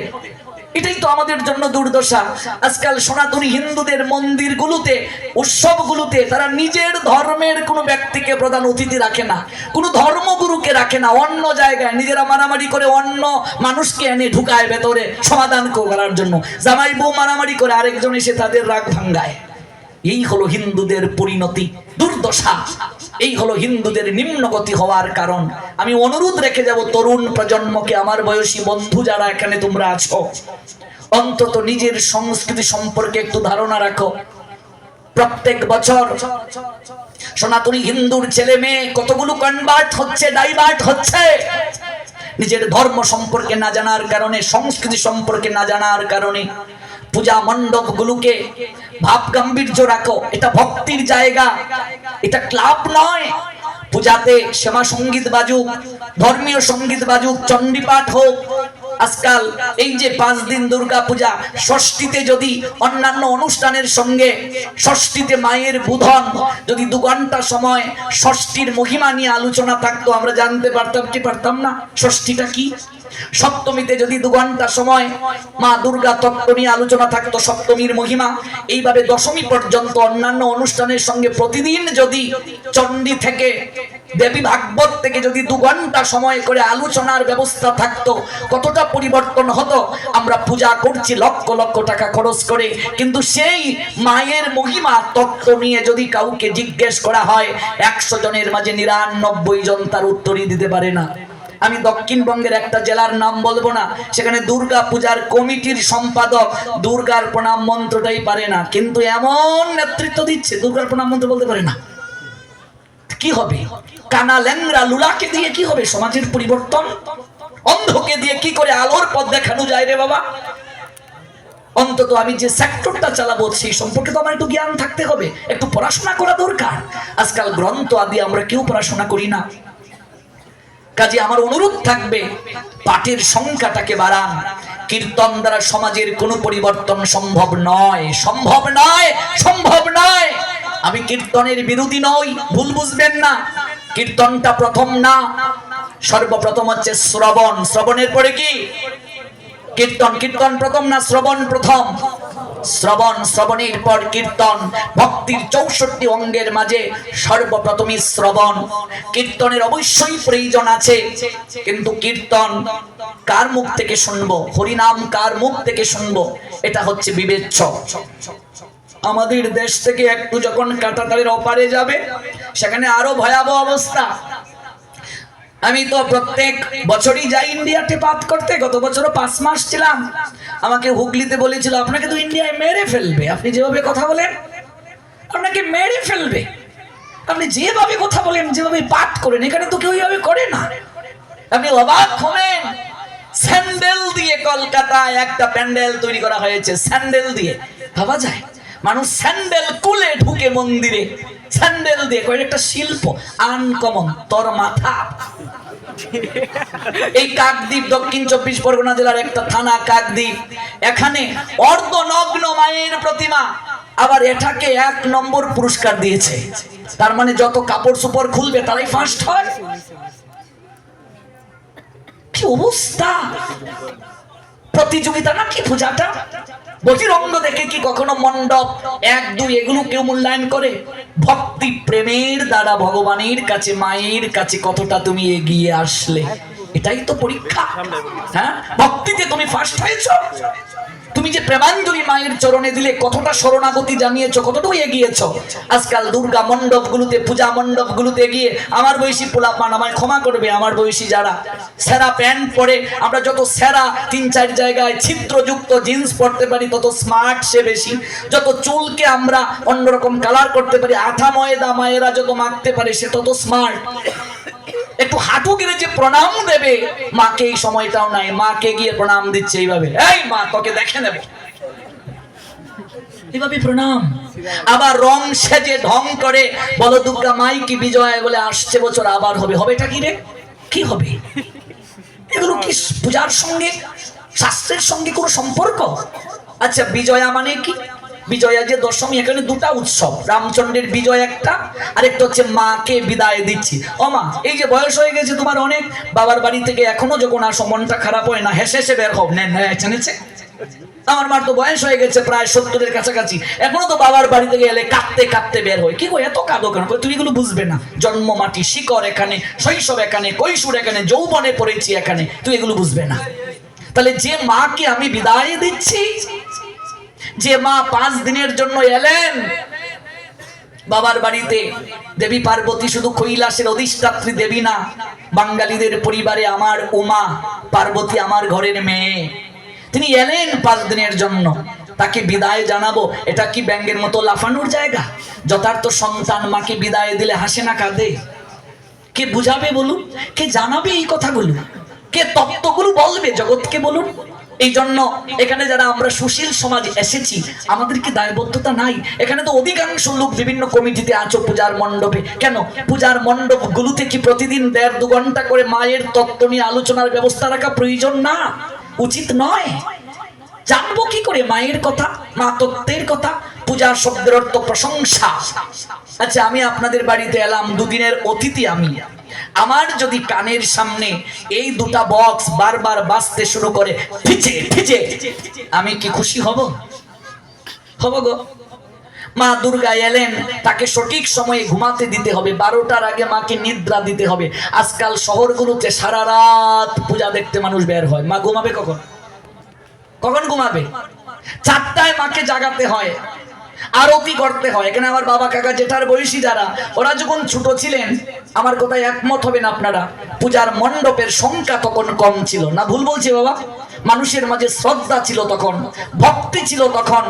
[SPEAKER 1] এটাই তো আমাদের জন্য দুর্দশা। আজকাল সনাতনী হিন্দুদের মন্দিরগুলোতে, উৎসবগুলোতে তারা নিজের ধর্মের কোনো ব্যক্তিকে প্রধান অতিথি রাখে না, কোনো ধর্মগুরুকে রাখে না। অন্য জায়গায় নিজেরা মারামারি করে অন্য মানুষকে এনে ঢুকায় ভেতরে সমাধান করার জন্য। জামাই বউ মারামারি করে, আরেকজন এসে তাদের রাগ ভাঙ্গায়। এই হলো হিন্দুদের পরিণতি, দুর্দশা। এই হলো হিন্দুদের নিম্নগতি হওয়ার কারণ। আমি অনুরোধ রেখে যাব তরুণ প্রজন্মকে, আমার বয়সী বন্ধু যারা এখানে তোমরা আছো, অন্তত নিজের সংস্কৃতি সম্পর্কে একটু ধারণা রাখো। প্রত্যেক বছর সনাতনী হিন্দুর ছেলে মেয়ে কতগুলো কনভার্ট হচ্ছে, ডাইভার্ট হচ্ছে। নিজের ধর্ম সম্পর্কে না জানার কারণে, সংস্কৃতি সম্পর্কে না জানার কারণে। পূজা মণ্ডপ গুলোকে ভাব গাম্ভীর্য রাখো, এটা ভক্তির জায়গা, এটা ক্লাব নয়। পূজাতে শ্যামা সঙ্গীত বাজুক, ধর্মীয় সঙ্গীত বাজুক, চণ্ডীপাঠ হোক। আজকাল এই যে 5 দিন দুর্গা পূজা, ষষ্ঠীতে যদি অন্যান্য অনুষ্ঠানের সঙ্গে ষষ্ঠীতে মায়ের বুধন যদি 2 ঘন্টা সময় ষষ্ঠীর মহিমা নিয়ে আলোচনা থাকতো, আমরা জানতে পারতাম কি পারতাম না ষষ্ঠীটা কি। সপ্তমীতে যদি 2 ঘন্টা সময় মা দুর্গা তত্ত্ব নিয়ে আলোচনা থাকতো, সপ্তমীর মহিমা। এইভাবে দশমী পর্যন্ত অন্যান্য অনুষ্ঠানের সঙ্গে প্রতিদিন যদি চণ্ডী থেকে, দেবী ভাগবত থেকে যদি 2 ঘন্টা সময় করে আলোচনার ব্যবস্থা থাকতো, কতটা পরিবর্তন হতো। আমরা পূজা করছি লক্ষ লক্ষ টাকা খরচ করে, কিন্তু সেই মায়ের মহিমা তত্ত্ব নিয়ে যদি কাউকে জিজ্ঞেস করা হয়, 100 জনের মাঝে 99 জন তার উত্তরই দিতে পারে না। আমি দক্ষিণবঙ্গের একটা জেলার নাম বলবো না, সেখানে দুর্গা পূজার কমিটির সম্পাদক দুর্গার প্রণাম মন্ত্রটাই পারে না, কিন্তু এমন নেতৃত্ব দিচ্ছে দুর্গার প্রণাম মন্ত্র বলতে পারে না। কি হবে? কানা ল্যাংরা লুলাকে দিয়ে কি হবে সমাজের পরিবর্তন? অন্ধকে দিয়ে কি করে আলোর পথ দেখানো যায় রে বাবা? অন্তত আমি যে সেক্টরটা চালাবো সেই সম্পর্কে তো আমার একটু জ্ঞান থাকতে হবে, একটু পড়াশোনা করা দরকার। আজকাল গ্রন্থ আদি আমরা কেউ পড়াশোনা করি না। কাজে আমার অনুরোধ থাকবে, পাঠের সংখ্যাটাকে বাড়ান। কীর্তন দ্বারা সমাজের কোনো পরিবর্তন সম্ভব নয়, সম্ভব নয়, সম্ভব নয়। আমি কীর্তনের বিরোধী নই, ভুল বুঝবেন না। কীর্তনটা প্রথম না, সর্বপ্রথম হচ্ছে শ্রবণ। শ্রবণের পরে কি কীর্তন? কীর্তন প্রথম না, শ্রবণ প্রথম। শ্রবণ, শ্রবণের পর কীর্তন। ভক্তির 64 অঙ্গের মাঝে সর্বপ্রথমই শ্রবণ। কীর্তনের অবশ্যই প্রয়োজন আছে, কিন্তু কীর্তন কার মুখ থেকে শুনবো, হরিনাম কার মুখ থেকে শুনবো, এটা হচ্ছে বিবেচ্য। আমাদের দেশ থেকে একটু যখন কাঁটাতারের ওপারে যাবে, সেখানে আরো ভয়াবহ অবস্থা। আমি তো প্রত্যেক বছরই যাই ইন্ডিয়াতে পাঠ করতে, গত বছরও 5 মাস ছিলাম। আমাকে হুগলিতে বলেছিল আপনাকে তো ইন্ডিয়ায় মেরে ফেলবে, আপনি যেভাবে কথা বলেন আপনাকে মেরে ফেলবে, আপনি যেভাবে কথা বলেন, যেভাবে পাঠ করেন, এখানে তো কেউ এইভাবে করে না। আপনি অবাক হবেন, স্যান্ডেল দিয়ে কলকাতায় একটা প্যান্ডেল তৈরি করা হয়েছে, স্যান্ডেল দিয়ে। ভাবা যায় মানুষ স্যান্ডেল কুলে ঢুকে মন্দিরে, স্যান্ডেল দিয়ে করে একটা শিল্প, আনকমন। তোর মাথা। এই কাকদ্বীপ দক্ষিণ 24 পরগনা জেলার একটা থানা কাকদ্বীপ, এখানে অর্ধনগ্ন মায়ের প্রতিমা, আবার এটাকে 1 নম্বর পুরস্কার দিয়েছে। তার মানে যত কাপড় সুপড় খুলবে তারাই ফার্স্ট হয়। কি অবস্থা, প্রতিযোগিতা নাকি পূজাটা? বহিরঙ্গ দেখে কি কখনো মণ্ডপ 1, 2 এগুলো কেউ মূল্যায়ন করে? ভক্তি প্রেমের দ্বারা ভগবানের কাছে, মায়ের কাছে কতটা তুমি এগিয়ে আসলে, এটাই তো পরীক্ষা। হ্যাঁ, ভক্তিতে তুমি ফার্স্ট হয়েছো, তুমি যে প্রেমাঞ্জলি মায়ের চরণে দিলে, কতটা শরণাগতি জানিয়েছো, কতটুকু এগিয়েছো। আজকাল দুর্গা মণ্ডপগুলোতে, পূজা মণ্ডপগুলোতে গিয়ে আমার বয়সী পোলাপান, আমায় ক্ষমা করবে, আমার বয়সী যারা, সেরা প্যান্ট পরে আমরা যত সেরা 3-4 জায়গায় ছিদ্রযুক্ত জিন্স পরতে পারি, তত স্মার্ট সে বেশি। যত চুলকে আমরা অন্যরকম কালার করতে পারি, আঠা ময়দা মায়েরা যত মাখতে পারে, সে তত স্মার্ট। একটু হাঁটু গেড়ে যে প্রণাম দেবে মাকে, এই সময়টাও নাই। মাকে গিয়ে প্রণাম দিচ্ছে এইভাবে, এই মা তোকে দেখে নেব, এইভাবে প্রণাম। আবার রং সেজে ঢং করে, বলো দুর্গা মাই কি বিজয় বলে আসছে বছর আবার হবে। হবেটা কি রে, কি হবে? এগুলো কি পূজার সঙ্গে, শাস্ত্রের সঙ্গে কোনো সম্পর্ক? আচ্ছা, বিজয়া মানে কি? বিজয়া যে দশমী, এখানে 2টা উৎসব, রামচন্দ্রের বিজয় একটা, আর একটা হচ্ছে মাকে বিদায় দিচ্ছি। ও মা, এই যে বয়স হয়ে গেছে তোমার অনেক, বাবার বাড়ি থেকে এখনো যখন আসো মনটা খারাপ হয় না? হেসে হেসে বের হও, নেন নেছে। আমার মার তো বয়স হয়ে গেছে প্রায় 70-এর কাছাকাছি, এখনো তো বাবার বাড়ি থেকে এলে কাঁদতে কাঁদতে বের হয়। কি গো এত কাঁদো কেন? তুমি এগুলো বুঝবে না, জন্ম মাটি, শিকড় এখানে, শৈশব এখানে, কৈশোর এখানে, যৌবনে পড়েছি এখানে, তুই এগুলো বুঝবে না। তাহলে যে মাকে আমি বিদায় দিচ্ছি, যে মা 5 দিনের জন্য এলেন বাবার বাড়িতে, দেবী পার্বতী শুধু কৈলাসের অধিষ্ঠাত্রী দেবী না, বাঙালিদের পরিবারে আমার উমা পার্বতী, আমার ঘরের মেয়ে, তিনি এলেন 5 দিনের জন্য, তাকে বিদায় জানাবো। এটা কি ব্যাঙ্গের মতো লাফানোর জায়গা? যথার্থ সন্তান মাকে বিদায় দিলে হাসে না কাঁদে? কে বুঝাবে বলুন, কে জানাবে এই কথাগুলো, কে তত্ত্বগুলো বলবে জগৎকে বলুন? এই জন্য এখানে যারা আমরা সুশীল সমাজ এসেছি, আমাদের কি দায়বদ্ধতা নাই? এখানে তো অধিকাংশ লোক বিভিন্ন কমিটিতে আছো পূজার মণ্ডপে, কেন পূজার মণ্ডপগুলোতে কি প্রতিদিন 1.5-2 ঘন্টা করে মায়ের তত্ত্ব নিয়ে আলোচনার ব্যবস্থা রাখা প্রয়োজন না? উচিত নয়? জানবো কি করে মায়ের কথা, মা তত্ত্বের কথা? পূজা শব্দের অর্থ প্রশংসা। আচ্ছা, আমি আপনাদের বাড়িতে এলাম, 2 দিনের অতিথি আমি, আমার যদি কানের সামনে এই 2টা বক্স বারবার বাজতে শুরু করে, ফিচে ফিচে, আমি কি খুশি হব? হব গো? মা দুর্গা এলেন, তাকে সঠিক সময়ে ঘুমাতে দিতে হবে, 12টার আগে মাকে নিদ্রা দিতে হবে। আজকাল শহরগুলোতে সারা রাত পূজা দেখতে মানুষ বের হয়, মা ঘুমাবে কখন? কখন ঘুমাবে? 4টায় মাকে জাগাতে হয়, আরতি করতে হয়। এখানে আমার বাবা কাকা জেঠার বয়সী যারা, ওরা যখন ছোট ছিলেন, আমার কথায় একমত হবেন আপনারা, পূজার মণ্ডপের সংখ্যা তখন কম ছিল না? ভুল বলছি বাবা? মানুষের মাঝে শ্রদ্ধা ছিল তখন, ভক্তি ছিল তখন।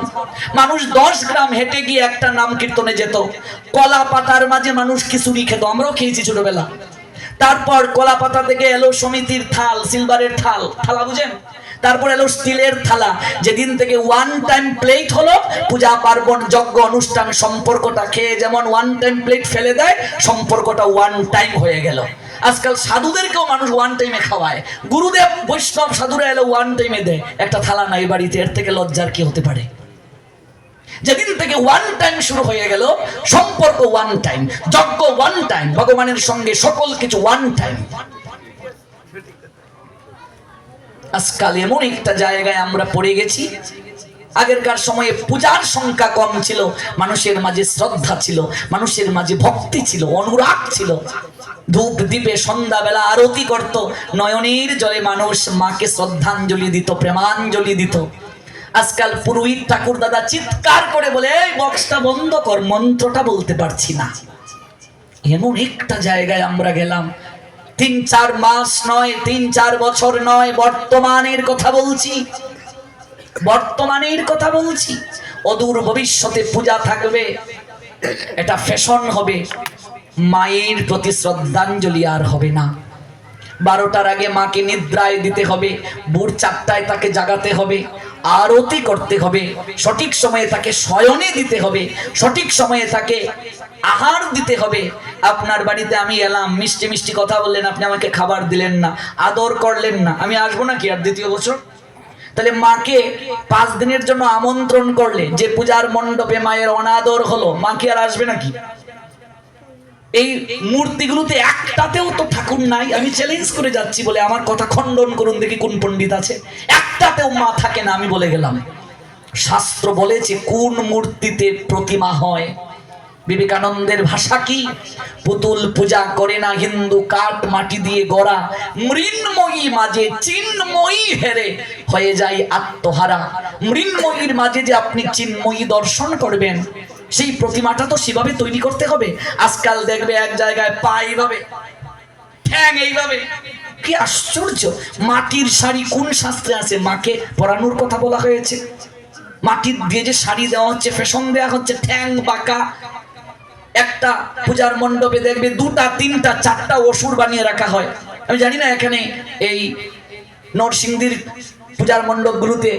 [SPEAKER 1] মানুষ 10 গ্রাম হেঁটে গিয়ে একটা নাম কীর্তনে যেত। কলা পাতার মাঝে মানুষ খিচুড়ি খেত, আমরাও খেয়েছি ছোটবেলা। তারপর কলা পাতা থেকে এলো সমিতির থাল, সিলভারের থাল, থালা বুঝেন? তারপর এলো স্টিলের থালা। যেদিন থেকে 1 টাইম প্লেট হলো, পূজা পার্বণ যজ্ঞ অনুষ্ঠান সম্পর্কটা, খেয়ে যেমন 1 টাইম প্লেট ফেলে দেয়, সম্পর্কটা 1 টাইম হয়ে গেল। আজকাল সাধুদেরকেও মানুষ 1 টাইমে খাওয়ায়। গুরুদেব বৈষ্ণব সাধুরা এলো 1 টাইমে দেয়, একটা থালা নাই বাড়িতে, এর থেকে লজ্জার কি হতে পারে? যেদিন থেকে 1 টাইম শুরু হয়ে গেল, সম্পর্ক 1 টাইম, যজ্ঞ 1 টাইম, ভগবানের সঙ্গে সকল কিছু 1 টাইম। আজকাল এমন একটা জায়গায় আমরা পড়ে গেছি, আগেরকার সময়ে পূজার সংখ্যা কম ছিল, মানুষের মাঝে শ্রদ্ধা ছিল, মানুষের মাঝে ভক্তি ছিল, অনুরাগ ছিল। ধূপ দ্বীপে সন্ধ্যাবেলা আরতি করত, নয়নের জলে মানুষ মাকে শ্রদ্ধাঞ্জলি দিত, প্রেমাঞ্জলি দিত। আজকাল পুরোহিত ঠাকুর দাদা চিৎকার করে বলে, এই বক্সটা বন্ধ কর, মন্ত্রটা বলতে পারছি না। এমন একটা জায়গায় আমরা গেলাম, 3-4 মাস নয়, 3-4 বছর নয়, বর্তমানের কথা বলছি, বর্তমানের কথা বলছি। অদূর ভবিষ্যতে পূজা থাকবে, এটা ফ্যাশন হবে, মায়ের প্রতি শ্রদ্ধাঞ্জলি আর হবে না। 12টার আগে মাকে নিদ্রায় দিতে হবে, ভোর 4টায় তাকে জাগাতে হবে, আরতি করতে হবে, সঠিক সময়ে তাকে শয়নে দিতে হবে, সঠিক সময়ে তাকে আহার দিতে হবে। আপনার বাড়িতে আমি এলাম, মিষ্টি মিষ্টি কথা বললেন, আপনি আমাকে খাবার দিলেন না, আদর করলেন না, আমি আসবো না কি আর দ্বিতীয় বছর? তাহলে মাকে 5 দিনের জন্য আমন্ত্রণ করলে, যে পূজার মণ্ডপে মায়ের অনাদর হলো, মা কি আর আসবে নাকি? এই মূর্তিগুলোতে একটাতেও তো ঠাকুর নাই। আমি চ্যালেঞ্জ করে যাচ্ছি, বলে আমার কথা খণ্ডন করুন দেখি কোন পণ্ডিত আছে। একটাতেও মা থাকে না, আমি বলে গেলাম। শাস্ত্র বলেছে কোন মূর্তিতে প্রতিমা হয়। বিবেকানন্দের ভাষা কি? পুতুল পূজা করে না হিন্দু, কাঠ মাটি দিয়ে গড়া, মৃন্ময়ী মাঝে চিন্ময়ী হেরে হয়ে যায় আত্মহারা। মৃন্ময়ীর মাঝে যে আপনি চিন্ময়ী দর্শন করবেন, সেই প্রতিমাটা তো সেভাবে তৈরি করতে হবে। আজকাল দেখবে এক জায়গায় পা এইভাবে, ঠ্যাং এইভাবে, কি আশ্চর্য! মাটির শাড়ি কোন শাস্ত্রে আছে মাকে পরানোর কথা বলা হয়েছে? মাটির দিয়ে যে শাড়ি দেওয়া হচ্ছে, ফ্যাশন দেওয়া হচ্ছে, ঠ্যাং বাঁকা। একটা পূজার মণ্ডপে দেখবে 2টা 3টা 4টা অসুর বানিয়ে রাখা হয়। আমি জানি না এখানে এই নরসিংদীর পূজার মণ্ডপগুলোতে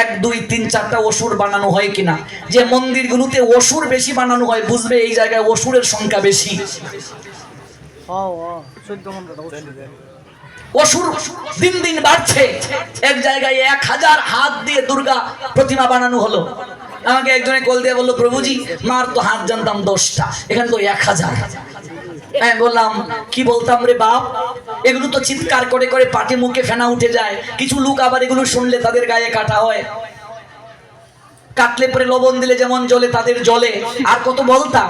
[SPEAKER 1] 1 2 3 4টা অসুর বানানো হয় কিনা। যে মন্দিরগুলোতে অসুর বেশি বানানো হয়, বুঝবে এই জায়গায় অসুরের সংখ্যা বেশি। অসুর দিন দিন বাড়ছে। এক জায়গায় 1000 হাত দিয়ে দুর্গা প্রতিমা বানানো হলো। আমাকে একজনে কল দিয়ে বললো, প্রভুজি মার তো হাত জানতাম 10টা, এখানে তো 1000। আমি বললাম, কি বলতাম রে বাপ, এগুলো তো চিৎকার করে করে পাটি মুখে ফেনা উঠে যায়। কিছু লোক আবার এগুলো শুনলে তাদের গায়ে কাটা হয়, কাটলে পরে লবণ দিলে যেমন জলে তাদের জলে। আর কত বলতাম।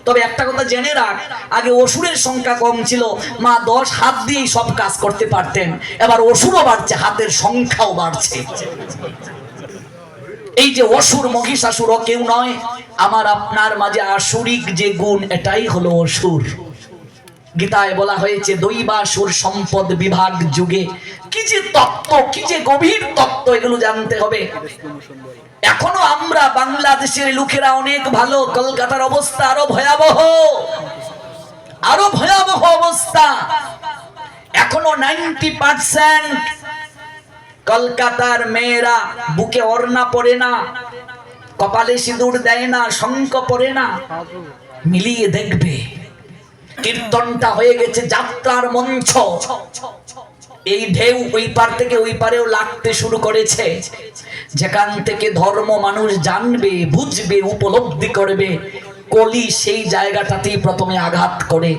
[SPEAKER 1] তবে একটা কথা জেনে রাখ, আগে অসুরের সংখ্যা কম ছিল, মা 10 হাত দিয়েই সব কাজ করতে পারতেন। এবার অসুরও বাড়ছে, হাতের সংখ্যাও বাড়ছে। এই যে অসুর, মহিষাসুর কেউ নয়, আমার আপনার মাঝে আসুরিক যে গুণ, এটাই হলো অসুর। গীতায় বলা হয়েছে দৈবাসুর সম্পদ বিভাগ যুগে। কি যে তত্ত্ব, কি যে গভীর তত্ত্ব, এগুলো জানতে হবে। এখনো আমরা বাংলাদেশের লোকেরা অনেক ভালো, কলকাতার অবস্থা আরো ভয়াবহ, আরো ভয়াবহ অবস্থা। এখনো 90% কলকাতার মেয়েরা বুকে ওড়না পরে না, কপালে সিঁদুর দেয় না, শঙ্খ পরে না। মিলিয়ে দেখবে, কীর্তনটা হয়ে গেছে যাত্রার মঞ্চ। এই ঢেউ ওই পার থেকে ওই পারেও লাগতে শুরু করেছে। যেখান থেকে ধর্ম মানুষ জানবে, বুঝবে, উপলব্ধি করবে, কলি সেই জায়গাটাতেই প্রথমে আঘাত করে।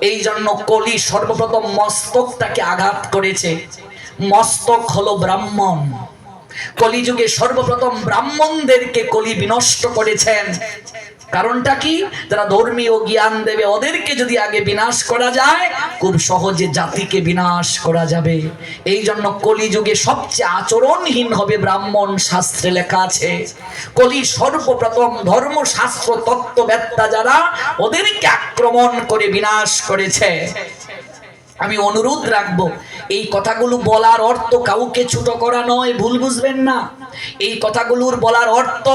[SPEAKER 1] এই জন্য কলি সর্বপ্রথম মস্তকটাকে আঘাত করেছে। মস্তক হলো ব্রাহ্মণ। কলিযুগে সর্বপ্রথম ব্রাহ্মণদেরকে কলি বিনষ্ট করেছেন। কারণটা কি? যারা ধর্মীয় জ্ঞান দেবে, ওদেরকে যদি আগে বিনাশ করা যায়, খুব সহজে জাতিকে বিনাশ করা যাবে। এই জন্য কলিযুগে সবচেয়ে আচরণহীন হবে ব্রাহ্মণ, শাস্ত্রে লেখা আছে। কলি সর্বপ্রথম ধর্মশাস্ত্র তত্ত্ববেত্তা যারা, ওদেরকে আক্রমণ করে বিনাশ করেছে। আমি অনুরোধ রাখবো, এই কথাগুলো বলার অর্থ কাউকে ছোট করা নয়, ভুল বুঝবেন না। এই কথাগুলোর বলার অর্থ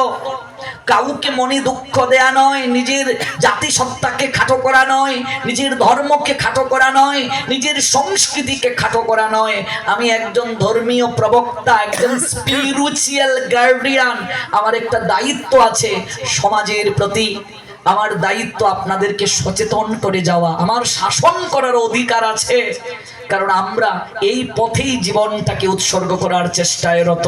[SPEAKER 1] কাউকে মনে দুঃখ দেয়া নয়, নিজের জাতিসত্তাকে খাটো করা নয়, নিজের ধর্মকে খাটো করা নয়, নিজের সংস্কৃতিকে খাটো করা নয়। আমি একজন ধর্মীয় প্রবক্তা, একজন স্পিরিচুয়াল গার্ডিয়ান। আমার একটা দায়িত্ব আছে সমাজের প্রতি। আমার দায়িত্ব আপনাদেরকে সচেতন করে যাওয়া, আমার শাসন করার অধিকার আছে। কারণ আমরা এই পথেই জীবনটাকে উৎসর্গ করার চেষ্টায় রত।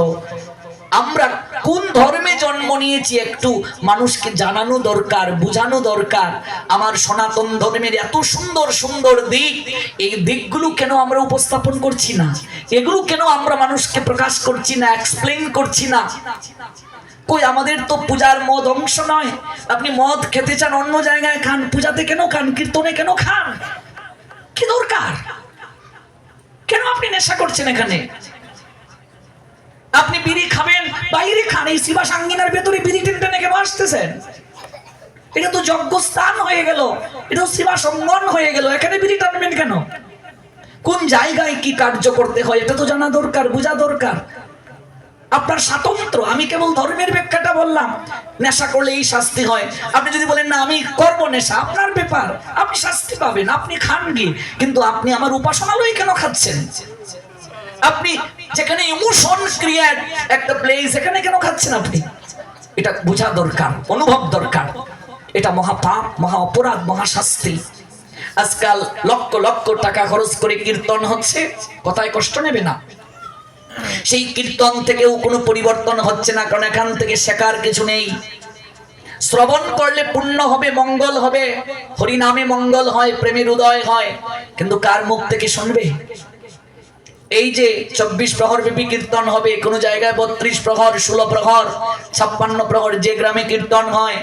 [SPEAKER 1] আমরা কোন ধর্মে জন্ম নিয়েছি একটু মানুষকে জানানো দরকার, বোঝানো দরকার। আমার সনাতন ধর্মের এত সুন্দর সুন্দর দিক, এই দিকগুলো কেন আমরা উপস্থাপন করছি না? এগুলো কেন আমরা মানুষকে প্রকাশ করছি না, এক্সপ্লেইন করছি না? কই আমাদের তো পূজার মদ অংশ নয়। আপনি মদ খেতে চান অন্য জায়গায় খান, পূজাতে কেন খান, কীর্তনে কেন খান? কি দরকার? কেন আপনি নেশা করছেন এখানে? আপনি বিড়ি খাবেন বাইরে খান, এই শিবা সাঙ্গিনার ভেতরে বিড়ি টেনে কেন আসতেছেন? এটা তো যজ্ঞস্থান হয়ে গেল, এটা শিবা সঙ্গন হয়ে গেল, এখানে বিড়ি টানবেন কেন? কোন জায়গায় কি কার্য করতে হয় এটা তো জানা দরকার, বোঝা দরকার। আপনার স্বাতন্ত্র, আমি কেবল ধর্মের ব্যাখ্যাটা বললাম। নেশা করলে এই শাস্তি হয়, আপনি যদি বলেন না আমি করবো নেশা, আপনার ব্যাপার, আপনি শাস্তি পাবেন, আপনি খান গিয়ে। কিন্তু আপনি আমার উপাসনালয় কেন খাচ্ছেন? আপনি যেখানে ইমোশন ক্রিয়েট একটা প্লেস, এখানে কেন খাচ্ছেন আপনি? এটা বোঝা দরকার, অনুভব দরকার। এটা মহাপাপ, মহা অপরাধ, মহাশাস্তি। আজকাল লক্ষ লক্ষ টাকা খরচ করে কীর্তন হচ্ছে, কথায় কষ্ট নেবে না। সেই কীর্তন থেকেও কোনো পরিবর্তন হচ্ছে না, কারণ এখান থেকে শেখার কিছু নেই। শ্রবণ করলে পুণ্য হবে, মঙ্গল হবে, হরিনামে মঙ্গল হয়, প্রেমের উদয় হয়, কিন্তু কার মুখ থেকে শুনবে? এই যে 24 প্রহর ব্যাপী কীর্তন হবে, কোন জায়গায় 32 প্রহর, 16 প্রহর, 56 প্রহর, যে গ্রামে কীর্তন হয়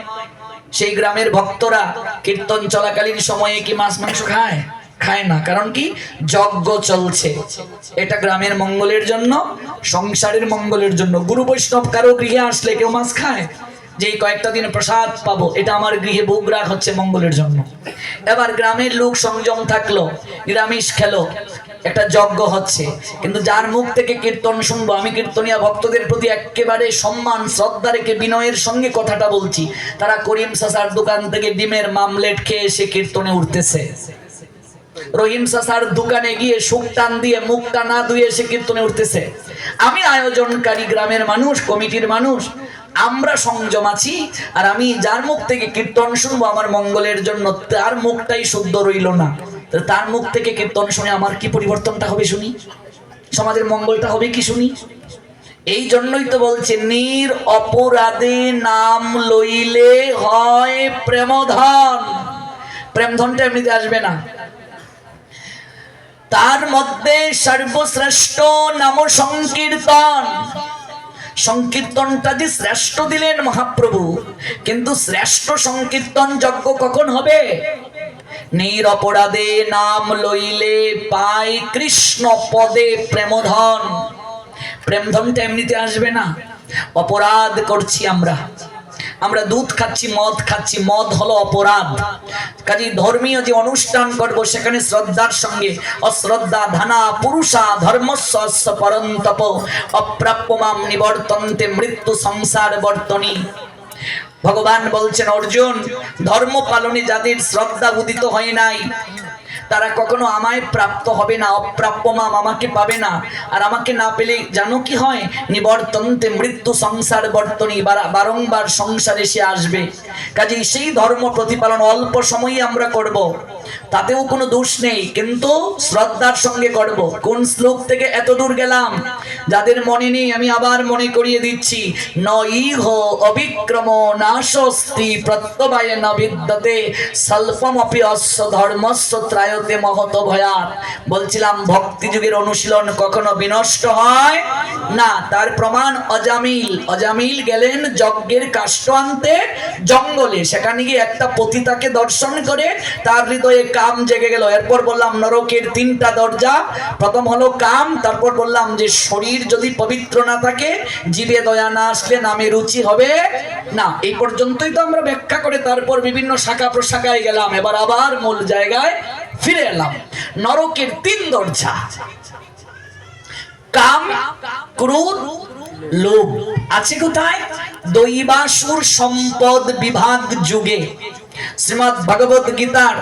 [SPEAKER 1] সেই গ্রামের ভক্তরা কীর্তন চলাকালীন সময়ে কি মাছ মাংস খায়? খায় না। কারণ কি? যজ্ঞ চলছে। এটা গ্রামের মঙ্গলের জন্য, সংসারের মঙ্গলের জন্য। গুরু বৈষ্ণব কারো গৃহে আসলে কেউ মাছ খায়? যে কয়েকটা দিন প্রসাদ পাবো, এটা আমার গৃহে ভোগ রাখ হচ্ছে মঙ্গলের জন্য। এবার গ্রামের লোক সংযম থাকলো, নিরামিষ খেলো, একটা যজ্ঞ হচ্ছে, কিন্তু যার মুখ থেকে কীর্তন শুনবো, আমি কীর্তনিয়া ভক্তদের প্রতি একেবারে সম্মান শ্রদ্ধা রেখে বিনয়ের সঙ্গে কথাটা বলছি। তারা করিম চাচার দোকান থেকে ডিমের মামলেট খেয়ে এসে কীর্তনে উঠতেছে, রহিম চাচার দোকানে গিয়ে সুখ টান দিয়ে মুখটা না ধুয়ে এসে কীর্তনে উঠতেছে। আমি আয়োজনকারী গ্রামের মানুষ, কমিটির মানুষ, আমরা সংযম আছি, আর আমি যার মুখ থেকে কীর্তন শুনবো আমার মঙ্গলের জন্য, তার মুখটাই শুদ্ধ রইল না, তার মুখ থেকে কীর্তন শুনে আমার কি পরিবর্তনটা হবে শুনি? সমাজের মঙ্গলটা হবে কি শুনি? এই জন্যই তো বলছে, নির অপরাধে নাম লইলে হয় প্রেমধন। প্রেমধনটা এমনিতে আসবে না, তার মধ্যে সর্বশ্রেষ্ঠ নাম সংকীর্তন। সংকীর্তনটা যে শ্রেষ্ঠ দিলেন মহাপ্রভু, কিন্তু শ্রেষ্ঠ সংকীর্তন যজ্ঞ কখন হবে? নিরপরাধে নাম লইলে পাই কৃষ্ণ পদে প্রেমধন। প্রেমধনটা এমনিতে আসবে না, অপরাধ করছি আমরা। আমরা দুধ খাচ্ছি, মদ খাচ্ছি, মদ হলো অপরাধ। কাজে ধর্মীয় যে অনুষ্ঠান করব সেখানে শ্রদ্ধার সঙ্গে, অশ্রদ্ধা ধানা পুরুষা ধর্মস্য পরন্তপ অপ্রাপ্যমাম নিবর্তন্তে মৃত্যু সংসার বর্তনী। ভগবান বলছেন, অর্জুন, ধর্ম পালনে যাদের শ্রদ্ধা উদিত হয় নাই, তারা কখনো আমায় প্রাপ্ত হবে না, অপ্রাপ্যমাম, আমাকে পাবে না। আর আমাকে না পেলে জানো কি হয়? নিবর্তন্তে মৃত্যু সংসার বর্তনী, বারংবার সংসারে সে আসবে। কাজেই সেই ধর্ম প্রতিপালন অল্প সময়ই আমরা করব, তাতেও কোনো দোষ নেই, কিন্তু শ্রদ্ধার সঙ্গে করব। কোন শ্লোক থেকে এত দূর গেলাম? যাদের মনে নেই আমি আবার মনে করিয়ে দিচ্ছি। নইহ অবিক্রম নাশস্তি প্রত্যবায় ন বিদ্যতে স্বল্পমপি অস্য ধর্মস্য ত্রায়তে মহত ভয়াৎ। বলছিলাম ভক্তি যুগের অনুশীলন কখনো বিনষ্ট হয় না। তার প্রমাণ অজামিল। অজামিল গেলেন যজ্ঞের কাষ্ঠ আনতে জঙ্গলে, সেখানে গিয়ে একটা পতিতাকে দর্শন করে তার হৃদয়ে কাম জেগে গেল। এরপর বললাম নরকের 3টা দরজা, প্রথম হলো কাম, তারপর বললাম যে শরীর যদি পবিত্র না থাকে, জীবে দয়া না আসলে নামে রুচি হবে না। এই পর্যন্তই তো আমরা ব্যাখ্যা করে তারপর বিভিন্ন শাখা প্রশাখায় গেলাম। এবার আবার মূল জায়গায় ফিরে এলাম। নরকের 3 দরজা, কাম, ক্রোধ, লোভ। আছে কোথায়? দৈবাসুর সম্পদ বিভাগ যুগে। শ্রীমদ্ ভগবত গীতার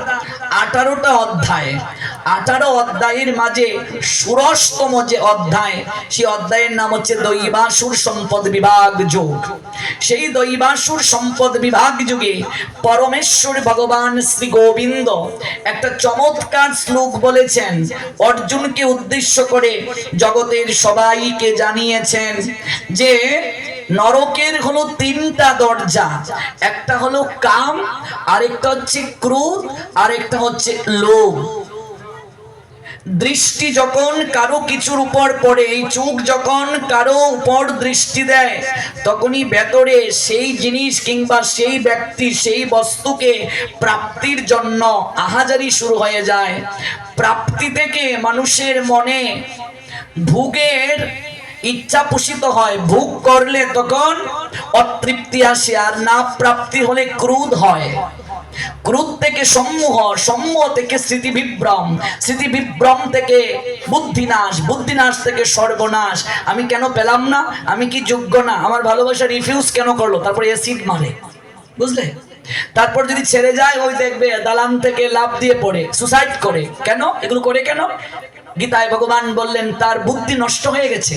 [SPEAKER 1] 18টা অধ্যায়, 18 অধ্যায়ের মাঝে 16তম যে অধ্যায়, সেই অধ্যায়ের নাম হচ্ছে দৈবাসুর সম্পদ বিভাগ যুগ। সেই দৈবাসুর সম্পদ বিভাগ যুগে পরমেশ্বর ভগবান শ্রী গোবিন্দ একটা চমৎকার শ্লোক বলেছেন, অর্জুনকে উদ্দেশ্য করে জগতের সবাইকে জানিয়েছেন যে নরকের হলো 3টা দরজা। একটা হলো কাম, আরেকটা হচ্ছে ক্রোধ, আরেকটা হচ্ছে লোভ। দৃষ্টি যখন কারো কিছুর উপর পড়ে, এই চোখ যখন কারো উপর দৃষ্টি দেয়, তখনই ভেতরে সেই জিনিস কিংবা সেই ব্যক্তি সেই বস্তুকে প্রাপ্তির জন্য আহাজারি শুরু হয়ে যায়। প্রাপ্তি থেকে মানুষের মনে ভোগের ইচ্ছা পোষিত হয়। ভোগ করলে তখন অতৃপ্তি আসে, আর না প্রাপ্তি হলে ক্রোধ হয়। ক্রোধ থেকে সম্মোহ, সম্মোহ থেকে স্মৃতিবিভ্রম, স্মৃতিবিভ্রম থেকে বুদ্ধিনাশ, বুদ্ধিনাশ থেকে সর্বনাশ। আমি কেন পেলাম না, আমি কি যোগ্য না, আমার ভালোবাসা রিফিউজ কেন করলো, তারপরে অ্যাসিড মারে, বুঝলে? তারপর যদি ছেড়ে যায়, ওই দেখবে দালান থেকে লাফ দিয়ে পড়ে সুসাইড করে। কেন এগুলো করে? কেন? গীতায় ভগবান বললেন তার বুদ্ধি নষ্ট হয়ে গেছে,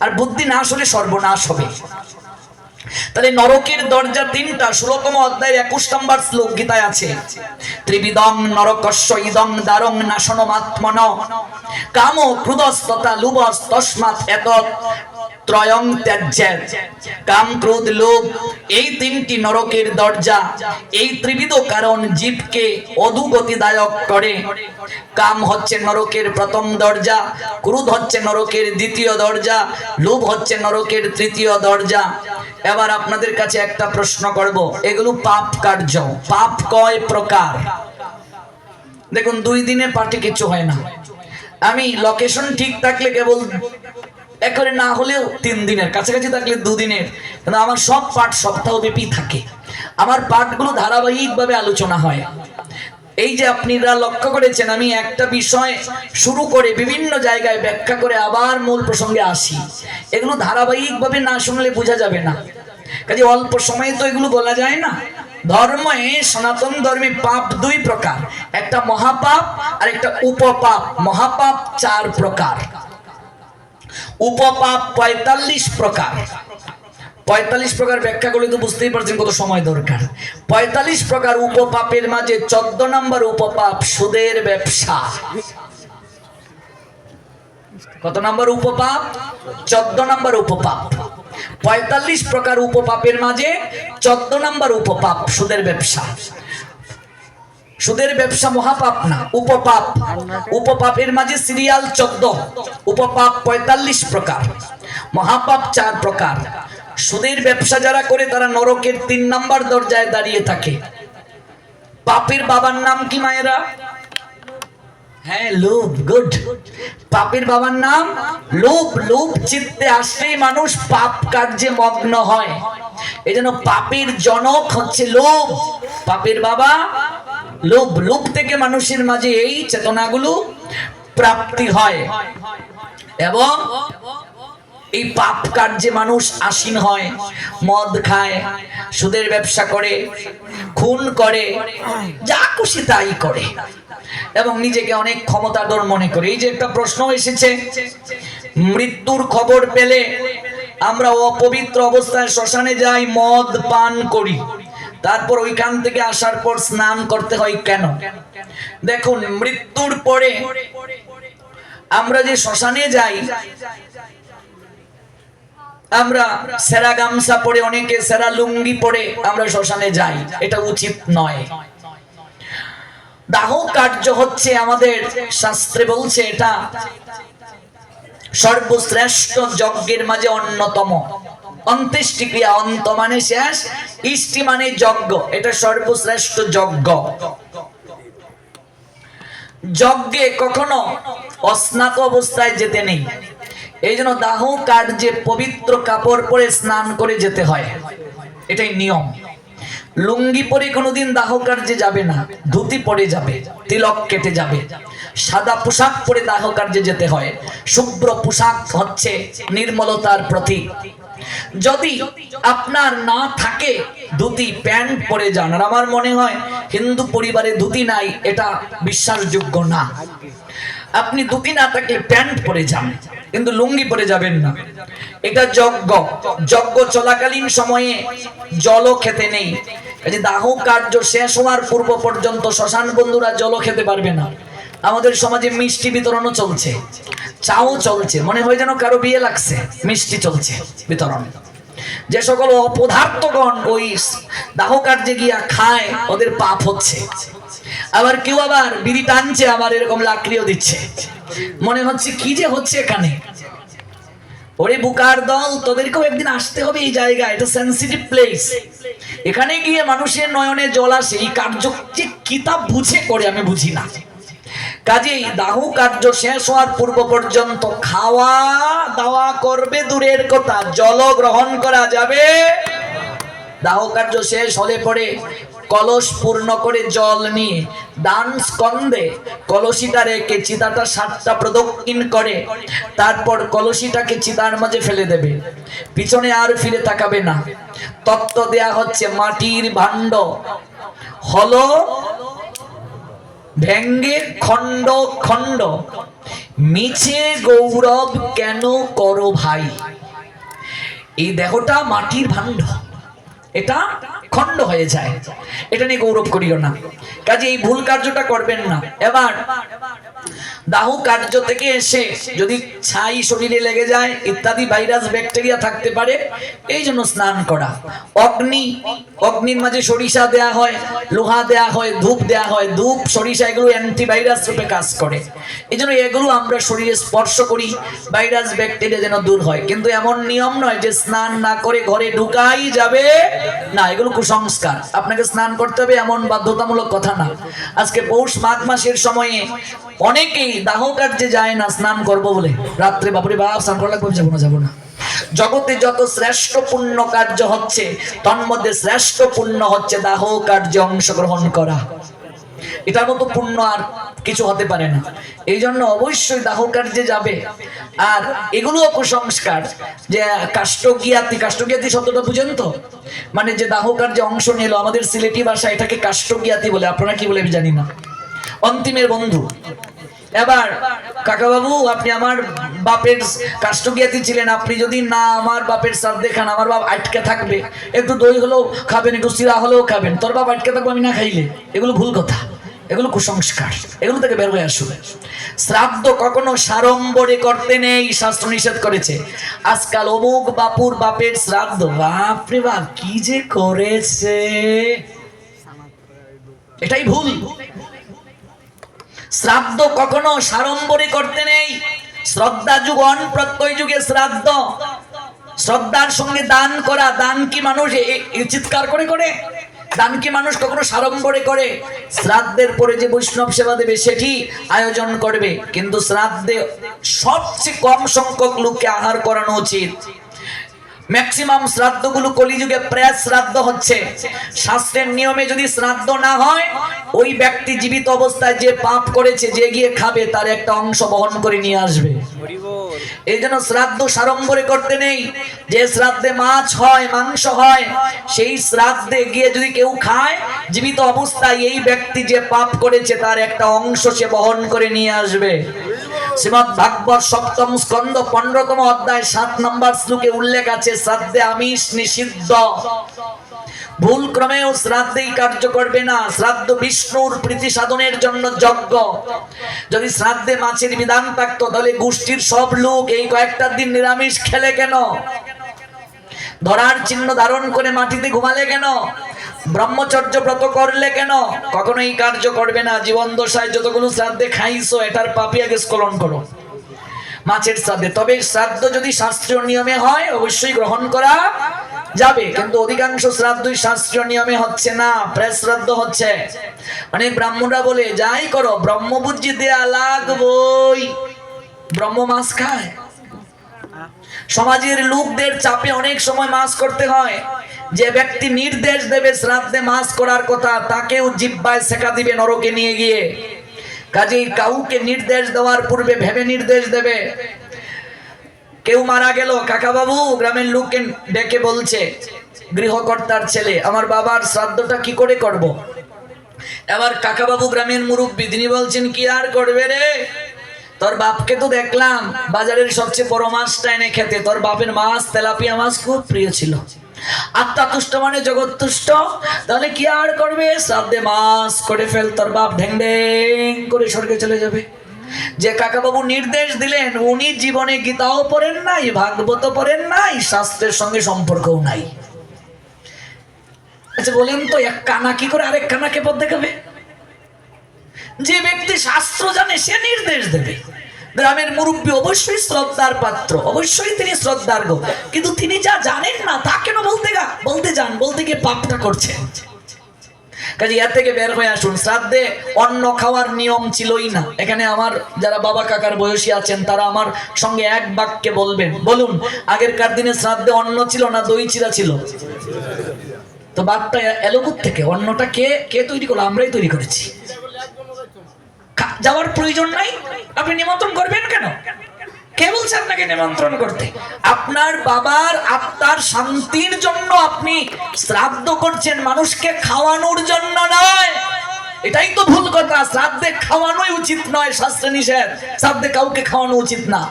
[SPEAKER 1] আর বুদ্ধি নাশ হলে সর্বনাশ হবে। তাহলে নরকের দরজা তিনটা। 16তম অধ্যায় 21 নম্বর শ্লোক গীতায় আছে, ত্রিবিদং নরকস্য ইদং দ্বারং নাশনমাত্মন কাম ক্রোধস্তথা লোভস্তস্মাৎ এতৎ ত্রয়ং ত্যাজ্যেৎ। কাম ক্রোধ লোভ এই তিনটি নরকের দরজা। এই ত্রিবিধ কারণ জীবকে অধোগতিদায়ক করে। কাম হচ্ছে নরকের প্রথম দরজা, ক্রোধ হচ্ছে নরকের দ্বিতীয় দরজা, লোভ হচ্ছে নরকের তৃতীয় দরজা। এবার আপনাদের কাছে একটা প্রশ্ন করব, এগুলো পাপ কার্য। পাপ কয় প্রকার? দেখুন, 2 দিনে পাঠে কিছু হয় না। আমি লোকেশন ঠিক থাকলে কেবল একবারে, না হলেও 3 দিনের, কাছাকাছি থাকলে 2 দিনের, কিন্তু আমার সব পাঠ সপ্তাহব্যাপী থাকে। আমার পাঠগুলো ধারাবাহিকভাবে আলোচনা হয়। এই যে আপনারা লক্ষ্য করেছেন, আমি একটা বিষয় শুরু করে বিভিন্ন জায়গায় ব্যাখ্যা করে আবার মূল প্রসঙ্গে আসি। এগুলো ধারাবাহিকভাবে না শুনলে বোঝা যাবে না। কাজে অল্প সময়ে তো এগুলো বলা যায় না। ধর্মে, সনাতন ধর্মে পাপ 2 প্রকার, একটা মহাপাপ আর একটা উপপাপ। মহাপাপ 4 প্রকার, উপপাপ 45 প্রকার। 45 প্রকার ব্যাখ্যা করলে তো বুঝতেই পারছেন কত সময় দরকার। 45 প্রকার উপপাপের মাঝে 14 নম্বর উপপাপ সুদের ব্যবসা। কত নম্বর উপপাপ? 14 নম্বর উপপাপ। 45 প্রকার উপপাপের মাঝে 14 নম্বর উপপাপ সুদের ব্যবসা। সুদের ব্যবসা মহাপাপ না, উপপাপ। উপপাপের মাঝে সিরিয়াল 14। উপপাপ 45 প্রকার, মহাপাপ 4 প্রকার। সুদের ব্যবসা যারা করে তারা নরকের 3 নম্বর দরজায় দাঁড়িয়ে থাকে। পাপের বাবার নাম কি মায়েরা? হ্যাঁ, লোভ। গুড। পাপের বাবার নাম লোভ। লোভ চিত্তে আসলেই মানুষ পাপ কার্যে মগ্ন হয়। এজন্য পাপের জনক হচ্ছে লোভ। পাপের বাবা লোভ। লোভ থেকে মানুষের মাঝে এই চেতনাগুলো প্রাপ্তি হয়, এবং এই পাপ কার্যে মানুষ আসীন হয়। মদ খায়, সুদের ব্যবসা করে, খুন করে, যা খুশি তাই করে, এবং নিজেকে অনেক ক্ষমতাধর মনে করে। এই যে একটা প্রশ্ন এসেছে, মৃত্যুর খবর পেলে আমরা অপবিত্র অবস্থায় শ্মশানে যাই, মদ পান করি, তারপর ওইখান থেকে আসার পর স্নান করতে হয় কেন? দেখুন, মৃত্যুর পরে আমরা যে শ্মশানে যাই, আমরা সেরা গামছা পরে, অনেকে সেরা লুঙ্গি পরে আমরা শ্মশানে যাই, এটা উচিত নয়। দাহ কার্য হচ্ছে, আমাদের শাস্ত্রে বলছে এটা সর্বশ্রেষ্ঠ যজ্ঞের মাঝে অন্যতম। অন্ত্যেষ্টি ক্রিয়া, অন্ত মানে শেষ, ইষ্টি মানে যজ্ঞ, এটা সর্বশ্রেষ্ঠ যজ্ঞ। যজ্ঞে কখনো অস্নাত অবস্থায় যেতে নেই। এই জন্য দাহ কার্যে পবিত্র কাপড় পরে স্নান করে যেতে হয়, এটাই নিয়ম। লুঙ্গি পরে কোনোদিন দাহ কার্যে যাবে না, ধুতি পরে যাবে, তিলক কেটে যাবে, সাদা পোশাক পরে দাহ কার্যে যেতে হয়। শুভ্র পোশাক হচ্ছে নির্মলতার প্রতীক। যদি আপনার না থাকে, ধুতি প্যান্ট পরে যান। আর আমার মনে হয় হিন্দু পরিবারে ধুতি নাই, এটা বিশ্বাসযোগ্য না। আপনি ধুতি না থাকলে প্যান্ট পরে যান, কিন্তু লুঙ্গি পরে যাবেন না। এটা যজ্ঞ। যজ্ঞ চলাকালীন সময়ে জলও খেতে নেই। দাহ কার্য শেষ হওয়ার পূর্ব পর্যন্ত শ্মশান বন্ধুরা জলও খেতে পারবে না। আমাদের সমাজে মিষ্টি বিতরণও চলছে, চাও চলছে, মনে হয় যেন কারো বিয়ে লাগছে, মিষ্টি চলছে বিতরণ। যে সকল অপদার্থগণ ওই দাহ কার্যে গিয়া খায়, ওদের পাপ হচ্ছে। আবার কেউ আবার বিড়ি টানছে, আবার এরকম লাকড়িও দিচ্ছে। মনে হচ্ছে কি যে হচ্ছে এখানে। ওরে বুকার দল, তোদেরকেও একদিন আসতে হবে এই জায়গায়, এটা সেন্সিটিভ প্লেস। এখানে গিয়ে মানুষের নয়নে জল আসে। এই কার্য যে কিতাব বুঝে করে আমি বুঝি না। কাজেই দাহ কার্য শেষ হওয়ার পূর্ব পর্যন্ত খাওয়া দাওয়া করবে দূরের কথা, জল গ্রহণ করা যাবে। দাহ কার্য শেষ হলে পরে কলস পূর্ণ করে জল নিয়ে দান স্কন্ধে কলসিটা রেখে চিতাটা 7টা প্রদক্ষিণ করে তারপর কলসিটাকে চিতার মাঝে ফেলে দেবে, পিছনে আর ফিরে তাকাবে না। তত্ত্ব দেয়া হচ্ছে মাটির ভাণ্ড হলো ভেঙ্গে খণ্ড খণ্ড, মিছে গৌরব কেন করো ভাই। এই দেহটা মাটির ভাণ্ড, এটা খণ্ড হয়ে যায়, এটা নিয়ে গৌরব করিও না। কাজে এই ভুল কার্যটা করবেন না। এবার দাহ কার্য থেকে এসে যদি ছাই শরীরে লেগে যায় ইত্যাদি ভাইরাস ব্যাকটেরিয়া থাকতে পারে, এই জন্য স্নান করা। অগ্নির মাঝে সরিষা দেয়া হয়, লোহা দেয়া হয়, ধূপ দেয়া হয়। ধূপ সরিষা এগুলো অ্যান্টিভাইরাস রূপে কাজ করে, এই জন্য এগুলো আমরা শরীরে স্পর্শ করি, ভাইরাস ব্যাকটেরিয়া যেন দূর হয়। কিন্তু এমন নিয়ম নয় যে স্নান না করে ঘরে ঢুকাই যাবে না, এগুলো কুসংস্কার। আপনাকে স্নান করতে হবে এমন বাধ্যতামূলক কথা না। আজকে পৌষ মাঘ মাসের সময়ে অনেকেই দাহ কার্যে যায় না স্নান করবো বলে, রাত্রে বাপরে বাপ স্নান করা লাগবে, যাবো না। জগতে যত শ্রেষ্ঠ পুণ্য কার্য হচ্ছে তন্মধ্যে শ্রেষ্ঠ পুণ্য হচ্ছে দাহ কার্যে অংশগ্রহণ করা। এটার মতো পুণ্য আর কিছু হতে পারে না। এই জন্য অবশ্যই দাহ কার্যে যাবে। আর এগুলো কুসংস্কার যে কাষ্টজ্ঞাতি, কাষ্টজ্ঞাতি শব্দটা বুঝেন তো, মানে যে দাহ কার্যে অংশ নিল, আমাদের সিলেটি ভাষা এটাকে কাষ্টজ্ঞাতি বলে, আপনারা কি বলে আমি জানি না। অন্তিমের বন্ধু, এবার কাকা বাবু আপনি আমার বাপের কাষ্টজ্ঞাতি ছিলেন, আপনি যদি না আমার বাপের শ্রাদ্ধে খান, আমার বাপ আটকে থাকবে, একটু দই হলেও খাবেন, একটু চিরা হলেও খাবেন, তোর বাপ আটকে থাকবে আমি না খাইলে। এগুলো ভুল কথা, এগুলো কুসংস্কার, এগুলো থেকে বের হয়ে আসুন। শ্রাদ্ধ কখনো সাড়ম্বরে করতে নেই, শাস্ত্র নিষেধ করেছে। আজকাল অমুক বাপুর বাপের শ্রাদ্ধ, বাপরে বাপ কি যে করেছে, এটাই ভুল। শ্রাদ্ধ কখনো সাড়ম্বরে করতে নেই। শ্রদ্ধা যুগন প্রত্যয় যুগে শ্রাদ্ধ, শ্রদ্ধার সঙ্গে দান করা। দান কি মানুষ চিৎকার করে করে? দান কি মানুষ কখনো সাড়ম্বরে করে? শ্রাদ্ধের পরে যে বৈষ্ণব সেবা দেবে সেটি আয়োজন করবে, কিন্তু শ্রাদ্ধে সবচেয়ে কম সংখ্যক লোককে আহার করানো উচিত। ম্যাক্সিমাম শ্রাদ্ধগুলো কলিযুগে প্রেত শ্রাদ্ধ হচ্ছে। শাস্ত্রের নিয়মে যদি শ্রাদ্ধ না হয়, ওই ব্যক্তি জীবিত অবস্থায় যে পাপ করেছে যে গিয়ে খাবে তার একটা অংশ বহন করে নিয়ে আসবে। এই জন্য শ্রাদ্ধ সাড়ম্বরে করতে নেই। যে শ্রাদ্ধে মাছ হয়, মাংস হয়, সেই শ্রাদ্ধে গিয়ে যদি কেউ খায় জীবিত অবস্থায়, এই ব্যক্তি যে পাপ করেছে তার একটা অংশ সে বহন করে নিয়ে আসবে। শ্রীমদ ভাগবত সপ্তম স্কন্ধ 15তম অধ্যায় 7 নম্বর শ্লোকে উল্লেখ আছে শ্রাদ্ধে আমিষ নিষিদ্ধ। ভুল ক্রমেও শ্রাদ্ধেই কার্য করবে না। শ্রাদ্ধ বিষ্ণুর প্রীতি সাধনের জন্য যজ্ঞ। যদি শ্রাদ্ধে মাছের বিধান থাকতো তাহলে গোষ্ঠীর সব লোক এই কয়েকটা দিন নিরামিষ খেলে কেন? ধরার চিহ্ন ধারণ করে মাটিতে ঘুমালে কেন? ব্রহ্মচর্য ব্রত করলে কেন? কখনো এই কার্য করবে না। জীবন দশায় যতগুলো শ্রাদ্ধে খাইছো এটার পাপি আগে স্খলন করো মাছের শ্রাদ্ধে। তবে শ্রাদ্ধ যদি শাস্ত্রীয় নিয়মে হয় অবশ্যই গ্রহণ করা যাবে, কিন্তু অধিকাংশ শ্রাদ্ধই শাস্ত্রীয় নিয়মে হচ্ছে না, প্রেত শ্রাদ্ধ হচ্ছে। মানে ব্রাহ্মণরা বলে যাই করো ব্রহ্মবুদ্ধি দেয়া লাগবই, ব্রহ্ম মাছ খায়। সমাজের লোকদের চাপে অনেক সময় মাছ করতে হয়। যে ব্যক্তি নির্দেশ দেবে শ্রাদ্ধে মাছ করার কথা, তাকেও জিহ্বায় শেখা দিবে নরকে নিয়ে গিয়ে। কাজেই কাউকে নির্দেশ দেওয়ার পূর্বে ভেবে নির্দেশ দেবে। কেউ মারা গেল, কাকা বাবু গ্রামের লোককে ডেকে বলছে, গৃহকর্তার ছেলে, আমার বাবার শ্রাদ্ধটা কি করে করব? এবার কাকা বাবু গ্রামের মুরব্বী, তিনি বলছেন কি আর করবে রে, তোর বাপকে তো দেখলাম বাজারের সবচেয়ে বড় মাছটা এনে খেতে। তোর বাপের মাছ তেলাপিয়া মাছ খুব প্রিয় ছিল। আত্মা তুষ্ট মানে জগৎ তুষ্ট, তাহলে কি আর করবে, শ্রাদ্ধে মাছ করে ফেল, তোর বাপ ঢেং ঢেং করে স্বর্গে চলে যাবে। যে কাকাবাবু নির্দেশ দিলেন উনি জীবনে গীতাও পড়েন নাই, ভাগবত পড়েন নাই, শাস্ত্রের সঙ্গে সম্পর্কও নাই। আচ্ছা বলেন তো, এক কানা কি করে আরেক কানাকে পথ দেখাবে? যে ব্যক্তি শাস্ত্র জানে সে নির্দেশ দেবে। গ্রামের মুরব্বী অবশ্যই শ্রদ্ধার পাত্র, অবশ্যই তিনি শ্রদ্ধার্ঘ, কিন্তু তিনি যা জানেন না তা কেন বলতে যান, বলতে গিয়ে পাপটা করছেন। কাজে এর থেকে বের হয়ে আসুন। শ্রাদ্ধে অন্ন খাওয়ার নিয়ম ছিলই না। এখানে আমার যারা বাবা কাকার বয়সী আছেন তারা আমার সঙ্গে এক বাক্যে বলবেন, বলুন আগেরকার দিনে শ্রাদ্ধে অন্ন ছিল না দই চিড়া ছিল? তো বাদটা এলো থেকে? অন্নটা কে তৈরি করলো? আমরাই তৈরি করেছি। যাওয়ার প্রয়োজন নাই। আপনি নিমন্ত্রণ করবেন কেন? কে বলছে আপনাকে নিমন্ত্রণ করতে? আপনার বাবার আত্মার শান্তির জন্য আপনি শ্রাদ্ধ করছেন, মানুষকে খাওয়ানোর জন্য নয়। এটাই তো ভুল কথা। শ্রাদ্ধে খাওয়ানোই উচিত নয়, শাস্ত্রে নিষেধ। শ্রাদ্ধে কাউকে খাওয়ানো উচিত না,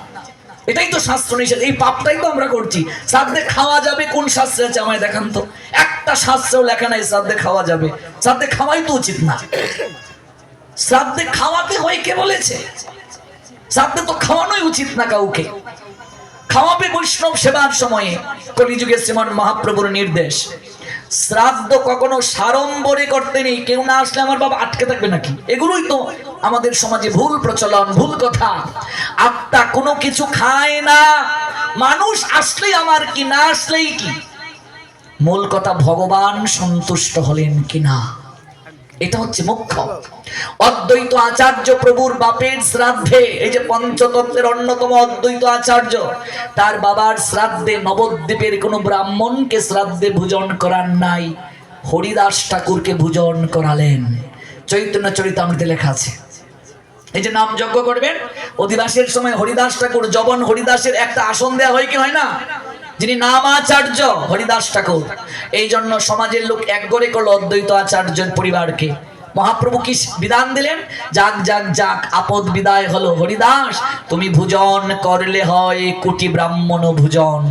[SPEAKER 1] এটাই তো শাস্ত্র নিষেধ। এই পাপটাই তো আমরা করছি। শ্রাদ্ধে খাওয়া যাবে কোন শাস্ত্রে আছে আমায় দেখান তো। একটা শাস্ত্রেও লেখা নাই শ্রাদ্ধে খাওয়া যাবে। শ্রাদ্ধে খাওয়াই তো উচিত না। শ্রাদ্ধে খাওয়াতে হয় কে বলেছে? শ্রাদ্ধে তো খাওয়ানোই উচিত না কাউকে। খাওয়াবে বৈষ্ণব সেবার সময়ে, কলিযুগে শ্রীমান মহাপ্রভুর নির্দেশ। শ্রাদ্ধ কখনো সাড়ম্বরে করতে নেই। কেউ না আসলে আমার বাবা আটকে থাকবে নাকি? এগুলোই তো আমাদের সমাজে ভুল প্রচলন, ভুল কথা। আত্মা কোনো কিছু খায় না। মানুষ আসলেই আমার কি, না আসলেই কি। মূল কথা ভগবান সন্তুষ্ট হলেন কিনা, এটা হচ্ছে মুখ্য। অদ্বৈত আচার্য প্রভুর বাপের শ্রাদ্ধে, এই যে পঞ্চতত্ত্বের অন্যতম অদ্বৈত আচার্য, তার বাবার শ্রাদ্ধে নবদ্বীপের কোন ব্রাহ্মণকে শ্রাদ্ধে ভোজন করার নাই, হরিদাস ঠাকুরকে ভোজন করালেন। চৈতন্য চরিতামৃতে লেখা আছে। এই যে নাম যজ্ঞ করবেন, অধিবাসের সময় হরিদাস ঠাকুর, জবন হরিদাসের একটা আসন দেওয়া হয় কি হয় না? যিনি নামাচার্য হরিদাস ঠাকুর। এই জন্য সমাজের লোক এক করে করলো অদ্বৈত আচার্যের পরিবারকে। মহাপ্রভু কি বিধান দিলেন? যাক যাক যাক, আপদ বিদায় হলো। হরিদাস তুমি ভোজন করলে হয় কোটি ব্রাহ্মণ ভোজন।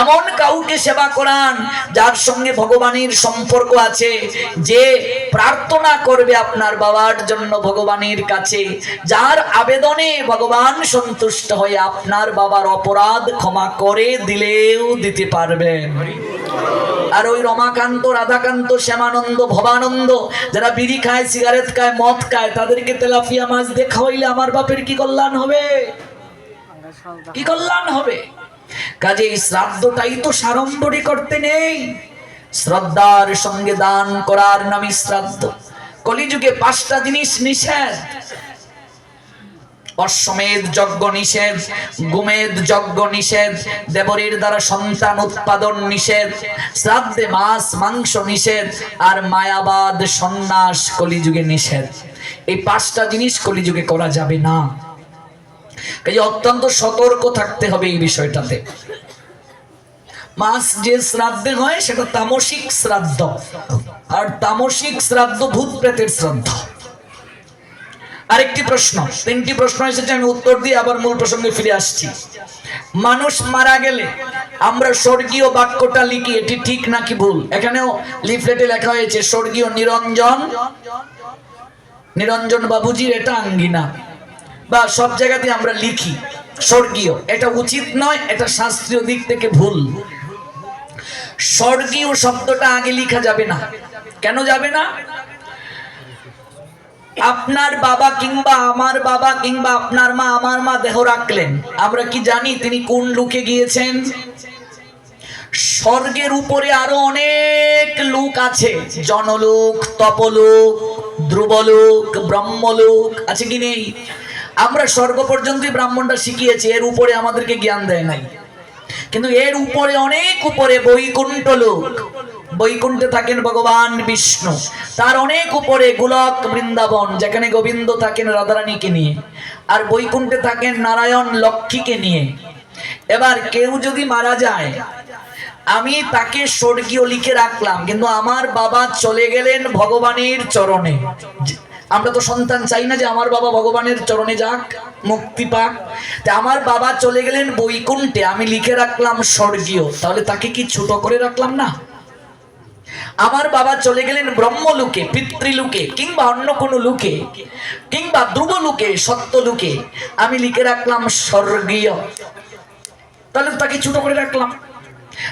[SPEAKER 1] এমন কাউকে সেবা করান যার সঙ্গে ভগবানের সম্পর্ক আছে, যে প্রার্থনা করবে আপনার বাবার জন্য ভগবানের কাছে, যার আবেদনে ভগবান সন্তুষ্ট হয়ে আপনার বাবার অপরাধ ক্ষমা করে দিলেও দিতে পারবেন। আর ওই রমাকান্ত, রাধাকান্ত, শ্যামানন্দ, ভবানন্দ যারা বিড়ি খায়, সিগারেট খায়, মদ খায়, তাদেরকে তেলাপিয়া মাছ দিয়ে খাওয়াইলে আমার বাপের কি কল্যাণ হবে? কি কল্যাণ হবে? কাজে এই শ্রাদ্ধটাই তো সাড়ম্বরে করতে নেই। শ্রদ্ধার সঙ্গে দান করার নামই শ্রাদ্ধ। কলিযুগে 5টা জিনিস নিষেধ। অশ্বমেধ যজ্ঞ নিষেধ, গোমেধ যজ্ঞ নিষেধ, দেবরের দ্বারা সন্তান উৎপাদন নিষেধ, শ্রাদ্ধে মাছ মাংস নিষেধ, আর মায়াবাদ সন্ন্যাস কলিযুগে নিষেধ। এই 5টা জিনিস কলিযুগে করা যাবে না। এই অত্যন্ত সতর্ক থাকতে হবে এই বিষয়টাতে। মাছ যে শ্রাদ্ধে হয় সেটা তামসিক শ্রাদ্ধ, আর তামসিক শ্রাদ্ধ ভূত প্রেতের শ্রাদ্ধ। আরেকটি প্রশ্ন, 3টি প্রশ্ন এসেছে, আমি উত্তর দিয়ে আবার মূল প্রসঙ্গে ফিরে আসছি। মানুষ মারা গেলে আমরা স্বর্গীয় বাক্যটা লিখি, এটি ঠিক নাকি ভুল? এখানেও লিফলেটে লেখা হয়েছে স্বর্গীয় নিরঞ্জন, নিরঞ্জন বাবুজির এটা আঙ্গিনা, বা সব জায়গাতে আমরা লিখি স্বর্গীয়। এটা উচিত নয়, এটা শাস্ত্রীয় দিক থেকে ভুল। স্বর্গীয় শব্দটা আগে লেখা যাবে না। কেন যাবে না? আপনার বাবা কিংবা আমার বাবা কিংবা আপনার মা আমার মা দেহ রাখলেন, আমরা কি জানি তিনি কোন লোকে গিয়েছেন? স্বর্গের উপরে আরো অনেক লোক আছে, জনলোক, তপলোক, ধ্রুবলোক, ব্রহ্মলোক, আছে কি নেই? আমরা স্বর্গ পর্যন্তই ব্রাহ্মণটা শিখিয়েছি, এর উপরে আমাদেরকে জ্ঞান দেয় নাই। কিন্তু এর উপরে, অনেক উপরে বৈকুণ্ঠ লোক, বৈকুণ্ঠে থাকেন ভগবান বিষ্ণু, তার অনেক উপরে গোলক বৃন্দাবন, যেখানে গোবিন্দ থাকেন রাধারানীকে নিয়ে, আর বৈকুণ্ঠে থাকেন নারায়ণ লক্ষ্মীকে নিয়ে। এবার কেউ যদি মারা যায়, আমি তাকে স্বর্গীয় লিখে রাখলাম, কিন্তু আমার বাবা চলে গেলেন ভগবানের চরণে। আমরা তো সন্তান চাই না যে আমার বাবা ভগবানের চরণে যাক, মুক্তি পাক। আমার বাবা চলে গেলেন বৈকুণ্ঠে, আমি লিখে রাখলাম স্বর্গীয়, তাহলে তাকে কি ছোট করে রাখলাম না? আমার বাবা চলে গেলেন ব্রহ্মলোকে, পিতৃলোকে, কিংবা অন্য কোনো লোকে, কিংবা ধ্রুবলোকে, সত্যলোকে, আমি লিখে রাখলাম স্বর্গীয়, তাহলে তাকে ছোট করে রাখলাম।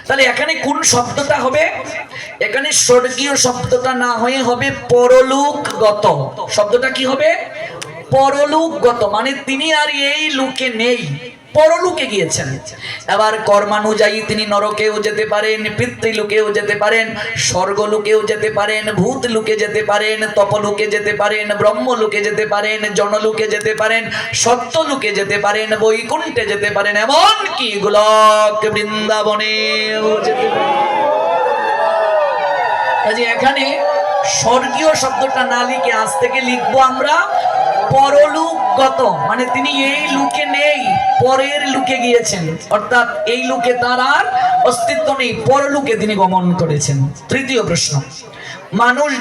[SPEAKER 1] তাহলে এখানে কোন শব্দটা হবে? এখানে স্বর্গীয় শব্দটা না হয়ে হবে পরলোকগত। শব্দটা কি হবে? পরলোকগত, মানে তিনি আর এই লোকে নেই, পরলোকে গিয়েছেন। এবার কর্মানুযায়ী তিনি নরকেও যেতে পারেন, পিতৃলোকেও যেতে পারেন, স্বর্গলোকেও যেতে পারেন, ভূত লোকে যেতে পারেন, তপলোকে যেতে পারেন, ব্রহ্মলোকে যেতে পারেন, জনলোকে যেতে পারেন, সত্যলোকে যেতে পারেন, বৈকুণ্ঠে যেতে পারেন, এমনকি গোলক বৃন্দাবনেও যেতে পারেন। কাজে এখানে স্বর্গীয় শব্দটা না লিখে আজ থেকে লিখবো আমরা পরলোকগত, মানে তিনি এই লোকে নেই, পরের লোকে গিয়েছেন, অর্থাৎ এই লোকে তার আর অস্তিত্ব নেই, পরলোকে তিনি গমন করেছেন। তৃতীয় প্রশ্ন, মানুষ